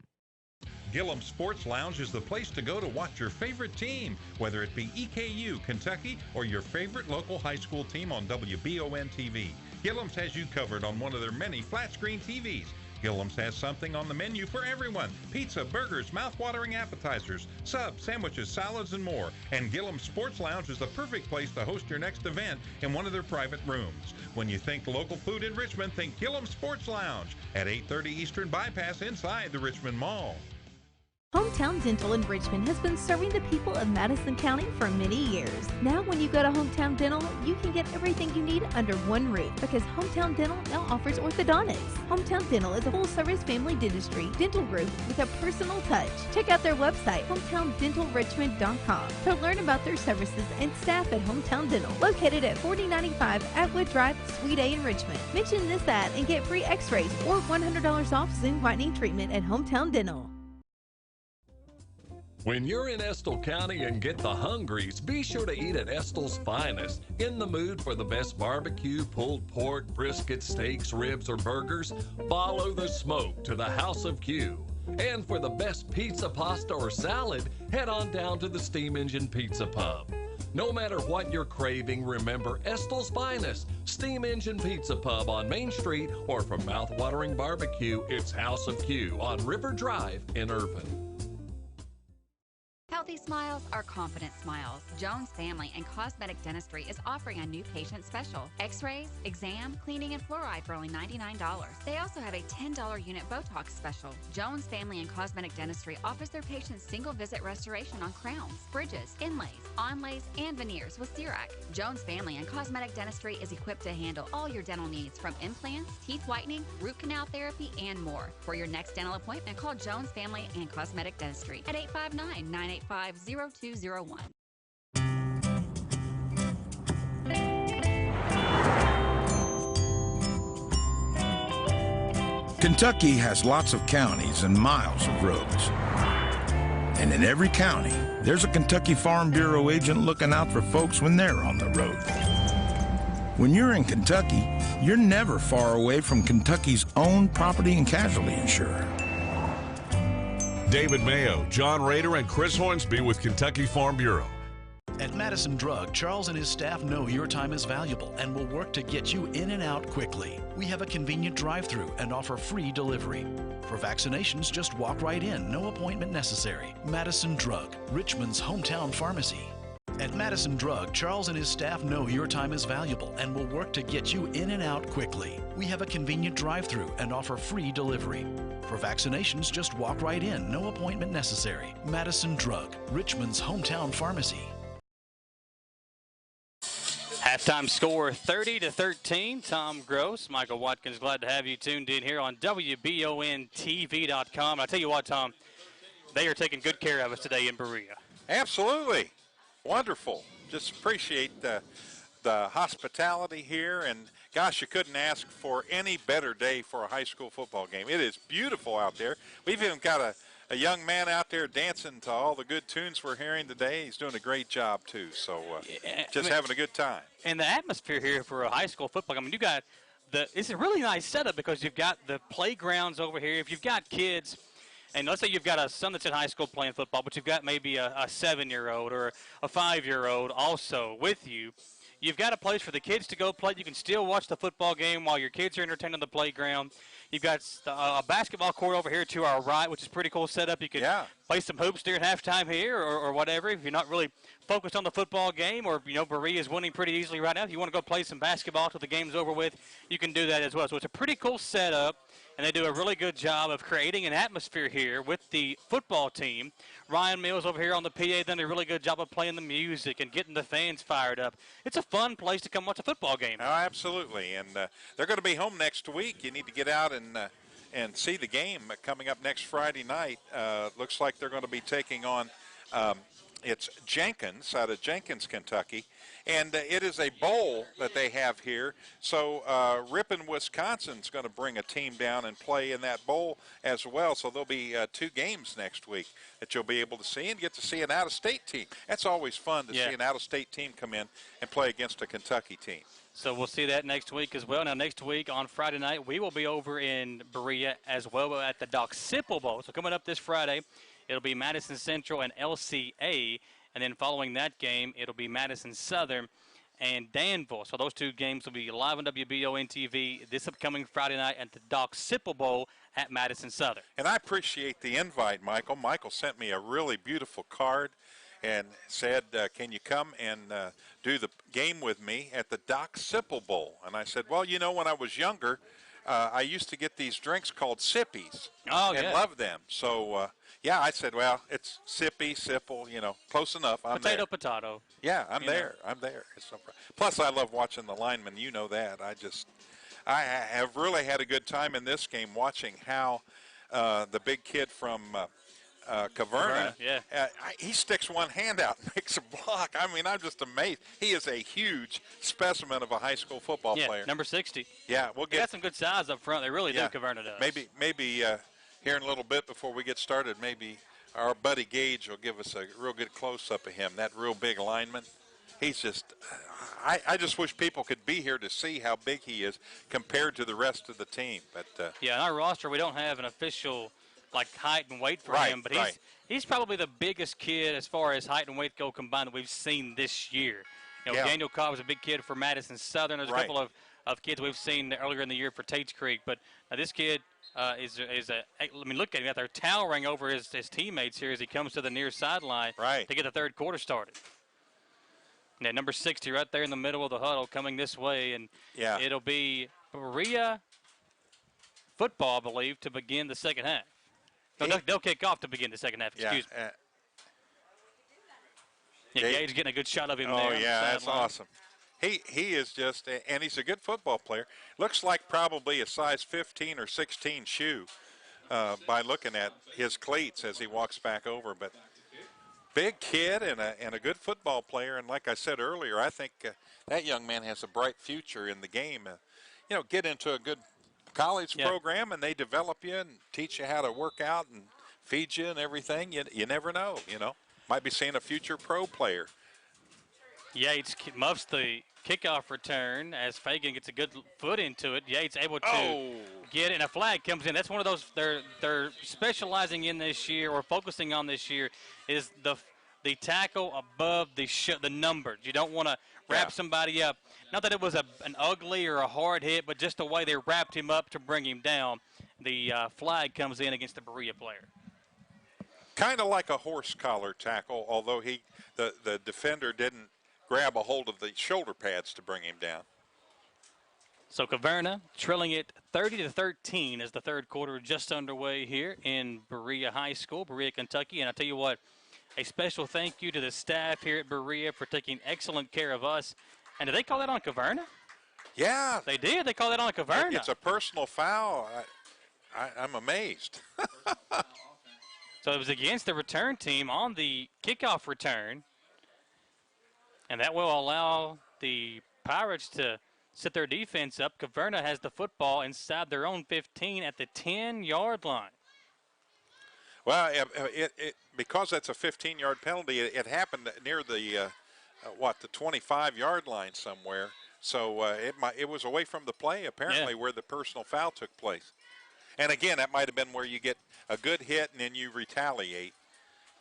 Gillum Sports Lounge is the place to go to watch your favorite team, whether it be EKU, Kentucky, or your favorite local high school team on WBON TV. Gillum's has you covered on one of their many flat-screen TVs. Gillum's has something on the menu for everyone. Pizza, burgers, mouth-watering appetizers, subs, sandwiches, salads, and more. And Gillum Sports Lounge is the perfect place to host your next event in one of their private rooms. When you think local food in Richmond, think Gillum Sports Lounge at 830 Eastern Bypass inside the Richmond Mall. Hometown Dental in Richmond has been serving the people of Madison County for many years. Now when you go to Hometown Dental, you can get everything you need under one roof because Hometown Dental now offers orthodontics. Hometown Dental is a full-service family dentistry dental group with a personal touch. Check out their website, hometowndentalrichmond.com, to learn about their services and staff at Hometown Dental, located at 4095 Atwood Drive, Suite A in Richmond. Mention this ad and get free x-rays or $100 off Zoom whitening treatment at Hometown Dental. When you're in Estill County and get the hungries, be sure to eat at Estill's Finest. In the mood for the best barbecue, pulled pork, brisket, steaks, ribs, or burgers? Follow the smoke to the House of Q. And for the best pizza, pasta, or salad, head on down to the Steam Engine Pizza Pub. No matter what you're craving, remember Estill's Finest, Steam Engine Pizza Pub on Main Street, or for mouth-watering barbecue, it's House of Q on River Drive in Irvin. Healthy smiles are confident smiles. Jones Family and Cosmetic Dentistry is offering a new patient special. X-rays, exam, cleaning, and fluoride for only $99. They also have a $10 unit Botox special. Jones Family and Cosmetic Dentistry offers their patients single-visit restoration on crowns, bridges, inlays, onlays, and veneers with CERAC. Jones Family and Cosmetic Dentistry is equipped to handle all your dental needs from implants, teeth whitening, root canal therapy, and more. For your next dental appointment, call Jones Family and Cosmetic Dentistry at 859-985-0201. Kentucky has lots of counties and miles of roads. And in every county, there's a Kentucky Farm Bureau agent looking out for folks when they're on the road. When you're in Kentucky, you're never far away from Kentucky's own property and casualty insurer. David Mayo, John Rader, and Chris Hornsby with Kentucky Farm Bureau. At Madison Drug, Charles and his staff know your time is valuable and will work to get you in and out quickly. We have a convenient drive-thru and offer free delivery. For vaccinations, just walk right in, no appointment necessary. Madison Drug, Richmond's hometown pharmacy. At Madison Drug, Charles and his staff know your time is valuable and will work to get you in and out quickly. We have a convenient drive-thru and offer free delivery. For vaccinations, just walk right in, no appointment necessary. Madison Drug, Richmond's hometown pharmacy. Halftime score 30-13. Tom Gross, Michael Watkins, glad to have you tuned in here on WBONTV.com. I tell you what, Tom, they are taking good care of us today in Berea. Absolutely. Wonderful. Just appreciate the hospitality here. And, gosh, you couldn't ask for any better day for a high school football game. It is beautiful out there. We've even got a young man out there dancing to all the good tunes we're hearing today. He's doing a great job, too. So having a good time. And the atmosphere here for a high school football, I mean, it's a really nice setup because you've got the playgrounds over here. If you've got kids, and let's say you've got a son that's in high school playing football, but you've got maybe a 7-year-old or a 5-year-old also with you, you've got a place for the kids to go play. You can still watch the football game while your kids are entertained on the playground. You've got a basketball court over here to our right, which is a pretty cool setup. You can play some hoops during halftime here or whatever. If you're not really focused on the football game or, Berea is winning pretty easily right now. If you want to go play some basketball till the game's over with, you can do that as well. So it's a pretty cool setup, and they do a really good job of creating an atmosphere here with the football team. Ryan Mills over here on the PA done a really good job of playing the music and getting the fans fired up. It's a fun place to come watch a football game. Oh, absolutely. And they're going to be home next week. You need to get out and see the game coming up next Friday night. Looks like they're going to be taking on it's Jenkins out of Jenkins, Kentucky. And it is a bowl that they have here. So Ripon, Wisconsin's going to bring a team down and play in that bowl as well. So there'll be 2 games next week that you'll be able to see and get to see an out-of-state team. That's always fun to see an out-of-state team come in and play against a Kentucky team. So we'll see that next week as well. Now, next week on Friday night, we will be over in Berea as well at the Doc Sipple Bowl. So coming up this Friday, it'll be Madison Central and LCA. And then following that game, it'll be Madison Southern and Danville. So those 2 games will be live on WBON TV this upcoming Friday night at the Doc Sipple Bowl at Madison Southern. And I appreciate the invite, Michael. Michael sent me a really beautiful card and said, can you come and do the game with me at the Doc Sipple Bowl? And I said, well, when I was younger, I used to get these drinks called Sippies and loved them. So, I said, well, it's Sippy, Sipple, close enough. I'm potato, there. potato. Yeah, I'm there. It's no problem. Plus, I love watching the linemen. You know that. I have really had a good time in this game watching how the big kid from Caverna, he sticks one hand out and makes a block. I mean, I'm just amazed. He is a huge specimen of a high school football player. Number 60. Yeah, we'll get. They got some good size up front. They really do. Caverna does. Maybe here in a little bit before we get started, maybe our buddy Gage will give us a real good close-up of him, that real big lineman. He's just I just wish people could be here to see how big he is compared to the rest of the team. But in our roster, we don't have an official height and weight for him, but he's probably the biggest kid as far as height and weight go combined that we've seen this year. Daniel Cobb was a big kid for Madison Southern. There's a couple of kids we've seen earlier in the year for Tates Creek, but this kid look at him out there towering over his teammates here as he comes to the near sideline to get the third quarter started. Now, number 60 right there in the middle of the huddle coming this way, and it'll be Berea football, I believe, to begin the second half. No, they'll kick off to begin the second half. Excuse me. Gage getting a good shot of him there. Oh, yeah, that's awesome. He is just, and he's a good football player. Looks like probably a size 15 or 16 shoe by looking at his cleats as he walks back over. But big kid and a good football player. And like I said earlier, I think that young man has a bright future in the game. Get into a good college program and they develop you and teach you how to work out and feed you and everything. You never know, Might be seeing a future pro player. Yates muffs the kickoff return as Fagan gets a good foot into it. Yates able to get it, and a flag comes in. That's one of those they're specializing in this year or focusing on this year is the tackle above the numbers. You don't want to wrap somebody up. Not that it was an ugly or a hard hit, but just the way they wrapped him up to bring him down. The flag comes in against the Berea player. Kind of like a horse collar tackle, although the defender didn't grab a hold of the shoulder pads to bring him down. So Caverna trailing it 30-13 as the third quarter just underway here in Berea High School, Berea, Kentucky. And I tell you what, a special thank you to the staff here at Berea for taking excellent care of us. And did they call that on Caverna? Yeah. They did. They called that on Caverna. It's a personal foul. I'm amazed. So it was against the return team on the kickoff return. And that will allow the Pirates to set their defense up. Caverna has the football inside their own 15 at the 10-yard line. Well, because that's a 15-yard penalty, it happened near the the 25-yard line somewhere. So it was away from the play apparently where the personal foul took place. And again, that might have been where you get a good hit and then you retaliate.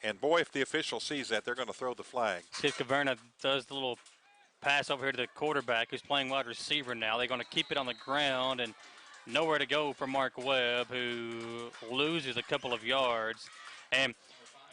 And boy, if the official sees that, they're going to throw the flag. See if Caverna does the little pass over here to the quarterback who's playing wide receiver now. They're going to keep it on the ground and nowhere to go for Mark Webb, who loses a couple of yards. And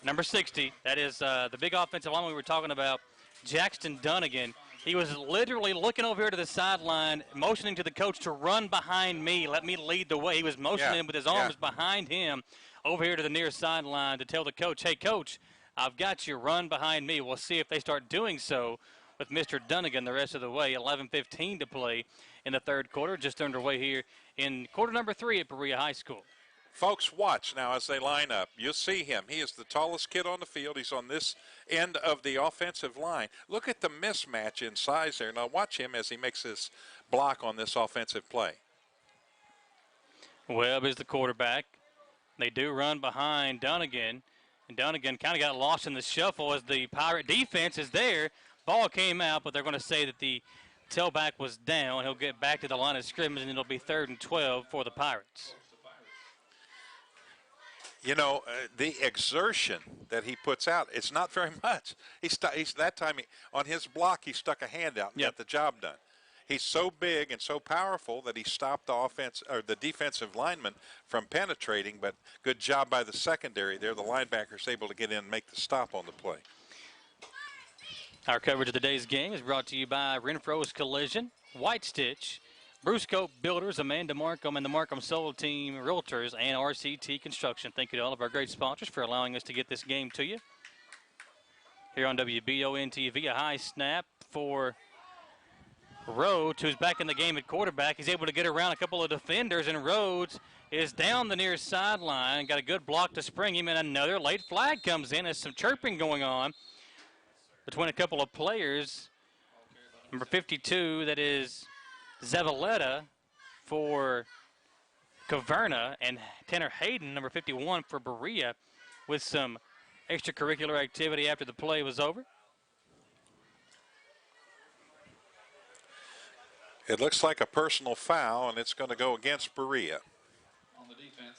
number 60, that is the big offensive line we were talking about, Jackson Dunnigan. He was literally looking over here to the sideline, motioning to the coach to run behind me, let me lead the way. He was motioning with his arms behind him over here to the near sideline to tell the coach, hey, coach, I've got you, run behind me. We'll see if they start doing so with Mr. Dunnigan the rest of the way. 11:15 to play in the third quarter, just underway here in quarter number 3 at Berea High School. Folks, watch now as they line up. You'll see him. He is the tallest kid on the field. He's on this end of the offensive line. Look at the mismatch in size there. Now watch him as he makes his block on this offensive play. Webb is the quarterback. They do run behind Dunnigan, and Dunnigan kind of got lost in the shuffle as the Pirate defense is there. Ball came out, but they're going to say that the tailback was down. He'll get back to the line of scrimmage, and it'll be 3rd and 12 for the Pirates. You know, the exertion that he puts out, it's not very much. He's that time on his block, he stuck a hand out and got the job done. He's so big and so powerful that he stopped the defensive lineman from penetrating, but good job by the secondary there. The linebackers able to get in and make the stop on the play. Our coverage of today's game is brought to you by Renfro's Collision, White Stitch, Bruce Cope Builders, Amanda Markham, and the Markham Solar Team Realtors, and RCT Construction. Thank you to all of our great sponsors for allowing us to get this game to you. Here on WBON TV, a high snap for Rhodes, who's back in the game at quarterback. He's able to get around a couple of defenders, and Rhodes is down the near sideline. Got a good block to spring him, and another late flag comes in. There's some chirping going on between a couple of players. Number 52, that is Zavaleta for Caverna, and Tanner Hayden, number 51, for Berea, with some extracurricular activity after the play was over. It looks like a personal foul, and it's going to go against Berea. On the defense.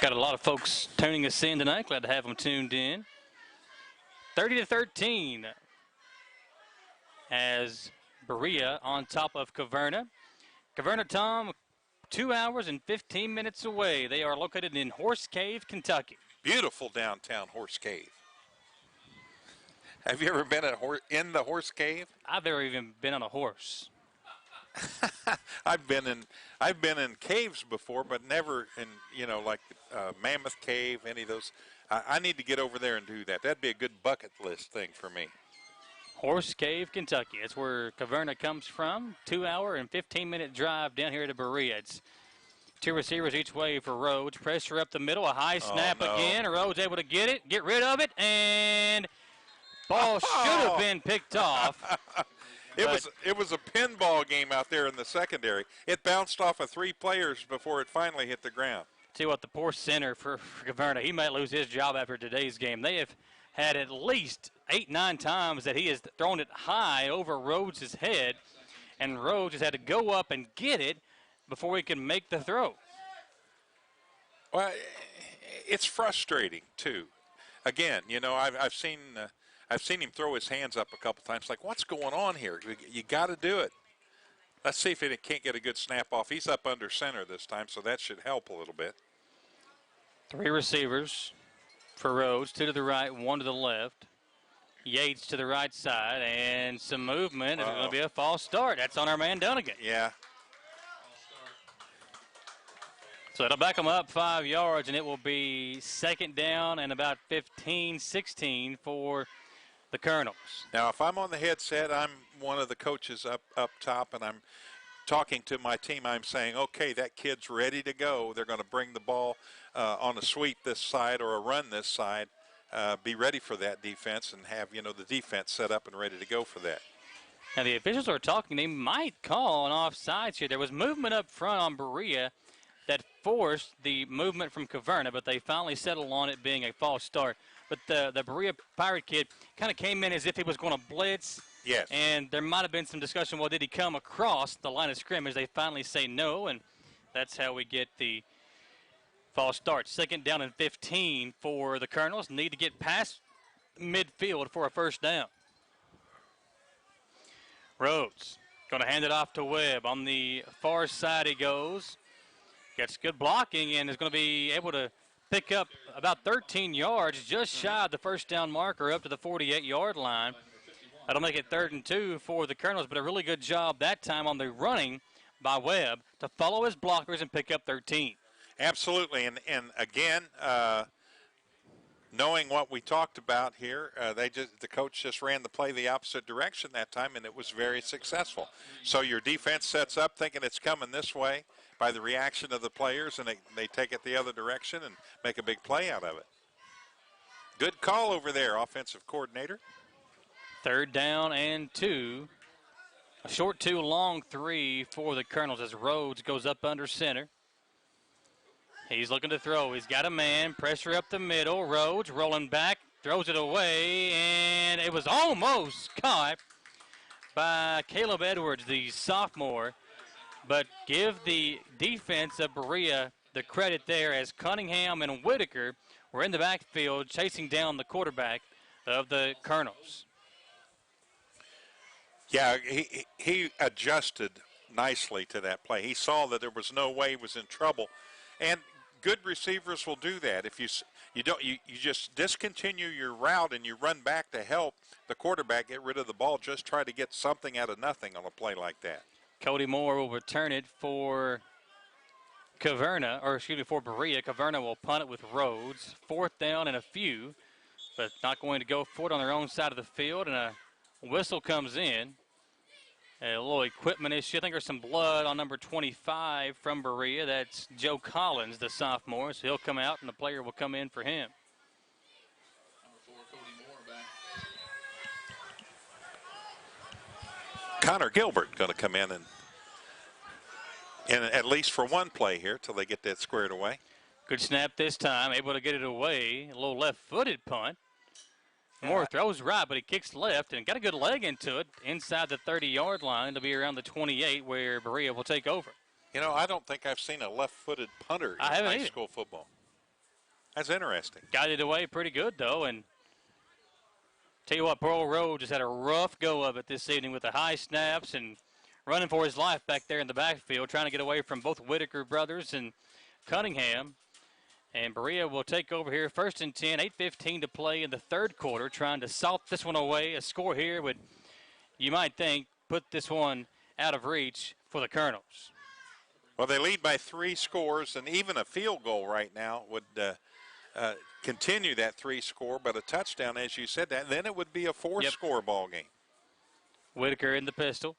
Got a lot of folks tuning us in tonight. Glad to have them tuned in. 30-13 as Berea on top of Caverna. Caverna, Tom, 2 hours and 15 minutes away. They are located in Horse Cave, Kentucky. Beautiful downtown Horse Cave. Have you ever been in the Horse Cave? I've never even been on a horse. I've been in caves before, but never in, like Mammoth Cave, any of those. I need to get over there and do that. That'd be a good bucket list thing for me. Horse Cave, Kentucky. That's where Caverna comes from. 2 hour and 15-minute drive down here to Berea. It's 2 receivers each way for Rhodes. Pressure up the middle. A high snap again. Rhodes able to get it, get rid of it, and ball should have been picked off. It was a pinball game out there in the secondary. It bounced off of 3 players before it finally hit the ground. See what, the poor center for Caverna, he might lose his job after today's game. They have had at least 8-9 times that he has thrown it high over Rhodes' head, and Rhodes has had to go up and get it before he can make the throw. Well, it's frustrating too. Again, you know, I've seen him throw his hands up a couple times. Like, what's going on here? You got to do it. Let's see if it can't get a good snap off. He's up under center this time, so that should help a little bit. 3 receivers for Rhodes, 2 to the right, 1 to the left. Yates to the right side, and some movement. It's going to be a false start. That's on our man Dunnigan. Yeah. So it'll back them up 5 yards, and it will be 2nd down and about 15, 16 for the Colonels. Now, if I'm on the headset, I'm one of the coaches up top, and I'm talking to my team. I'm saying, okay, that kid's ready to go. They're going to bring the ball on a sweep this side or a run this side. Be ready for that defense and have, you know, the defense set up and ready to go for that. Now, the officials are talking. They might call an offsides here. There was movement up front on Berea that forced the movement from Caverna, but they finally settled on it being a false start. But the Berea Pirate kid kind of came in as if he was going to blitz. Yes. And there might have been some discussion, well, did he come across the line of scrimmage? They finally say no, and that's how we get the false start. 2nd down and 15 for the Colonels. Need to get past midfield for a 1st down. Rhodes going to hand it off to Webb. On the far side he goes. Gets good blocking and is going to be able to pick up about 13 yards, just shy of the 1st down marker up to the 48-yard line. That'll make it 3rd and 2 for the Colonels, but a really good job that time on the running by Webb to follow his blockers and pick up 13. Absolutely, and again, knowing what we talked about here, the coach just ran the play the opposite direction that time, and it was very successful. So your defense sets up thinking it's coming this way by the reaction of the players, and they take it the other direction and make a big play out of it. Good call over there, offensive coordinator. 3rd down and 2. A short 2, long 3 for the Colonels as Rhodes goes up under center. He's looking to throw. He's got a man. Pressure up the middle. Rhodes rolling back. Throws it away. And it was almost caught by Caleb Edwards, the sophomore. But give the defense of Berea the credit there as Cunningham and Whitaker were in the backfield chasing down the quarterback of the Colonels. Yeah, he adjusted nicely to that play. He saw that there was no way he was in trouble. And good receivers will do that. If you just discontinue your route and you run back to help the quarterback get rid of the ball, just try to get something out of nothing on a play like that. Cody Moore will return it for Caverna, or excuse me, for Berea. Caverna will punt it with Rhodes. 4th down and a few, but not going to go for it on their own side of the field. And a whistle comes in. A little equipment issue. I think there's some blood on number 25 from Berea. That's Joe Collins, the sophomore. So he'll come out, and the player will come in for him. Connor Gilbert going to come in and at least for one play here till they get that squared away. Good snap this time, able to get it away. A little left-footed punt. Moore throws right, but he kicks left and got a good leg into it inside the 30-yard line. It'll be around the 28 where Berea will take over. You know, I don't think I've seen a left-footed punter in high school football. That's interesting. Got it away pretty good, though, and tell you what, Pearl Road just had a rough go of it this evening with the high snaps and running for his life back there in the backfield, trying to get away from both Whitaker brothers and Cunningham. And Berea will take over here, 1st and 10, 8:15 to play in the 3rd quarter, trying to salt this one away. A score here would, you might think, put this one out of reach for the Colonels. Well, they lead by 3 scores, and even a field goal right now would continue that 3-score, but a touchdown, as you said, that then it would be a 4-score ball game. Whitaker in the pistol.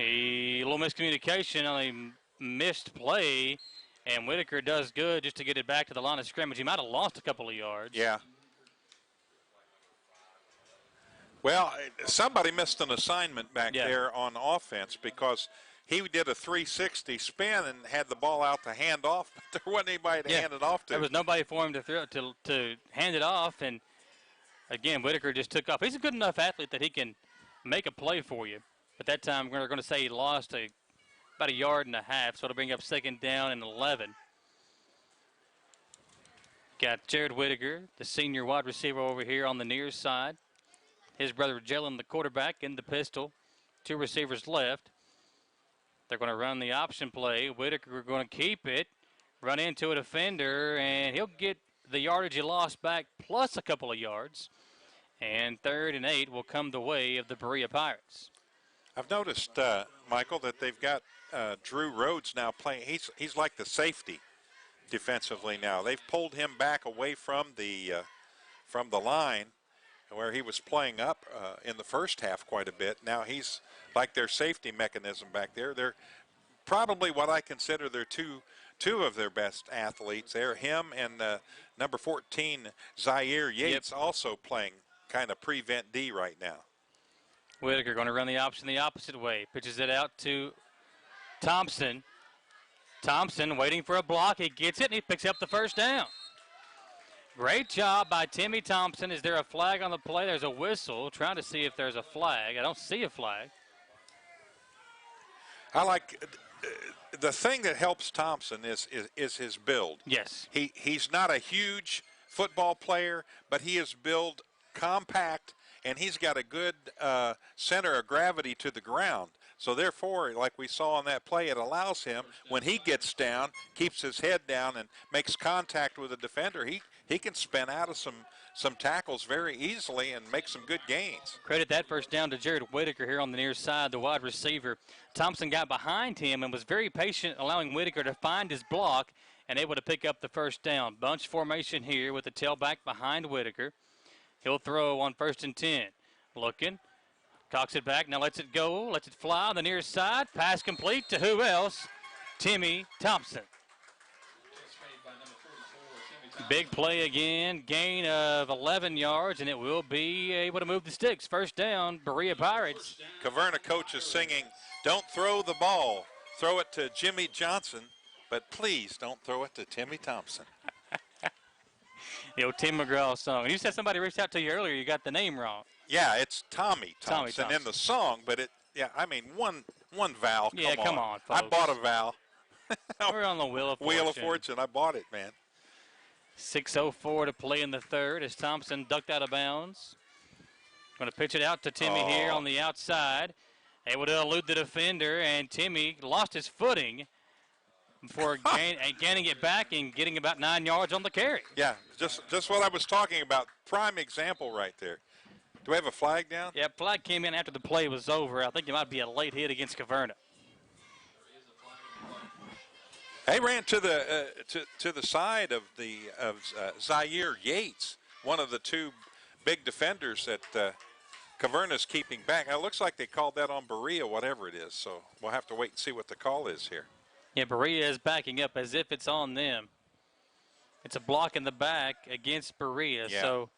A little miscommunication on a missed play, and Whitaker does good just to get it back to the line of scrimmage. He might have lost a couple of yards. Yeah. Well, somebody missed an assignment back there on offense because he did a 360 spin and had the ball out to hand off, but there wasn't anybody to hand it off to. There was nobody for him to hand it off, and again, Whitaker just took off. He's a good enough athlete that he can make a play for you. But that time we're going to say he lost about a yard and a half, so it'll bring up 2nd down and 11. Got Jared Whitaker, the senior wide receiver over here on the near side. His brother Jalen, the quarterback, in the pistol. 2 receivers left. They're going to run the option play. Whitaker going to keep it, run into a defender, and he'll get the yardage he lost back plus a couple of yards. And 3rd and 8 will come the way of the Berea Pirates. I've noticed, Michael, that they've got Drew Rhodes now playing. He's like the safety defensively now. They've pulled him back away from the line where he was playing up in the first half quite a bit. Now he's like their safety mechanism back there. They're probably what I consider their two of their best athletes. They're him and number 14, Zaire Yates, also playing kind of prevent D right now. Whitaker going to run the option the opposite way. Pitches it out to Thompson. Thompson waiting for a block. He gets it, and he picks up the 1st down. Great job by Timmy Thompson. Is there a flag on the play? There's a whistle. Trying to see if there's a flag. I don't see a flag. I like the thing that helps Thompson is his build. Yes. He's not a huge football player, but he is built compact, and he's got a good center of gravity to the ground. So therefore, like we saw on that play, it allows him, when he gets down, keeps his head down and makes contact with a defender, he can spin out of some tackles very easily and make some good gains. Credit that 1st down to Jared Whitaker here on the near side, the wide receiver. Thompson got behind him and was very patient, allowing Whitaker to find his block and able to pick up the 1st down. Bunch formation here with the tailback behind Whitaker. He'll throw on 1st and 10. Looking. Cocks it back. Now lets it go. Lets it fly on the near side. Pass complete to who else? Timmy Thompson. Big play again. Gain of 11 yards, and it will be able to move the sticks. 1st down, Berea Pirates. Caverna coach is singing, "Don't throw the ball. Throw it to Jimmy Johnson, but please don't throw it to Timmy Thompson." The old Tim McGraw song. You said somebody reached out to you earlier. You got the name wrong. Yeah, it's Tommy Thompson in the song, but one vowel. Yeah, come on, folks. I bought a vowel. We're on the Wheel of Fortune. Wheel of Fortune. I bought it, man. 6:04 to play in the 3rd as Thompson ducked out of bounds. Going to pitch it out to Timmy here on the outside. Able to elude the defender, and Timmy lost his footing before gaining it back and getting about 9 yards on the carry. Yeah, just what I was talking about. Prime example right there. Do we have a flag down? Yeah, flag came in after the play was over. I think it might be a late hit against Caverna. They ran to the side of Zaire Yates, one of the 2 big defenders that Caverna's keeping back. Now, it looks like they called that on Berea, whatever it is. So we'll have to wait and see what the call is here. Yeah, Berea is backing up as if it's on them. It's a block in the back against Berea. Yeah. So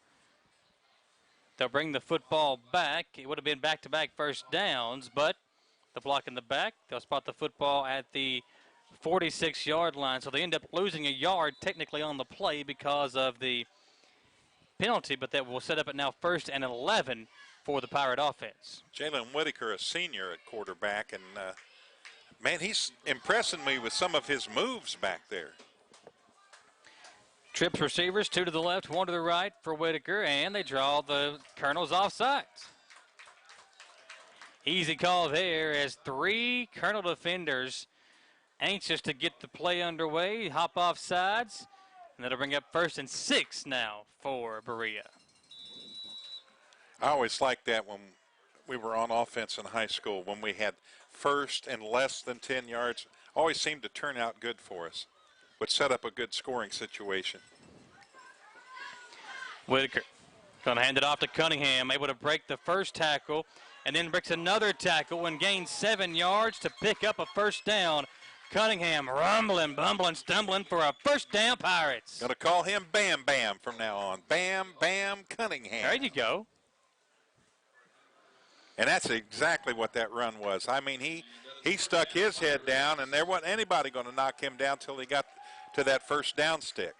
they'll bring the football back. It would have been back-to-back 1st downs, but the block in the back, they'll spot the football at the 46-yard line. So they end up losing a yard technically on the play because of the penalty, but that will set up it now 1st and 11 for the Pirate offense. Jalen Whitaker, a senior at quarterback, and man, he's impressing me with some of his moves back there. Trips receivers, 2 to the left, 1 to the right for Whitaker, and they draw the Colonels offsides. Easy call there as 3 Colonel defenders anxious to get the play underway, hop off sides, and that'll bring up 1st and 6 now for Berea. I always liked that when we were on offense in high school, when we had 1st and less than 10 yards, always seemed to turn out good for us. Would set up a good scoring situation. Whitaker going to hand it off to Cunningham, able to break the 1st tackle, and then breaks another tackle and gains 7 yards to pick up a 1st down. Cunningham rumbling, bumbling, stumbling for a 1st down, Pirates. Going to call him Bam Bam from now on. Bam Bam Cunningham. There you go. And that's exactly what that run was. I mean, he stuck his head down, and there wasn't anybody going to knock him down until he got to that 1st down stick.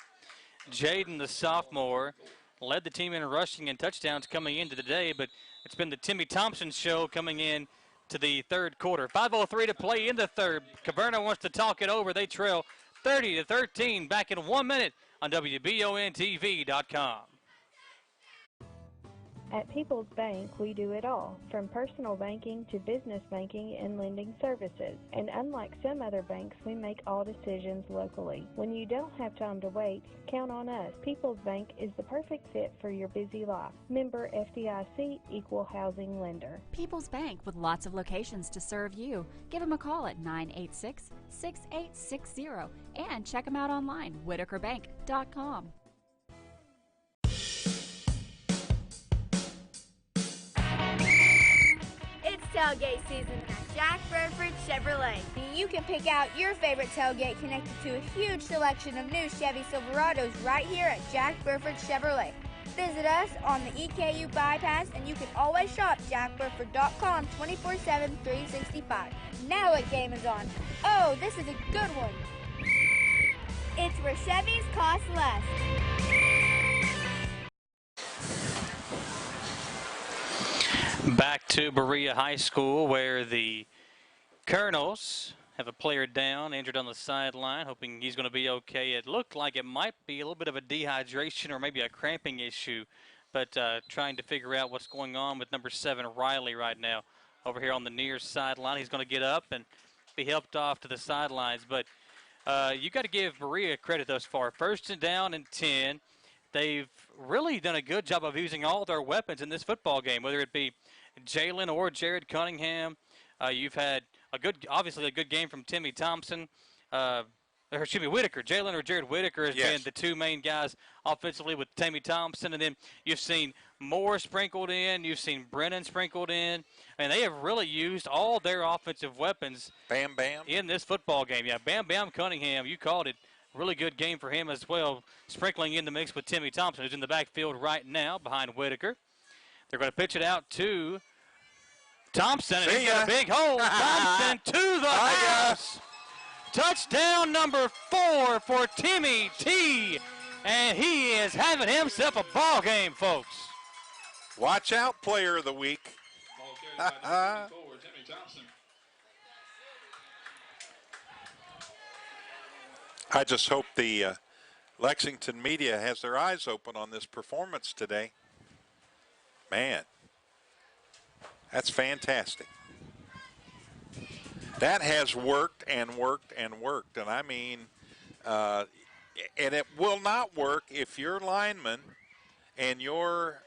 Jaden, the sophomore, led the team in rushing and touchdowns coming into today, but It's been the Timmy Thompson show coming in to the third quarter. 5:03 to play in the third. Caverna wants to talk it over. They trail 30-13 back in 1 minute on WBONTV.com. At People's Bank, we do it all, from personal banking to business banking and lending services. And unlike some other banks, we make all decisions locally. When you don't have time to wait, count on us. People's Bank is the perfect fit for your busy life. Member FDIC, Equal Housing Lender. People's Bank, with lots of locations to serve you. Give them a call at 986-6860 and check them out online, whitakerbank.com. Tailgate season at Jack Burford Chevrolet. You can pick out your favorite tailgate connected to a huge selection of new Chevy Silverados right here at Jack Burford Chevrolet. Visit us on the EKU bypass, and you can always shop jackburford.com 24/7, 365. Now a game is on. Oh, this is a good one. It's where Chevys cost less. Back to Berea High School, where the Colonels have a player down, injured on the sideline, hoping he's going to be okay. It looked like it might be a little bit of a dehydration or maybe a cramping issue, but trying to figure out what's going on with number 7, Riley, right now. Over here on the near sideline, he's going to get up and be helped off to the sidelines. But you got to give Berea credit thus far. 1st and down and 10. They've really done a good job of using all their weapons in this football game, whether it be Jalen or Jared Cunningham. You've had obviously a good game from Timmy Thompson. Whitaker. Jalen or Jared Whitaker has been the two main guys offensively with Timmy Thompson. And then you've seen Moore sprinkled in. You've seen Brennan sprinkled in. And they have really used all their offensive weapons Bam Bam in this football game. Yeah, Bam Bam Cunningham, you called it. Really good game for him as well, sprinkling in the mix with Timmy Thompson, who's in the backfield right now behind Whitaker. They're going to pitch it out to Thompson, and he's got a big hole. Thompson to the house. Touchdown number 4 for Timmy T, and he is having himself a ball game, folks. Watch out, player of the week. I just hope the Lexington media has their eyes open on this performance today. Man, that's fantastic. That has worked and worked and worked. And I mean, and it will not work if your linemen and your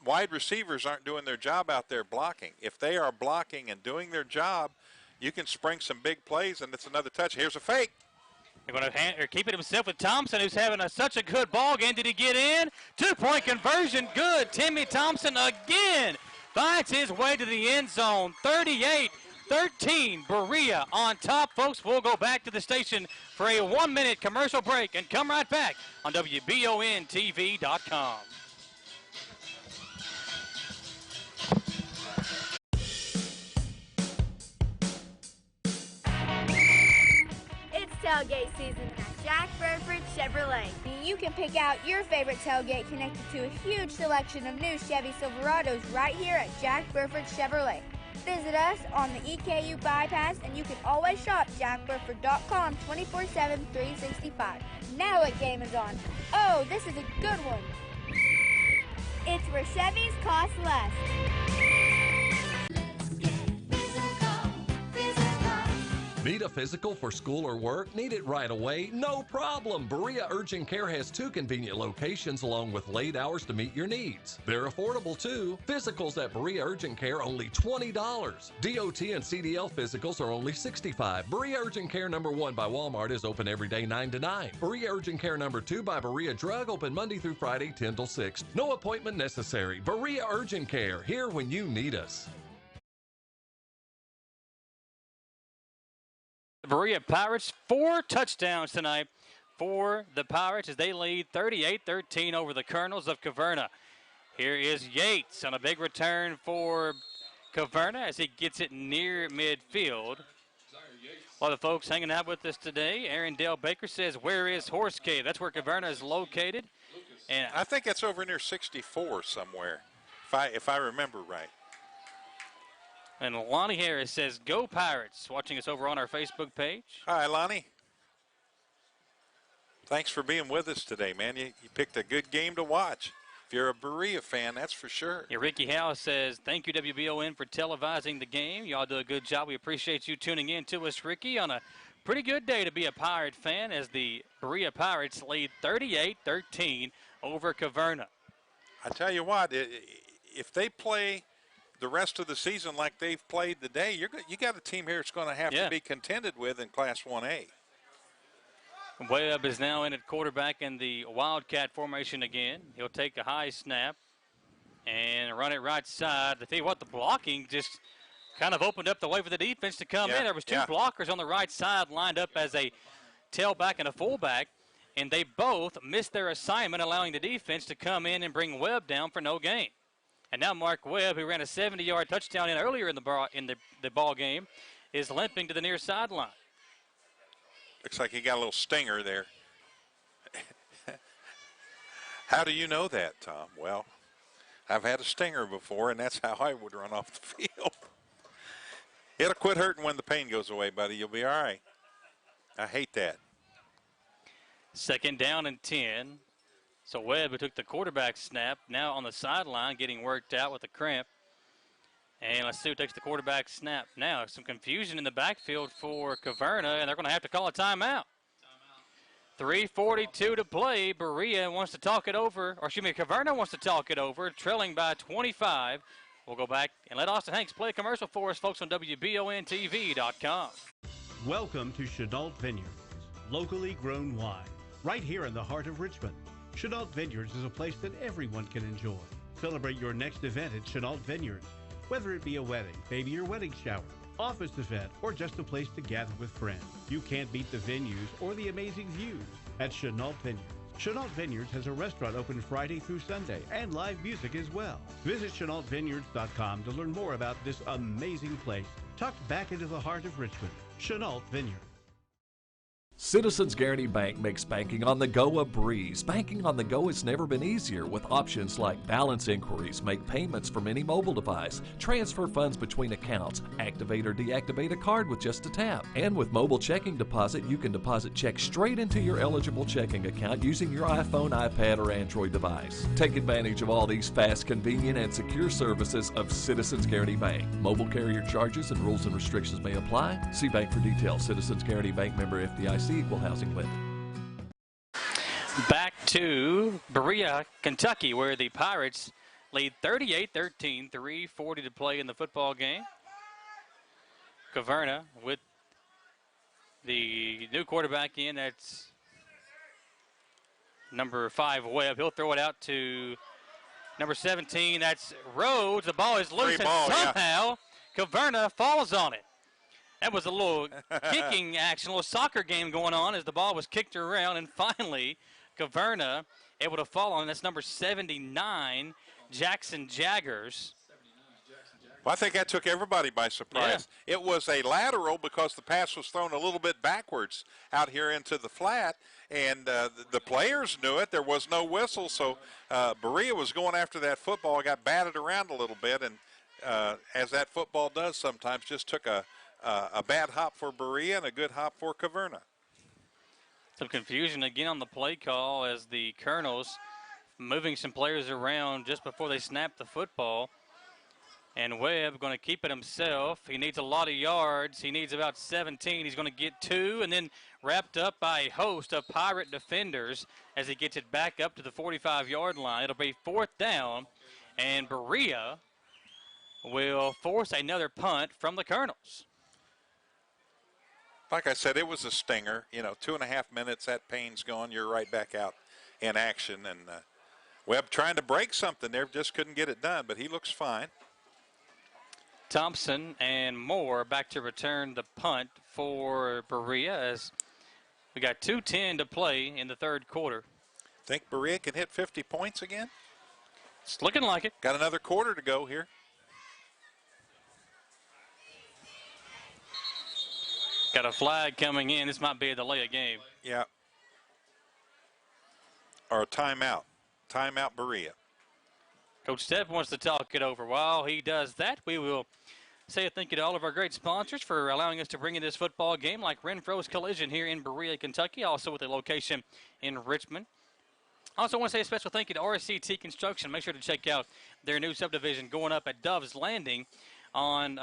wide receivers aren't doing their job out there blocking. If they are blocking and doing their job, you can spring some big plays, and it's another touch. Here's a fake. They're going to keep it himself with Thompson, who's having such a good ball game. Did he get in? 2-point conversion, good. Timmy Thompson again finds his way to the end zone. 38-13, Berea on top. Folks, we'll go back to the station for a 1-minute commercial break and come right back on WBONTV.com. Tailgate season at Jack Burford Chevrolet. You can pick out your favorite tailgate connected to a huge selection of new Chevy Silverados right here at Jack Burford Chevrolet. Visit us on the EKU bypass, and you can always shop jackburford.com 24/7, 365. Now a game is on. Oh, this is a good one. It's where Chevys cost less. Need a physical for school or work? Need it right away? No problem. Berea Urgent Care has 2 convenient locations along with late hours to meet your needs. They're affordable too. Physicals at Berea Urgent Care only $20. DOT and CDL physicals are only $65. Berea Urgent Care number 1 by Walmart is open every day 9 to 9. Berea Urgent Care number 2 by Berea Drug open Monday through Friday 10 till 6. No appointment necessary. Berea Urgent Care, here when you need us. The Berea Pirates, 4 touchdowns tonight for the Pirates as they lead 38-13 over the Colonels of Caverna. Here is Yates on a big return for Caverna as he gets it near midfield. A lot of folks hanging out with us today. Aaron Dale Baker says, where is Horse Cave? That's where Caverna is located. And I think it's over near 64 somewhere. if I remember right. And Lonnie Harris says, "Go Pirates," watching us over on our Facebook page. Hi, Lonnie. Thanks for being with us today, man. You picked a good game to watch. If you're a Berea fan, that's for sure. Yeah, Ricky Howe says, "Thank you, WBON, for televising the game. Y'all do a good job. We appreciate you tuning in to us, Ricky, on a pretty good day to be a Pirate fan as the Berea Pirates lead 38-13 over Caverna." I tell you what, if they play the rest of the season like they've played today, you got a team here that's going to have to be contended with in Class 1A. Webb is now in at quarterback in the Wildcat formation again. He'll take a high snap and run it right side. I tell you what, the blocking just kind of opened up the way for the defense to come in. There was two blockers on the right side lined up as a tailback and a fullback, and they both missed their assignment, allowing the defense to come in and bring Webb down for no gain. And now Mark Webb, who ran a 70-yard touchdown earlier in the ball game, is limping to the near sideline. Looks like he got a little stinger there. How do you know that, Tom? Well, I've had a stinger before, and that's how I would run off the field. It'll quit hurting when the pain goes away, buddy. You'll be all right. I hate that. 2nd down and 10. So Webb, who took the quarterback snap, now on the sideline getting worked out with a cramp. And let's see who takes the quarterback snap now. Some confusion in the backfield for Caverna, and they're going to have to call a timeout. 3:42 to play. Berea wants to talk it over, or excuse me, Caverna wants to talk it over, trailing by 25. We'll go back and let Austin Hanks play a commercial for us, folks, on WBONTV.com. Welcome to Chenault Vineyards, locally grown wine, right here in the heart of Richmond. Chenault Vineyards is a place that everyone can enjoy. Celebrate your next event at Chenault Vineyards, whether it be a wedding, baby or wedding shower, office event, or just a place to gather with friends. You can't beat the venues or the amazing views at Chenault Vineyards. Chenault Vineyards has a restaurant open Friday through Sunday and live music as well. Visit ChenaultVineyards.com to learn more about this amazing place tucked back into the heart of Richmond. Chenault Vineyards. Citizens Guaranty Bank makes banking on the go a breeze. Banking on the go has never been easier with options like balance inquiries, make payments from any mobile device, transfer funds between accounts, activate or deactivate a card with just a tap. And with mobile checking deposit, you can deposit checks straight into your eligible checking account using your iPhone, iPad, or Android device. Take advantage of all these fast, convenient, and secure services of Citizens Guaranty Bank. Mobile carrier charges and rules and restrictions may apply. See bank for details. Citizens Guaranty Bank, member FDIC. Equal housing lender. Back to Berea, Kentucky, where the Pirates lead 38-13, 3:40 to play in the football game. Caverna with the new quarterback in. That's number 5, Webb. He'll throw it out to number 17. That's Rhodes. The ball is loose, and somehow Caverna falls on it. That was a little kicking action, a little soccer game going on as the ball was kicked around, and finally Caverna able to fall on. That's number 79, Jackson Jaggers. Well, I think that took everybody by surprise. Yeah. It was a lateral because the pass was thrown a little bit backwards out here into the flat, and the players knew it. There was no whistle, so Berea was going after that football, got batted around a little bit, and as that football does sometimes, just took a bad hop for Berea and a good hop for Caverna. Some confusion again on the play call as the Colonels moving some players around just before they snap the football. And Webb going to keep it himself. He needs a lot of yards. He needs about 17. He's going to get 2, and then wrapped up by a host of Pirate defenders as he gets it back up to the 45-yard line. It'll be 4th down, and Berea will force another punt from the Colonels. Like I said, it was a stinger. 2.5 minutes, that pain's gone. You're right back out in action. And Webb trying to break something there, just couldn't get it done, but he looks fine. Thompson and Moore back to return the punt for Berea as we got 2:10 to play in the third quarter. Think Berea can hit 50 points again? It's looking like it. Got another quarter to go here. Got a flag coming in. This might be a delay of game. Yeah. Or a timeout. Timeout Berea. Coach Steph wants to talk it over. While he does that, we will say a thank you to all of our great sponsors for allowing us to bring you this football game, like Renfro's Collision here in Berea, Kentucky, also with a location in Richmond. I also want to say a special thank you to RCT Construction. Make sure to check out their new subdivision going up at Dove's Landing on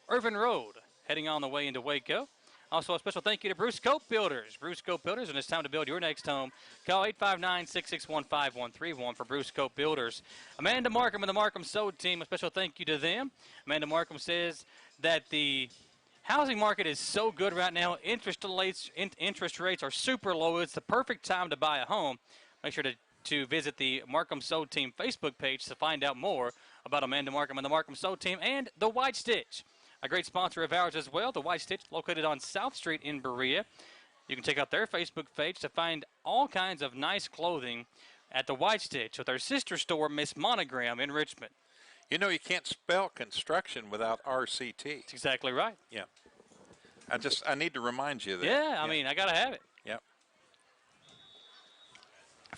Irvin Road, heading on the way into Waco. Also, a special thank you to Bruce Cope Builders. Bruce Cope Builders, and it's time to build your next home. Call 859-661-5131 for Bruce Cope Builders. Amanda Markham and the Markham Sewed team, a special thank you to them. Amanda Markham says that the housing market is so good right now. Interest rates are super low. It's the perfect time to buy a home. Make sure to visit the Markham Sewed team Facebook page to find out more about Amanda Markham and the Markham Sewed team and the White Stitch. A great sponsor of ours as well, the White Stitch, located on South Street in Berea. You can check out their Facebook page to find all kinds of nice clothing at the White Stitch with our sister store, Miss Monogram, in Richmond. You know, you can't spell construction without RCT. That's exactly right. Yeah. I need to remind you of that. Yeah, I mean, I got to have it. Yep.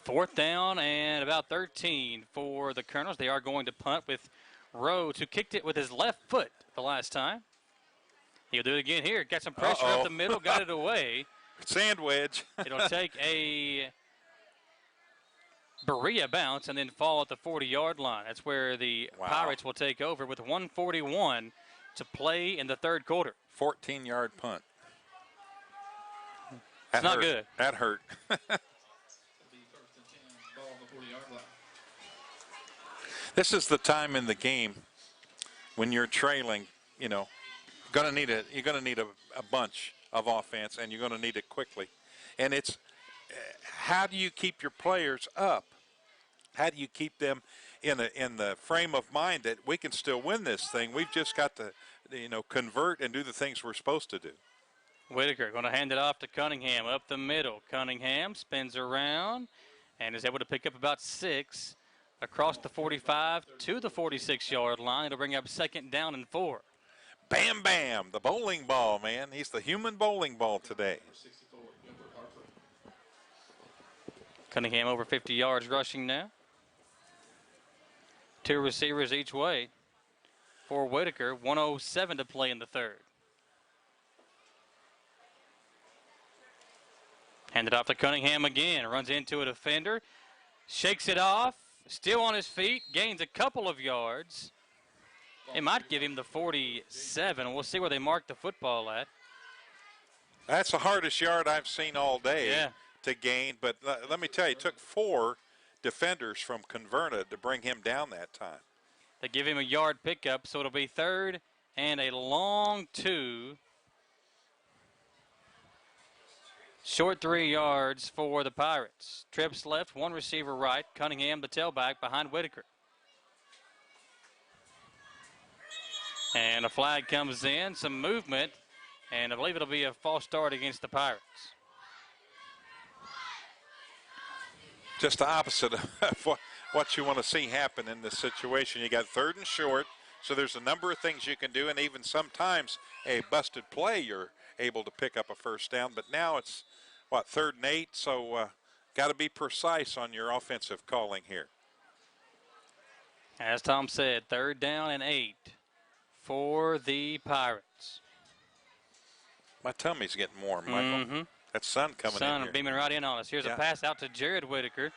4th down and about 13 for the Colonels. They are going to punt with Rhodes, who kicked it with his left foot the last time. He'll do it again here. Got some pressure up the middle, got it away. Sand wedge. It'll take a Berea bounce and then fall at the 40-yard line. That's where the Pirates will take over with 1:41 to play in the third quarter. 14-yard punt. It's not good. That hurt. This is the time in the game when you're trailing, you know, you're going to need a bunch of offense, and you're going to need it quickly. And it's how do you keep your players up? How do you keep them in the frame of mind that we can still win this thing? We've just got to, convert and do the things we're supposed to do. Whitaker going to hand it off to Cunningham up the middle. Cunningham spins around and is able to pick up about 6 across the 45 to the 46-yard line. It'll bring up 2nd down and 4. Bam, bam, the bowling ball, man. He's the human bowling ball today. Cunningham over 50 yards rushing now. 2 receivers each way for Whitaker. 1:07 to play in the third. Handed off to Cunningham again. Runs into a defender. Shakes it off. Still on his feet. Gains a couple of yards. They might give him the 47. We'll see where they mark the football at. That's the hardest yard I've seen all day to gain. But let me tell you, it took 4 defenders from Caverna to bring him down that time. They give him a yard pickup, so it'll be 3rd and a long 2. Short 3 yards for the Pirates. Trips left, 1 receiver right. Cunningham, the tailback, behind Whitaker. And a flag comes in, some movement, and I believe it'll be a false start against the Pirates. Just the opposite of what you want to see happen in this situation. You got 3rd and short, so there's a number of things you can do, and even sometimes a busted play you're able to pick up a 1st down. But now it's, 3rd and 8, so got to be precise on your offensive calling here. As Tom said, 3rd down and 8 for the Pirates. My tummy's getting warm, Michael. That sun coming in here. Sun beaming right in on us. Here's a pass out to Jared Whitaker.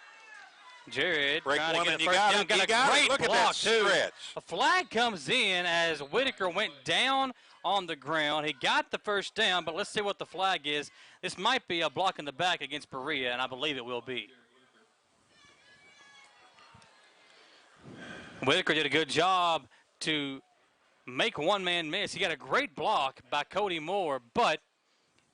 Jared break trying one to and get you first got down. it. Got You a got great it. Look at block, that too. stretch. A flag comes in as Whitaker went down on the ground. He got the 1st down, but let's see what the flag is. This might be a block in the back against Berea, and I believe it will be. Whitaker did a good job to make one man miss. He got a great block by Cody Moore, but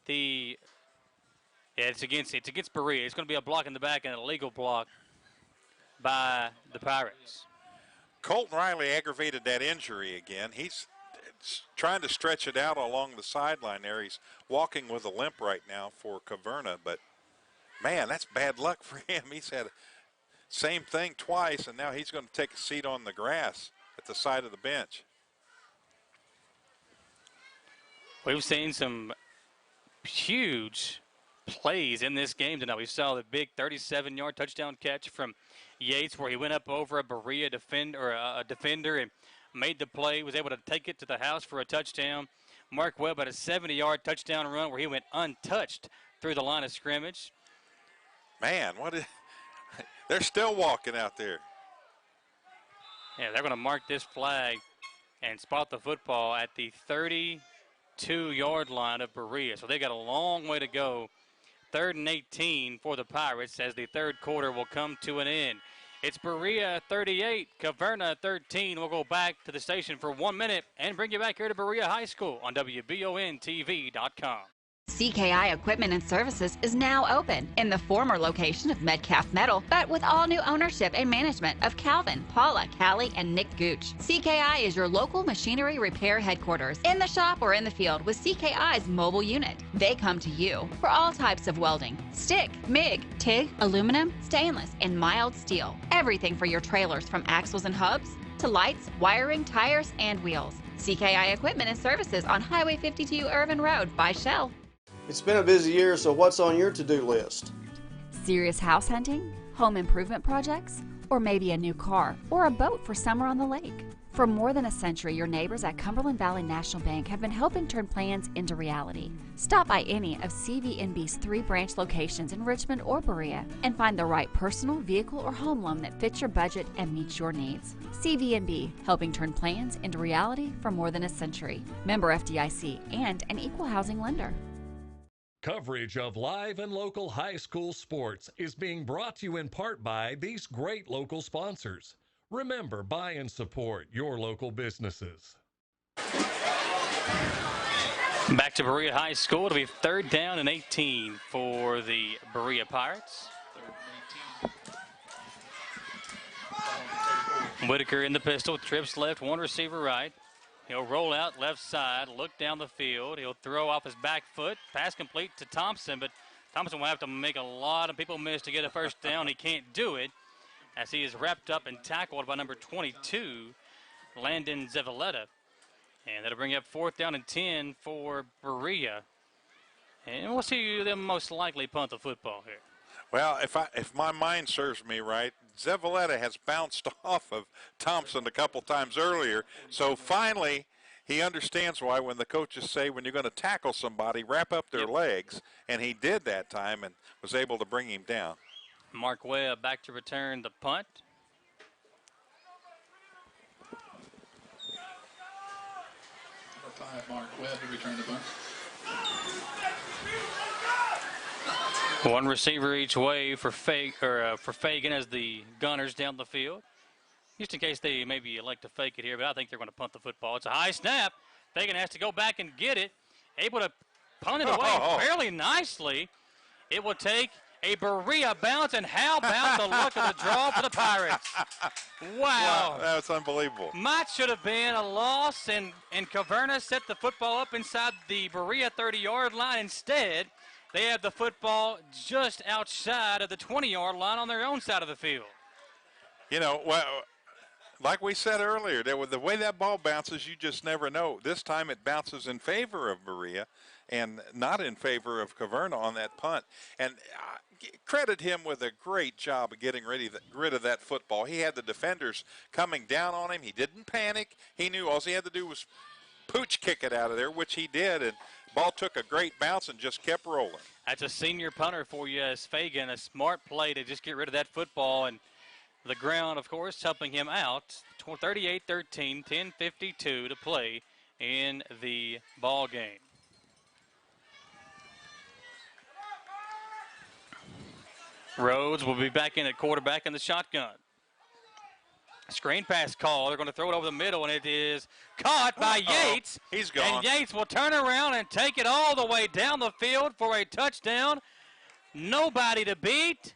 it's against Berea. It's going to be a block in the back and an illegal block by the Pirates. Colton Riley aggravated that injury again. He's trying to stretch it out along the sideline there. He's walking with a limp right now for Caverna, but man, that's bad luck for him. He's had the same thing twice, and now he's going to take a seat on the grass at the side of the bench. We've seen some huge plays in this game tonight. We saw the big 37-yard touchdown catch from Yates where he went up over a Berea defender and made the play, was able to take it to the house for a touchdown. Mark Webb had a 70-yard touchdown run where he went untouched through the line of scrimmage. Man, they're still walking out there. Yeah, they're going to mark this flag and spot the football at the 32-yard line of Berea. So they got a long way to go. 3rd and 18 for the Pirates as the third quarter will come to an end. It's Berea 38, Caverna 13. We'll go back to the station for 1 minute and bring you back here to Berea High School on WBONTV.com. CKI Equipment and Services is now open in the former location of Metcalf Metal, but with all new ownership and management of Calvin, Paula, Callie, and Nick Gooch. CKI is your local machinery repair headquarters in the shop or in the field with CKI's mobile unit. They come to you for all types of welding, stick, MIG, TIG, aluminum, stainless, and mild steel. Everything for your trailers from axles and hubs to lights, wiring, tires, and wheels. CKI Equipment and Services on Highway 52 Irvin Road by Shell. It's been a busy year, so what's on your to-do list? Serious house hunting, home improvement projects, or maybe a new car or a boat for summer on the lake. For more than a century, your neighbors at Cumberland Valley National Bank have been helping turn plans into reality. Stop by any of CVNB's 3 branch locations in Richmond or Berea and find the right personal, vehicle, or home loan that fits your budget and meets your needs. CVNB, helping turn plans into reality for more than a century. Member FDIC and an equal housing lender. Coverage of live and local high school sports is being brought to you in part by these great local sponsors. Remember, buy and support your local businesses. Back to Berea High School. It'll be 3rd down and 18 for the Berea Pirates. Whitaker in the pistol, trips left, one receiver right. He'll roll out left side, look down the field. He'll throw off his back foot. Pass complete to Thompson, but Thompson will have to make a lot of people miss to get a first down. He can't do it as he is wrapped up and tackled by number 22, Landon Zavaleta. And that'll bring up 4th down and 10 for Berea. And we'll see them most likely punt the football here. Well, if my mind serves me right, Zavaleta has bounced off of Thompson a couple times earlier. So finally, he understands why when the coaches say when you're going to tackle somebody, wrap up their legs. And he did that time and was able to bring him down. Mark Webb back to return the punt. Number 5, Mark Webb to return the punt. One receiver each way for Fagan as the Gunners down the field. Just in case they maybe elect to fake it here, but I think they're going to punt the football. It's a high snap. Fagan has to go back and get it. Able to punt it away fairly nicely. It will take a Berea bounce, and how about the luck of the draw for the Pirates? Wow. That's unbelievable. Might should have been a loss, and Caverna set the football up inside the Berea 30-yard line. Instead, they have the football just outside of the 20-yard line on their own side of the field. You know, well, like we said earlier, the way that ball bounces, you just never know. This time it bounces in favor of Berea and not in favor of Caverna on that punt. And credit him with a great job of getting rid of that football. He had the defenders coming down on him. He didn't panic. He knew all he had to do was pooch kick it out of there, which he did, and ball took a great bounce and just kept rolling. That's a senior punter for you as Fagan, a smart play to just get rid of that football, and the ground, of course, helping him out. 38-13, 10:52 to play in the ball game. Rhodes will be back in at quarterback in the shotgun. Screen pass call. They're going to throw it over the middle, and it is caught by Yates. He's gone. And Yates will turn around and take it all the way down the field for a touchdown. Nobody to beat.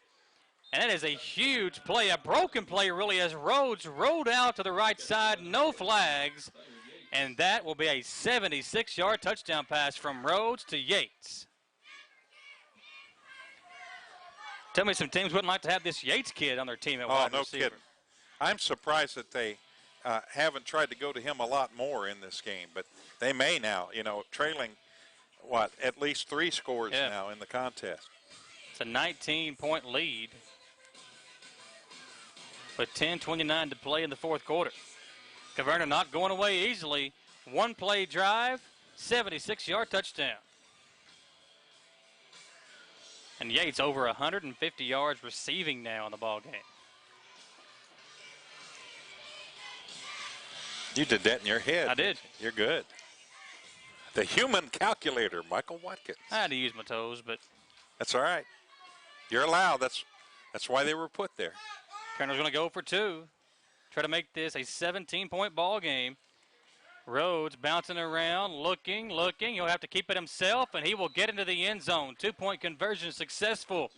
And that is a huge play, a broken play really, as Rhodes rolled out to the right side, no flags. And that will be a 76-yard touchdown pass from Rhodes to Yates. Tell me some teams wouldn't like to have this Yates kid on their team at wide receiver. Kidding. I'm surprised that they haven't tried to go to him a lot more in this game, but they may now, you know, trailing at least 3 scores now in the contest. It's a 19-point lead with 10:29 to play in the fourth quarter. Caverna not going away easily. 1-play drive, 76-yard touchdown. And Yates over 150 yards receiving now in the ball game. You did that in your head. I did. You're good. The human calculator, Michael Watkins. I had to use my toes, but that's all right. You're allowed. That's why they were put there. Turner's going to go for 2. Try to make this a 17-point ball game. Rhodes bouncing around, looking. He'll have to keep it himself, and he will get into the end zone. 2-point conversion successful.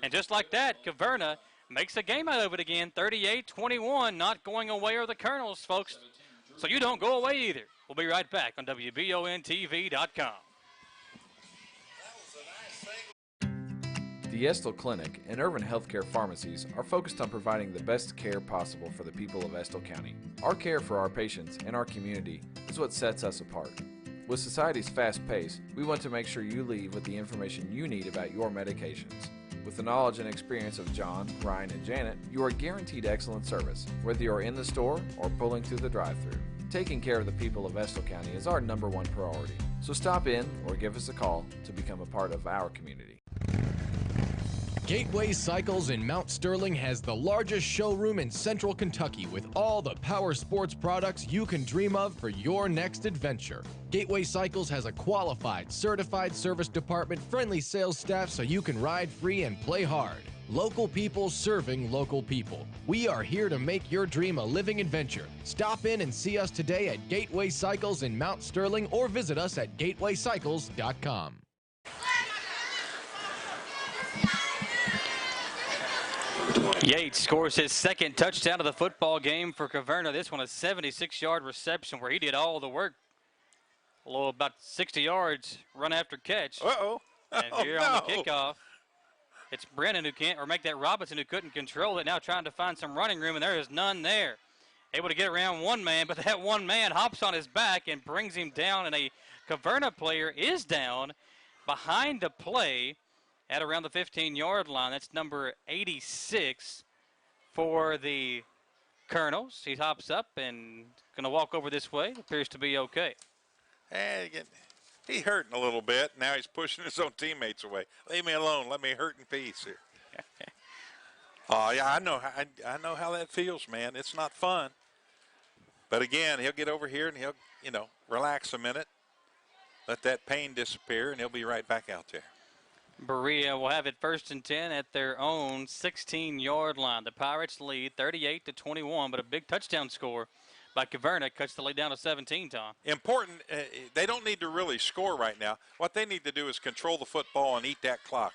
And just like that, Caverna makes a game out of it again. 38-21, not going away are the Colonels, folks. So you don't go away either. We'll be right back on WBONTV.com. The Estill Clinic and Urban Healthcare Pharmacies are focused on providing the best care possible for the people of Estill County. Our care for our patients and our community is what sets us apart. With society's fast pace, we want to make sure you leave with the information you need about your medications. With the knowledge and experience of John, Ryan, and Janet, you are guaranteed excellent service, whether you're in the store or pulling through the drive-thru. Taking care of the people of Estill County is our #1 priority. So stop in or give us a call to become a part of our community. Gateway Cycles in Mount Sterling has the largest showroom in Central Kentucky with all the power sports products you can dream of for your next adventure. Gateway Cycles has a qualified, certified service department, friendly sales staff so you can ride free and play hard. Local people serving local people. We are here to make your dream a living adventure. Stop in and see us today at Gateway Cycles in Mount Sterling or visit us at gatewaycycles.com. Yates scores his second touchdown of the football game for Caverna. This one a 76-yard reception where he did all the work. A little about 60 yards run after catch. Uh-oh. And here on the kickoff, it's Brennan who can't, or make that Robinson who couldn't control it, now trying to find some running room, and there is none there. Able to get around one man, but that one man hops on his back and brings him down, and a Caverna player is down behind the play at around the 15-yard line. That's number 86 for the Colonels. He hops up and going to walk over this way. Appears to be okay. Hey, he's hurting a little bit. Now he's pushing his own teammates away. Leave me alone. Let me hurt in peace here. Oh, yeah, I know how that feels, man. It's not fun. But, again, he'll get over here and he'll, relax a minute, let that pain disappear, and he'll be right back out there. Berea will have it 1st and 10 at their own 16-yard line. The Pirates lead 38-21, but a big touchdown score by Caverna cuts the lead down to 17, Tom. Important. They don't need to really score right now. What they need to do is control the football and eat that clock.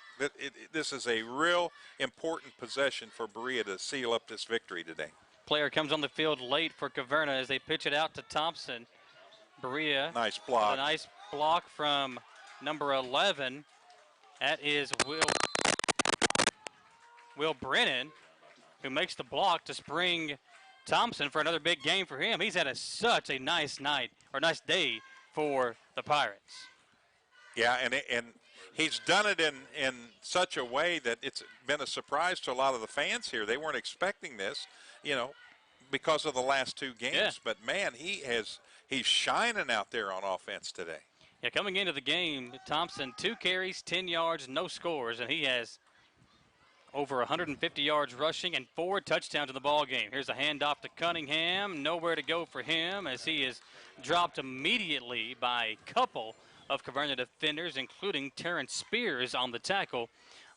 This is a real important possession for Berea to seal up this victory today. Player comes on the field late for Caverna as they pitch it out to Thompson. Berea. Nice block. A nice block from number 11. That is Will Brennan, who makes the block to spring Thompson for another big game for him. He's had such a nice night, or nice day for the Pirates. Yeah, and he's done it in such a way that it's been a surprise to a lot of the fans here. They weren't expecting this, because of the last 2 games. Yeah. But, man, he's shining out there on offense today. Yeah, coming into the game, Thompson, 2 carries, 10 yards, no scores, and he has over 150 yards rushing and 4 touchdowns in the ball game. Here's a handoff to Cunningham. Nowhere to go for him as he is dropped immediately by a couple of Caverna defenders, including Terrence Spears on the tackle.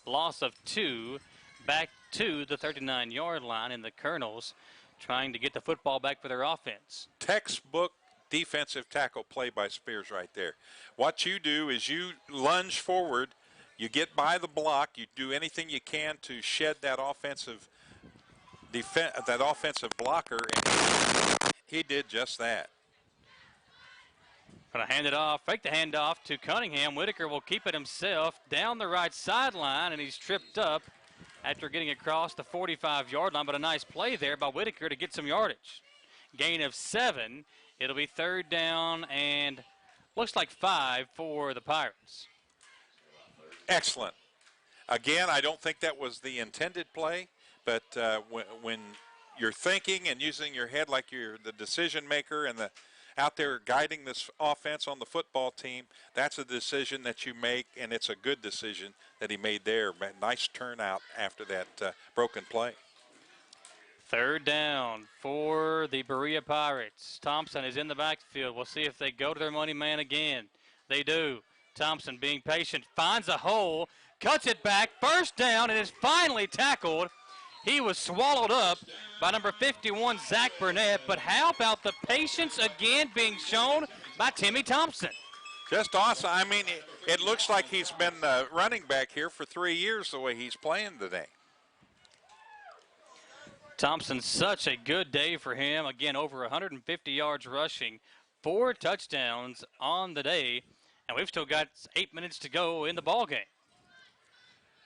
Loss of 2 back to the 39-yard line, and the Colonels trying to get the football back for their offense. Textbook defensive tackle play by Spears right there. What you do is you lunge forward, you get by the block, you do anything you can to shed that offensive blocker, and he did just that. Going to hand it off, fake the handoff to Cunningham. Whitaker will keep it himself down the right sideline, and he's tripped up after getting across the 45-yard line, but a nice play there by Whitaker to get some yardage. Gain of 7. It'll be 3rd down and Looks like 5 for the Pirates. Excellent. Again, I don't think that was the intended play, but when you're thinking and using your head like you're the decision maker and out there guiding this offense on the football team, that's a decision that you make, and it's a good decision that he made there. Nice turnout after that broken play. 3rd down for the Berea Pirates. Thompson is in the backfield. We'll see if they go to their money man again. They do. Thompson, being patient, finds a hole, cuts it back, 1st down, and is finally tackled. He was swallowed up by number 51, Zach Burnett. But how about the patience again being shown by Timmy Thompson? Just awesome. I mean, it looks like he's been running back here for 3 years the way he's playing today. Thompson, such a good day for him. Again, over 150 yards rushing, 4 touchdowns on the day, and we've still got 8 minutes to go in the ballgame.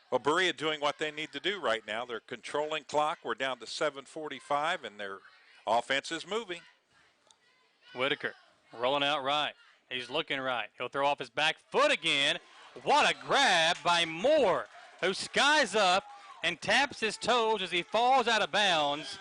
Well, Berea doing what they need to do right now. They're controlling clock. We're down to 7:45, and their offense is moving. Whitaker rolling out right. He's looking right. He'll throw off his back foot again. What a grab by Moore, who skies up and taps his toes as he falls out of bounds.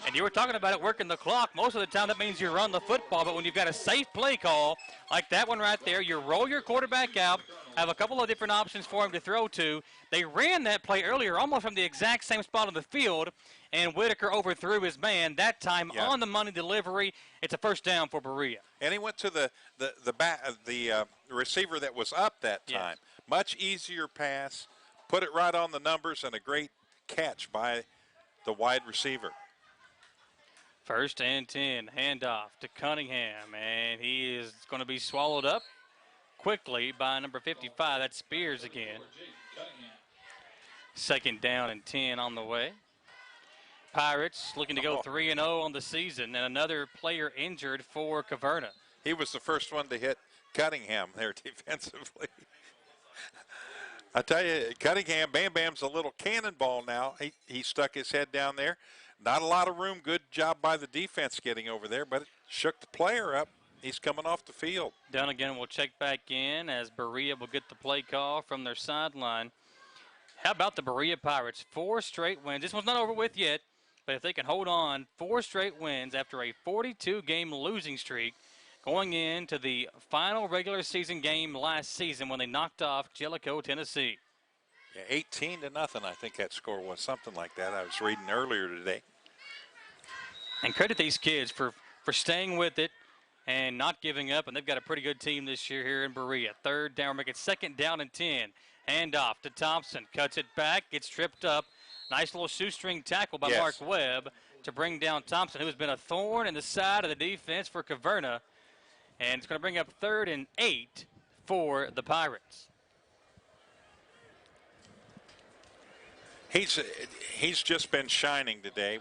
And you were talking about it working the clock. Most of the time that means you run the football, but when you've got a safe play call like that one right there, you roll your quarterback out, have a couple of different options for him to throw to. They ran that play earlier almost from the exact same spot on the field, and Whitaker overthrew his man. That time on the money delivery, it's a 1st down for Berea. And he went to the receiver that was up that time. Yes. Much easier pass, put it right on the numbers, and a great catch by the wide receiver. 1st and 10, handoff to Cunningham, and he is going to be swallowed up quickly by number 55. That's Spears again. 2nd down and 10 on the way. Pirates looking to go 3-0 on the season, and another player injured for Caverna. He was the first one to hit Cunningham there defensively. I tell you, Cunningham, Bam Bam's a little cannonball now. He stuck his head down there. Not a lot of room. Good job by the defense getting over there, but it shook the player up. He's coming off the field. Dunnigan will check back in as Berea will get the play call from their sideline. How about the Berea Pirates? 4 straight wins. This one's not over with yet, but if they can hold on, 4 straight wins after a 42-game losing streak going into the final regular season game last season when they knocked off Jellicoe, Tennessee. Yeah, 18-0, I think that score was, something like that. I was reading earlier today. And credit these kids for staying with it and not giving up, and they've got a pretty good team this year here in Berea. 3rd down, we're making 2nd down and 10. Handoff to Thompson, cuts it back, gets tripped up. Nice little shoestring tackle by Mark Webb to bring down Thompson, who has been a thorn in the side of the defense for Caverna. And it's going to bring up 3rd and 8 for the Pirates. He's just been shining today.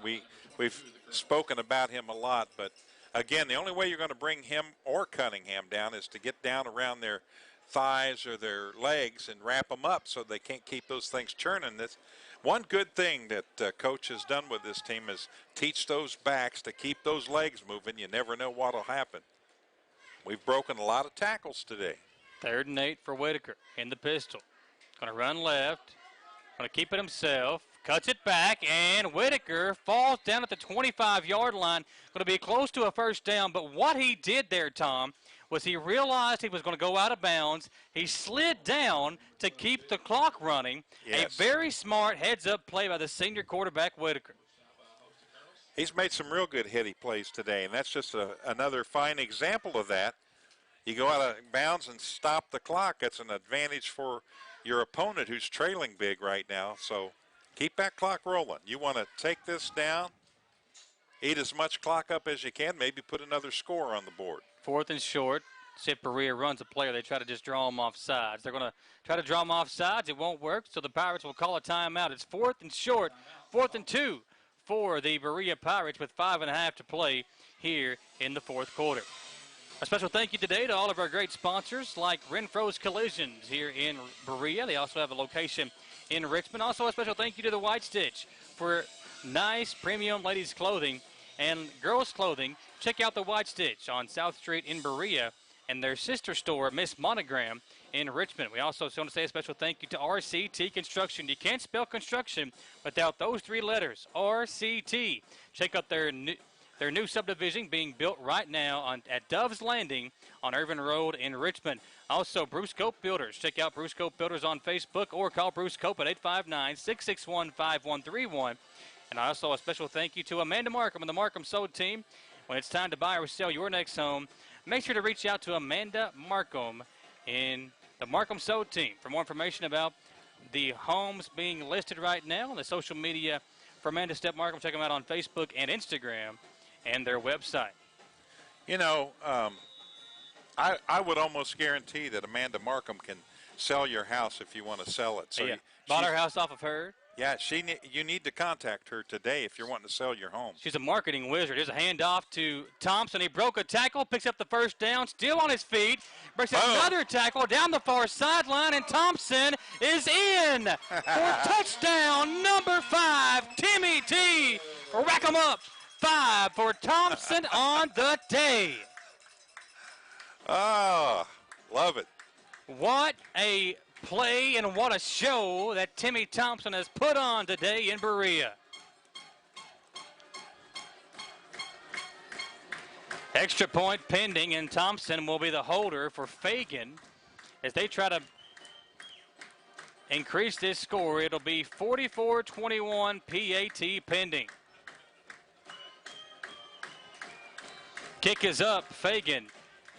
We've spoken about him a lot, but again, the only way you're going to bring him or Cunningham down is to get down around their thighs or their legs and wrap them up so they can't keep those things churning. That's one good thing that Coach has done with this team is teach those backs to keep those legs moving. You never know what will happen. We've broken a lot of tackles today. 3rd and 8 for Whitaker in the pistol. Going to run left. Going to keep it himself. Cuts it back, and Whitaker falls down at the 25-yard line. Going to be close to a 1st down, but what he did there, Tom, was he realized he was going to go out of bounds. He slid down to keep the clock running. Yes. A very smart heads-up play by the senior quarterback, Whitaker. He's made some real good hitty plays today, and that's just another fine example of that. You go out of bounds and stop the clock. That's an advantage for your opponent who's trailing big right now. So keep that clock rolling. You want to take this down, eat as much clock up as you can, maybe put another score on the board. 4th and short. See if Berea runs a play, or they try to just draw them off sides. They're going to try to draw them off sides. It won't work, so the Pirates will call a timeout. It's 4th and short, 4th and 2 for the Berea Pirates with 5.5 to play here in the 4th quarter. A special thank you today to all of our great sponsors like Renfro's Collisions here in Berea. They also have a location in Richmond. Also a special thank you to the White Stitch for nice premium ladies clothing and girls clothing. Check out the White Stitch on South Street in Berea and their sister store, Miss Monogram, in Richmond. We also want to say a special thank you to RCT Construction. You can't spell construction without those 3 letters, RCT. Check out their new subdivision being built right now at Dove's Landing on Irvin Road in Richmond. Also, Bruce Cope Builders. Check out Bruce Cope Builders on Facebook or call Bruce Cope at 859-661-5131. And also a special thank you to Amanda Markham and the Markham Sold team. When it's time to buy or sell your next home, make sure to reach out to Amanda Markham in the Markham Sold team. For more information about the homes being listed right now on the social media for Amanda Step Markham, check them out on Facebook and Instagram and their website. You know, I would almost guarantee that Amanda Markham can sell your house if you want to sell it. So yeah. Bought our house off of her. Yeah, you need to contact her today if you're wanting to sell your home. She's a marketing wizard. Here's a handoff to Thompson. He broke a tackle, picks up the first down, still on his feet, breaks another tackle down the far sideline, and Thompson is in for touchdown number 5. Timmy T. Rack 'em up. 5 for Thompson on the day. Oh, love it. What a play and what a show that Timmy Thompson has put on today in Berea. Extra point pending, and Thompson will be the holder for Fagan as they try to increase this score. It'll be 44-21 PAT pending. Kick is up. Fagan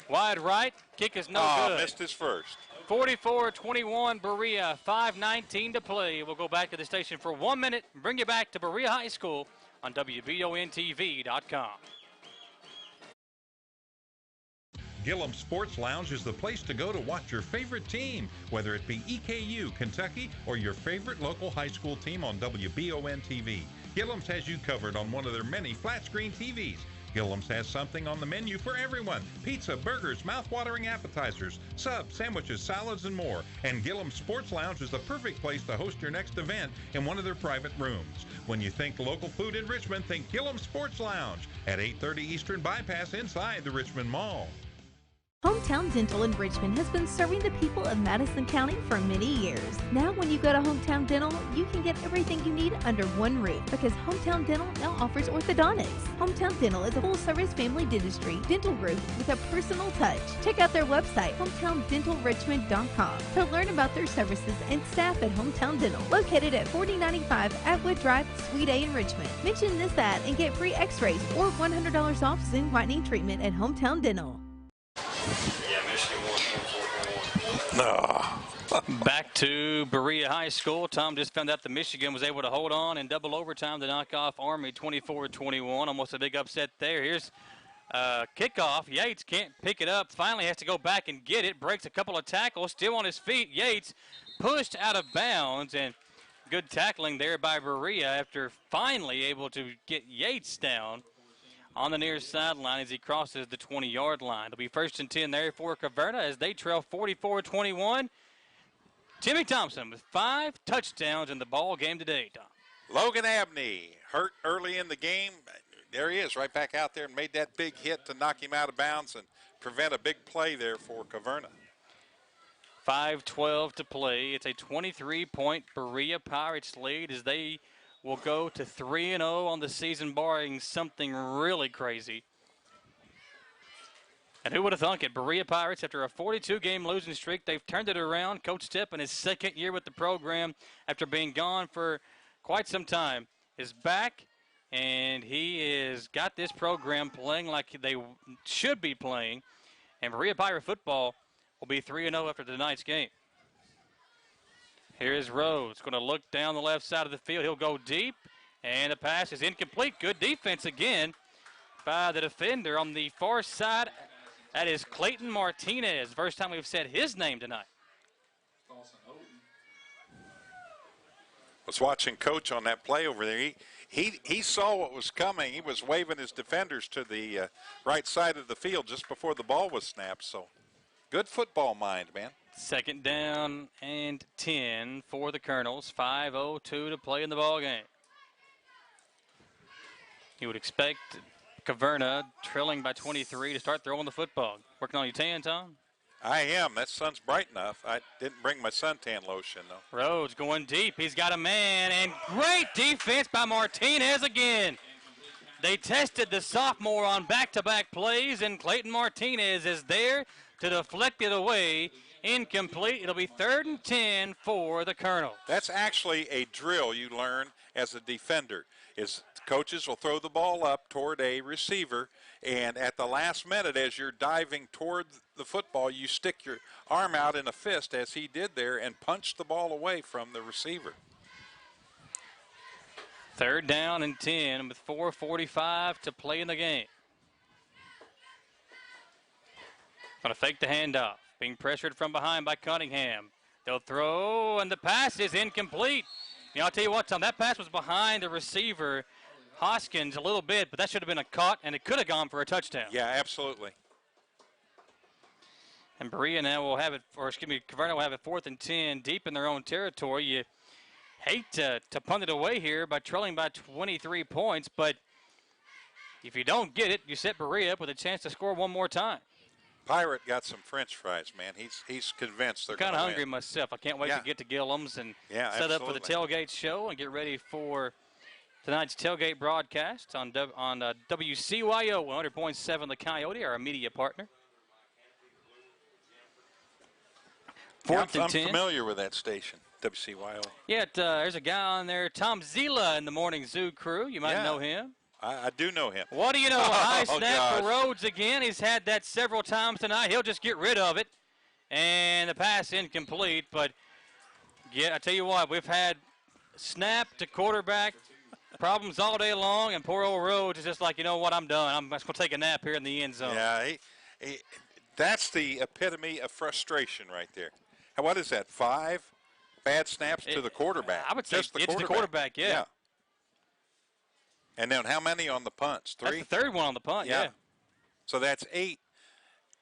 wide right. Kick is no good. Missed his first. 44-21 Berea, 5:19 to play. We'll go back to the station for 1 minute and bring you back to Berea High School on WBONTV.com. Gillum Sports Lounge is the place to go to watch your favorite team, whether it be EKU, Kentucky, or your favorite local high school team on WBON-TV. Gillum's has you covered on one of their many flat-screen TVs. Gillum's has something on the menu for everyone. Pizza, burgers, mouth-watering appetizers, subs, sandwiches, salads, and more. And Gillum Sports Lounge is the perfect place to host your next event in one of their private rooms. When you think local food in Richmond, think Gillum Sports Lounge at 830 Eastern Bypass inside the Richmond Mall. Hometown Dental in Richmond has been serving the people of Madison County for many years. Now when you go to Hometown Dental, you can get everything you need under one roof because Hometown Dental now offers orthodontics. Hometown Dental is a full-service family dentistry dental group with a personal touch. Check out their website, hometowndentalrichmond.com, to learn about their services and staff at Hometown Dental, located at 4095 Atwood Drive, Suite A in Richmond. Mention this ad and get free x-rays or $100 off Zoom whitening treatment at Hometown Dental. Back to Berea High School. Tom just found out that Michigan was able to hold on in double overtime to knock off Army 24-21. Almost a big upset there. Here's kickoff. Yates can't pick it up. Finally has to go back and get it. Breaks a couple of tackles. Still on his feet. Yates pushed out of bounds. And good tackling there by Berea after finally able to get Yates down on the near sideline as he crosses the 20-yard line. It'll be 1st and 10 there for Caverna as they trail 44-21. Timmy Thompson with 5 touchdowns in the ball game today, Tom. Logan Abney hurt early in the game. There he is, right back out there and made that big hit to knock him out of bounds and prevent a big play there for Caverna. 5:12 to play. It's a 23-point Berea Pirates lead as they will go to 3-0 on the season, barring something really crazy. And who would have thunk it? Berea Pirates, after a 42-game losing streak, they've turned it around. Coach Stepp, in his 2nd year with the program, after being gone for quite some time, is back, and he has got this program playing like they should be playing. And Berea Pirate football will be 3-0 after tonight's game. Here's Rhodes, going to look down the left side of the field. He'll go deep, and the pass is incomplete. Good defense again by the defender on the far side. That is Clayton Martinez. First time we've said his name tonight. Was watching Coach on that play over there. He saw what was coming. He was waving his defenders to the right side of the field just before the ball was snapped. So good football mind, man. 2nd down and 10 for the Colonels. 5:02 to play in the ball game. You would expect Caverna trailing by 23 to start throwing the football. Working on your tan, Tom? I am. That sun's bright enough. I didn't bring my suntan lotion, though. Rhodes going deep. He's got a man, and great defense by Martinez again. They tested the sophomore on back-to-back plays, and Clayton Martinez is there to deflect it away. Incomplete. It'll be 3rd and 10 for the Colonel. That's actually a drill you learn as a defender. Is coaches will throw the ball up toward a receiver, and at the last minute, as you're diving toward the football, you stick your arm out in a fist, as he did there, and punch the ball away from the receiver. 3rd down and 10 with 4:45 to play in the game. Going to fake the handoff. Being pressured from behind by Cunningham. They'll throw, and the pass is incomplete. You know, I'll tell you what, Tom, that pass was behind the receiver, Hoskins, a little bit, but that should have been a caught, and it could have gone for a touchdown. Yeah, absolutely. And Berea now will have it, or excuse me, Caverna will have it 4th and 10 deep in their own territory. You hate to punt it away here by trailing by 23 points, but if you don't get it, you set Berea up with a chance to score one more time. Pirate got some French fries, man. He's convinced they're going to win. I'm kind of hungry myself. I can't wait to get to Gillum's and set up for the tailgate show and get ready for tonight's tailgate broadcast on WCYO 100.7 The Coyote, our media partner. I'm familiar with that station, WCYO. Yeah, there's a guy on there, Tom Zilla in the Morning Zoo crew. You might know him. I do know him. What do you know? A high snap for Rhodes again. He's had that several times tonight. He'll just get rid of it. And the pass incomplete. But, yeah, I tell you what, we've had snap to quarterback problems all day long, and poor old Rhodes is just like, you know what, I'm done. I'm just going to take a nap here in the end zone. Yeah, that's the epitome of frustration right there. What is that, 5 bad snaps to the quarterback? I would say it's the quarterback, yeah. And then how many on the punts? 3? That's the 3rd one on the punt, yeah. So that's 8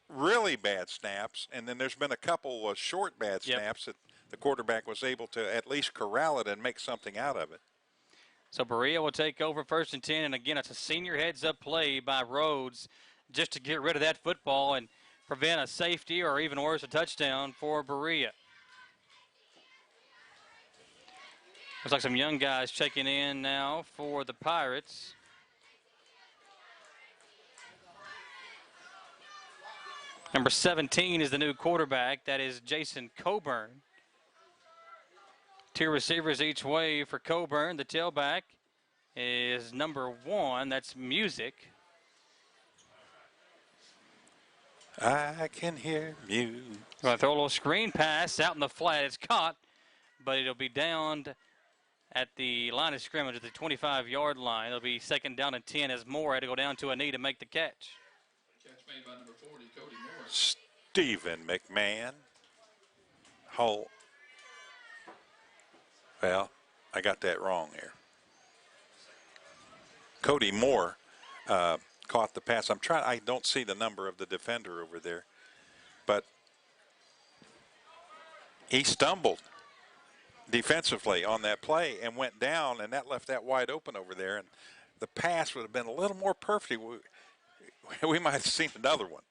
really bad snaps, and then there's been a couple of short bad snaps that the quarterback was able to at least corral it and make something out of it. So Berea will take over 1st and 10, and again, it's a senior heads-up play by Rhodes just to get rid of that football and prevent a safety or even worse, a touchdown for Berea. Looks like some young guys checking in now for the Pirates. Number 17 is the new quarterback. That is Jason Coburn. 2 receivers each way for Coburn. The tailback is number 1. That's Music. I can hear music. Going to throw a little screen pass out in the flat. It's caught, but it'll be downed at the line of scrimmage at the 25-yard line. It'll be 2nd down and 10 as Moore had to go down to a knee to make the catch. Catch made by number 40, Cody Moore. Stephen McMahon. Well, I got that wrong here. Cody Moore caught the pass. I don't see the number of the defender over there, but he stumbled defensively on that play and went down, and that left that wide open over there, and the pass would have been a little more perfect. We might have seen another one.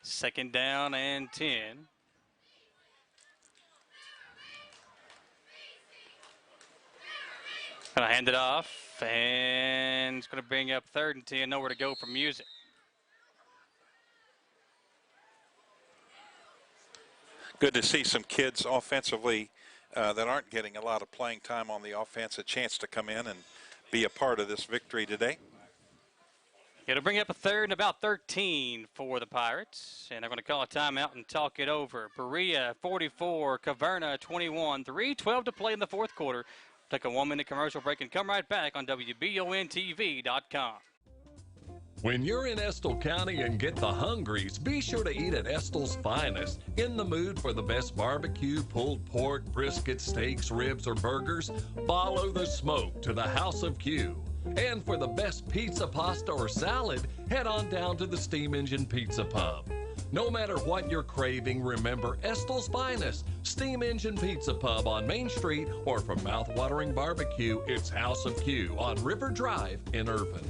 2nd down and 10. Going to hand it off, and it's going to bring up 3rd and 10. Nowhere to go for Music. Good to see some kids offensively that aren't getting a lot of playing time on the offense, a chance to come in and be a part of this victory today. It'll bring up a 3rd and about 13 for the Pirates, and they're going to call a timeout and talk it over. Berea 44, Caverna 21, 3:12 to play in the 4th quarter. Take a 1-minute commercial break and come right back on WBONTV.com. When you're in Estill County and get the hungries, be sure to eat at Estill's Finest. In the mood for the best barbecue, pulled pork, brisket, steaks, ribs, or burgers? Follow the smoke to the House of Q. And for the best pizza, pasta, or salad, head on down to the Steam Engine Pizza Pub. No matter what you're craving, remember Estill's Finest, Steam Engine Pizza Pub on Main Street, or for mouth-watering barbecue, it's House of Q on River Drive in Irvin.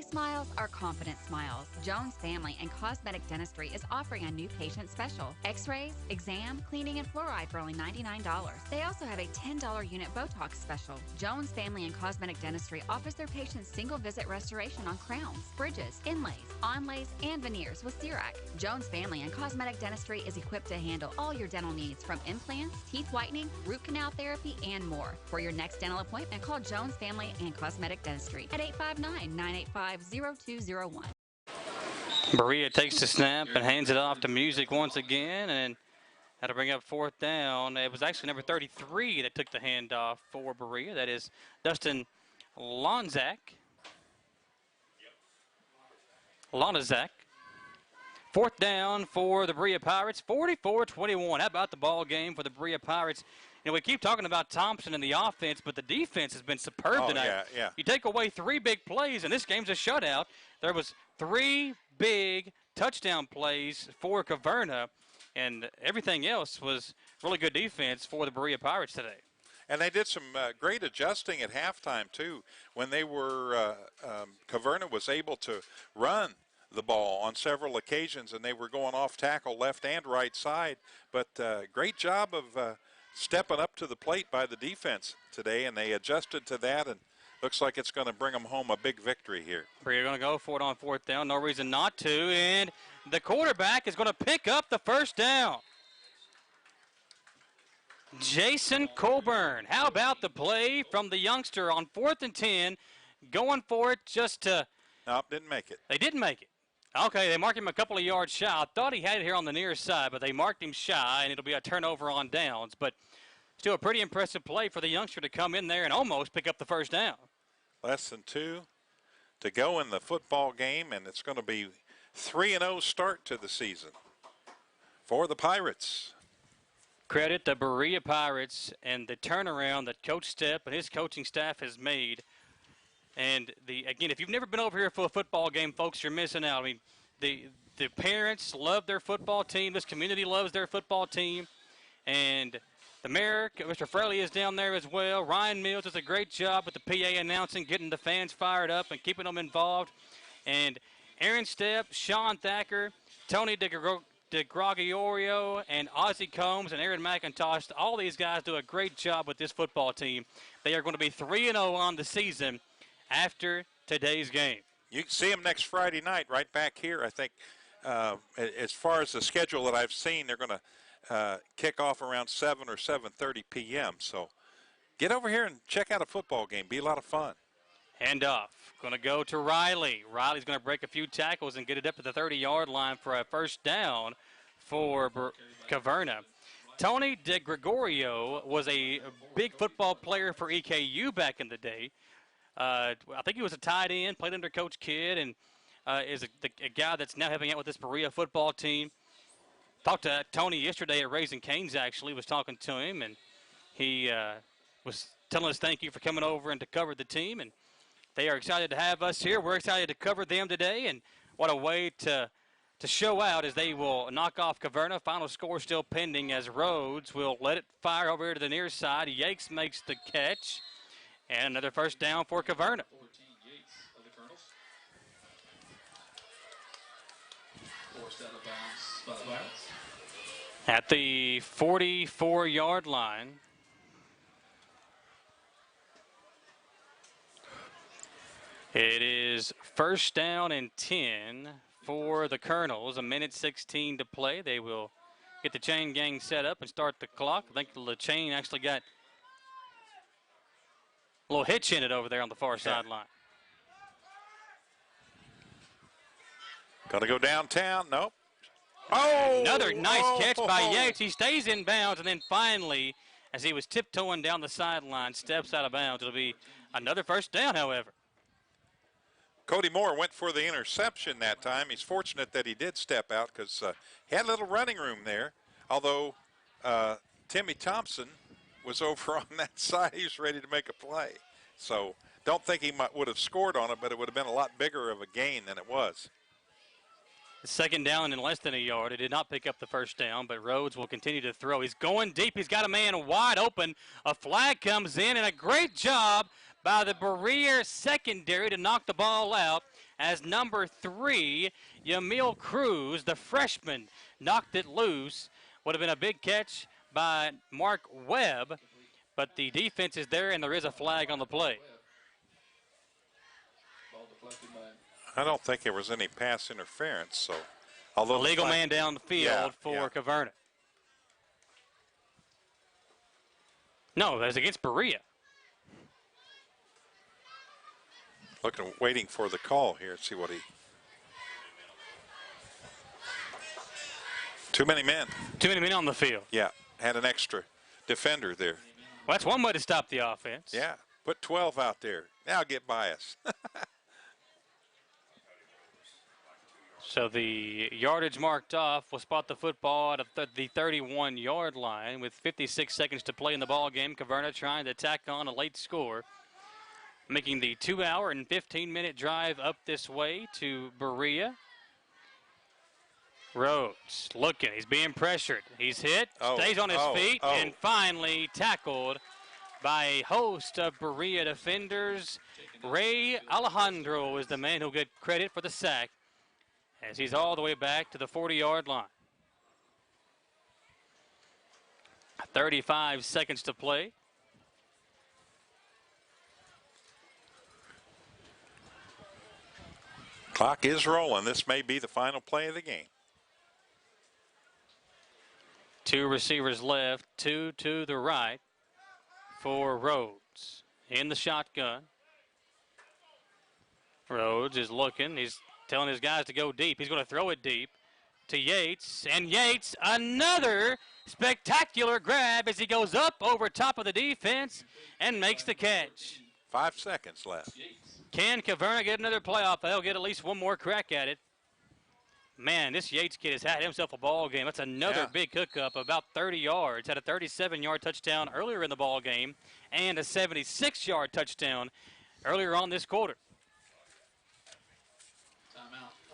smiles are confident smiles. Jones Family and Cosmetic Dentistry is offering a new patient special. X-rays, exam, cleaning, and fluoride for only $99. They also have a $10 unit Botox special. Jones Family and Cosmetic Dentistry offers their patients single-visit restoration on crowns, bridges, inlays, onlays, and veneers with Cerac. Jones Family and Cosmetic Dentistry is equipped to handle all your dental needs, from implants, teeth whitening, root canal therapy, and more. For your next dental appointment, call Jones Family and Cosmetic Dentistry at 859-985-0201. Berea takes the snap and hands it off to Music once again, and that'll bring up 4th down. It was actually number 33 that took the handoff for Berea. That is Dustin Lonzak. 4th down for the Berea Pirates, 44-21. How about the ball game for the Berea Pirates? You know, we keep talking about Thompson and the offense, but the defense has been superb tonight. Yeah. You take away 3 big plays, and this game's a shutout. There was 3 big touchdown plays for Caverna, and everything else was really good defense for the Berea Pirates today. And they did some great adjusting at halftime, too, when they were Caverna was able to run the ball on several occasions, and they were going off tackle left and right side. But great job of stepping up to the plate by the defense today, and they adjusted to that, and looks like it's going to bring them home a big victory here. Berea going to go for it on 4th down. No reason not to, and the quarterback is going to pick up the 1st down. Jason Colburn. How about the play from the youngster on 4th and 10, going for it just to... Nope, didn't make it. They didn't make it. Okay, they marked him a couple of yards shy. I thought he had it here on the near side, but they marked him shy, and it'll be a turnover on downs. But still a pretty impressive play for the youngster to come in there and almost pick up the 1st down. Less than 2 to go in the football game, and it's going to be 3-0 start to the season for the Pirates. Credit the Berea Pirates and the turnaround that Coach Stepp and his coaching staff has made. And again, if you've never been over here for a football game, folks, you're missing out. I mean, the parents love their football team. This community loves their football team. And the mayor, Mr. Fraley, is down there as well. Ryan Mills does a great job with the PA announcing, getting the fans fired up and keeping them involved. And Aaron Stepp, Sean Thacker, Tony DeGregorio, and Ozzie Combs and Aaron McIntosh, all these guys do a great job with this football team. They are going to be 3-0 on the season after today's game. You can see them next Friday night right back here. I think as far as the schedule that I've seen, they're going to kick off around 7 or 7:30 p.m. So get over here and check out a football game. Be a lot of fun. Handoff. Going to go to Riley. Riley's going to break a few tackles and get it up to the 30-yard line for a 1st down for Caverna. Tony DeGregorio was a big football player for EKU back in the day. I think he was a tight end, played under Coach Kidd, and is a guy that's now helping out with this Berea football team. Talked to Tony yesterday at Raising Cane's, actually, was talking to him, and he was telling us thank you for coming over and to cover the team, and they are excited to have us here. We're excited to cover them today, and what a way to show out as they will knock off Caverna. Final score still pending as Rhodes will let it fire over here to the near side. Yakes makes the catch. And another 1st down for Caverna. At the 44-yard line. It is 1st down and 10 for the Colonels. 1:16 to play. They will get the chain gang set up and start the clock. I think the chain actually got a little hitch in it over there on the far sideline. Going to go downtown. Nope. Oh! Another nice catch by Yates. He stays in bounds, and then finally, as he was tiptoeing down the sideline, steps out of bounds. It'll be another 1st down, however. Cody Moore went for the interception that time. He's fortunate that he did step out because he had a little running room there, although Timmy Thompson was over on that side. He was ready to make a play. So don't think he would have scored on it, but it would have been a lot bigger of a gain than it was. 2nd down in less than a yard. It did not pick up the 1st down, but Rhodes will continue to throw. He's going deep. He's got a man wide open. A flag comes in, and a great job by the Berea secondary to knock the ball out as number 3, Yamil Cruz, the freshman, knocked it loose. Would have been a big catch by Mark Webb, but the defense is there, and there is a flag on the play. I don't think there was any pass interference, so although a legal man down the field for Caverna. No, that's against Berea. Waiting for the call here. See what he. Too many men. Too many men on the field. Yeah, had an extra defender there. Well, that's one way to stop the offense. Yeah, put 12 out there. Now get by us. So the yardage marked off will spot the football at the 31-yard line with 56 seconds to play in the ball game. Caverna trying to tack on a late score, making the 2-hour and 15-minute drive up this way to Berea. Rhodes looking. He's being pressured. He's hit, stays on his feet, and finally tackled by a host of Berea defenders. Ray Alejandro is the man who'll get credit for the sack, as he's all the way back to the 40-yard line. 35 seconds to play. Clock is rolling. This may be the final play of the game. 2 receivers left, 2 to the right for Rhodes. In the shotgun. Rhodes is looking. He's telling his guys to go deep. He's going to throw it deep to Yates. And Yates, another spectacular grab as he goes up over top of the defense and makes the catch. 5 seconds left. Can Caverna get another playoff? They'll get at least one more crack at it. Man, this Yates kid has had himself a ball game. That's another big hookup, about 30 yards. Had a 37-yard touchdown earlier in the ball game and a 76-yard touchdown earlier on this quarter.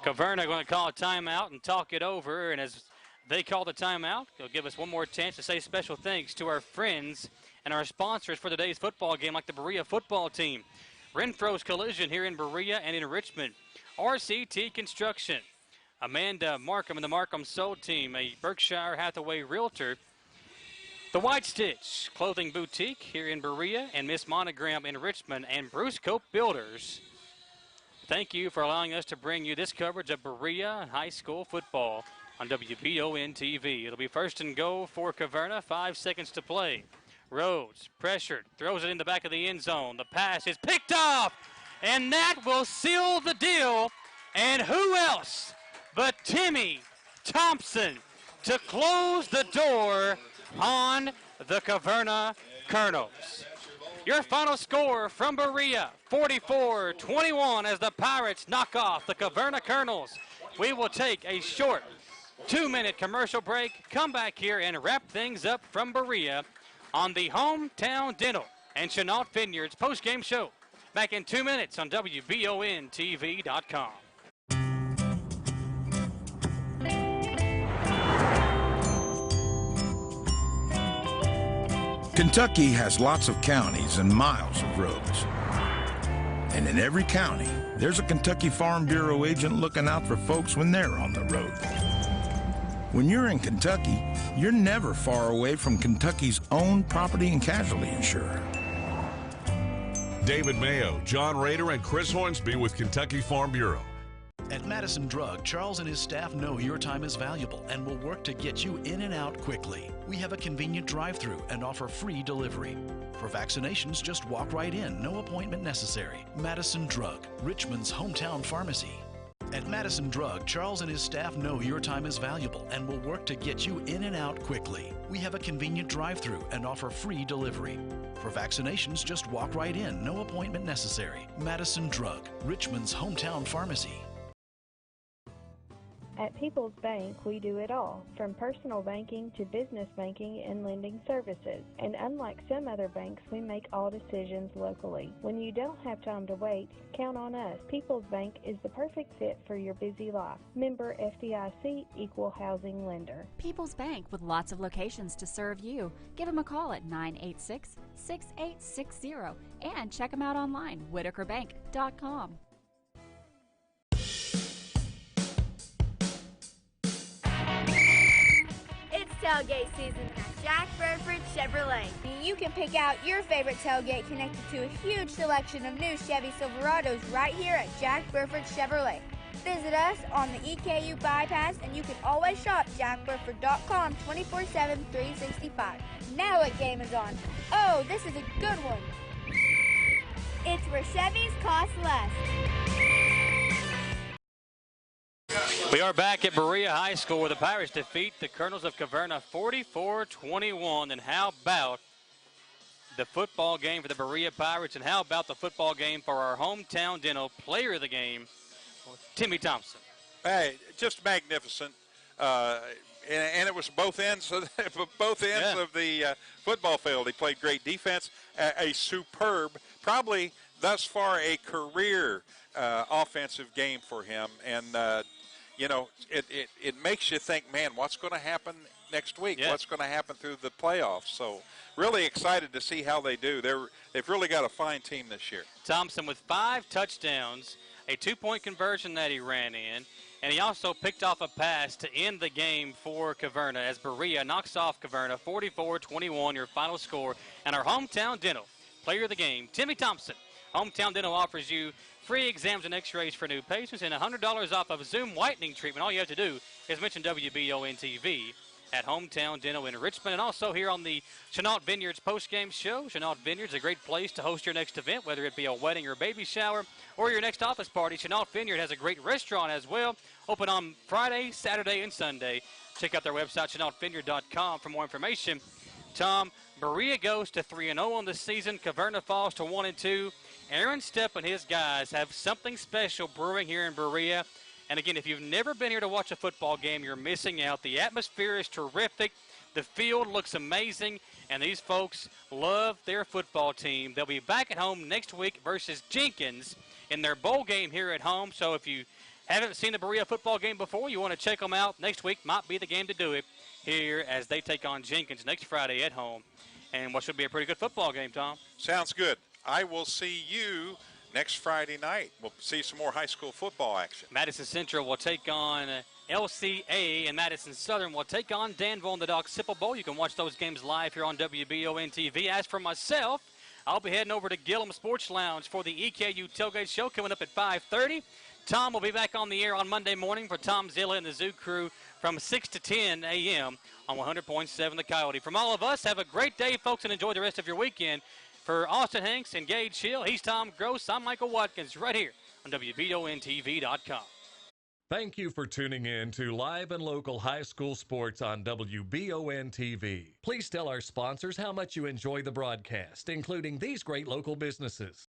Caverna going to call a timeout and talk it over, and as they call the timeout, they'll give us one more chance to say special thanks to our friends and our sponsors for today's football game, like the Berea football team, Renfro's Collision here in Berea and in Richmond, RCT Construction, Amanda Markham and the Markham Sold Team, a Berkshire Hathaway Realtor, the White Stitch Clothing Boutique here in Berea, and Miss Monogram in Richmond, and Bruce Cope Builders. Thank you for allowing us to bring you this coverage of Berea High School football on WBON TV. It'll be first and goal for Caverna, 5 seconds to play. Rhodes, pressured, throws it in the back of the end zone. The pass is picked off, and that will seal the deal. And who else but Timmy Thompson to close the door on the Caverna Colonels. Your final score from Berea, 44-21, as the Pirates knock off the Caverna Colonels. We will take a short 2-minute commercial break, come back here and wrap things up from Berea on the Hometown Dental and Chenault Vineyards postgame show. Back in 2 minutes on WBONTV.com. Kentucky has lots of counties and miles of roads. And in every county, there's a Kentucky Farm Bureau agent looking out for folks when they're on the road. When you're in Kentucky, you're never far away from Kentucky's own property and casualty insurer. David Mayo, John Rader, and Chris Hornsby with Kentucky Farm Bureau. At Madison Drug, Charles and his staff know your time is valuable and will work to get you in and out quickly. We have a convenient drive-through and offer free delivery. For vaccinations, just walk right in, no appointment necessary. Madison Drug, Richmond's hometown pharmacy. At Madison Drug, Charles and his staff know your time is valuable and will work to get you in and out quickly. We have a convenient drive-through and offer free delivery. For vaccinations, just walk right in, no appointment necessary. Madison Drug, Richmond's hometown pharmacy. At People's Bank, we do it all, from personal banking to business banking and lending services. And unlike some other banks, we make all decisions locally. When you don't have time to wait, count on us. People's Bank is the perfect fit for your busy life. Member FDIC, Equal Housing Lender. People's Bank, with lots of locations to serve you. Give them a call at 986-6860 and check them out online, whitakerbank.com. tailgate season at Jack Burford Chevrolet. You can pick out your favorite tailgate connected to a huge selection of new Chevy Silverados right here at Jack Burford Chevrolet. Visit us on the EKU bypass, and you can always shop jackburford.com 24/7, 365. Now what game is on? Oh, this is a good one. It's where Chevys cost less. We are back at Berea High School where the Pirates defeat the Colonels of Caverna 44-21. And how about the football game for the Berea Pirates? And how about the football game for our hometown Dental player of the game, Timmy Thompson? Hey, just magnificent. And it was both ends of the football field. He played great defense, a superb, probably thus far a career offensive game for him. And, it makes you think, man, what's going to happen next week? Yeah. What's going to happen through the playoffs? So really excited to see how they do. They've really got a fine team this year. Thompson with 5 touchdowns, a 2-point conversion that he ran in, and he also picked off a pass to end the game for Caverna as Berea knocks off Caverna 44-21, your final score. And our hometown Dental player of the game, Timmy Thompson. Hometown Dental offers you free exams and x-rays for new patients and $100 off of Zoom whitening treatment. All you have to do is mention WBON-TV at Hometown Dental in Richmond, and also here on the Chenault Vineyards postgame show. Chenault Vineyards, a great place to host your next event, whether it be a wedding or baby shower or your next office party. Chenault Vineyard has a great restaurant as well, open on Friday, Saturday, and Sunday. Check out their website, ChenaultVineyard.com, for more information. Tom, Berea goes to 3-0 on the season. Caverna falls to 1-2. Aaron Stepp and his guys have something special brewing here in Berea. And again, if you've never been here to watch a football game, you're missing out. The atmosphere is terrific. The field looks amazing. And these folks love their football team. They'll be back at home next week versus Jenkins in their bowl game here at home. So if you haven't seen the Berea football game before, you want to check them out, next week might be the game to do it here as they take on Jenkins next Friday at home. And what should be a pretty good football game, Tom. Sounds good. I will see you next Friday night. We'll see some more high school football action. Madison Central will take on LCA, and Madison Southern will take on Danville in the Doc Sipple Bowl. You can watch those games live here on WBON-TV. As for myself, I'll be heading over to Gillum Sports Lounge for the EKU Tailgate Show coming up at 5:30. Tom will be back on the air on Monday morning for Tom Zilla and the Zoo Crew from 6 to 10 a.m. on 100.7 The Coyote. From all of us, have a great day, folks, and enjoy the rest of your weekend. For Austin Hanks and Gage Hill, he's Tom Gross. I'm Michael Watkins, right here on WBONTV.com. Thank you for tuning in to live and local high school sports on WBON-TV. Please tell our sponsors how much you enjoy the broadcast, including these great local businesses.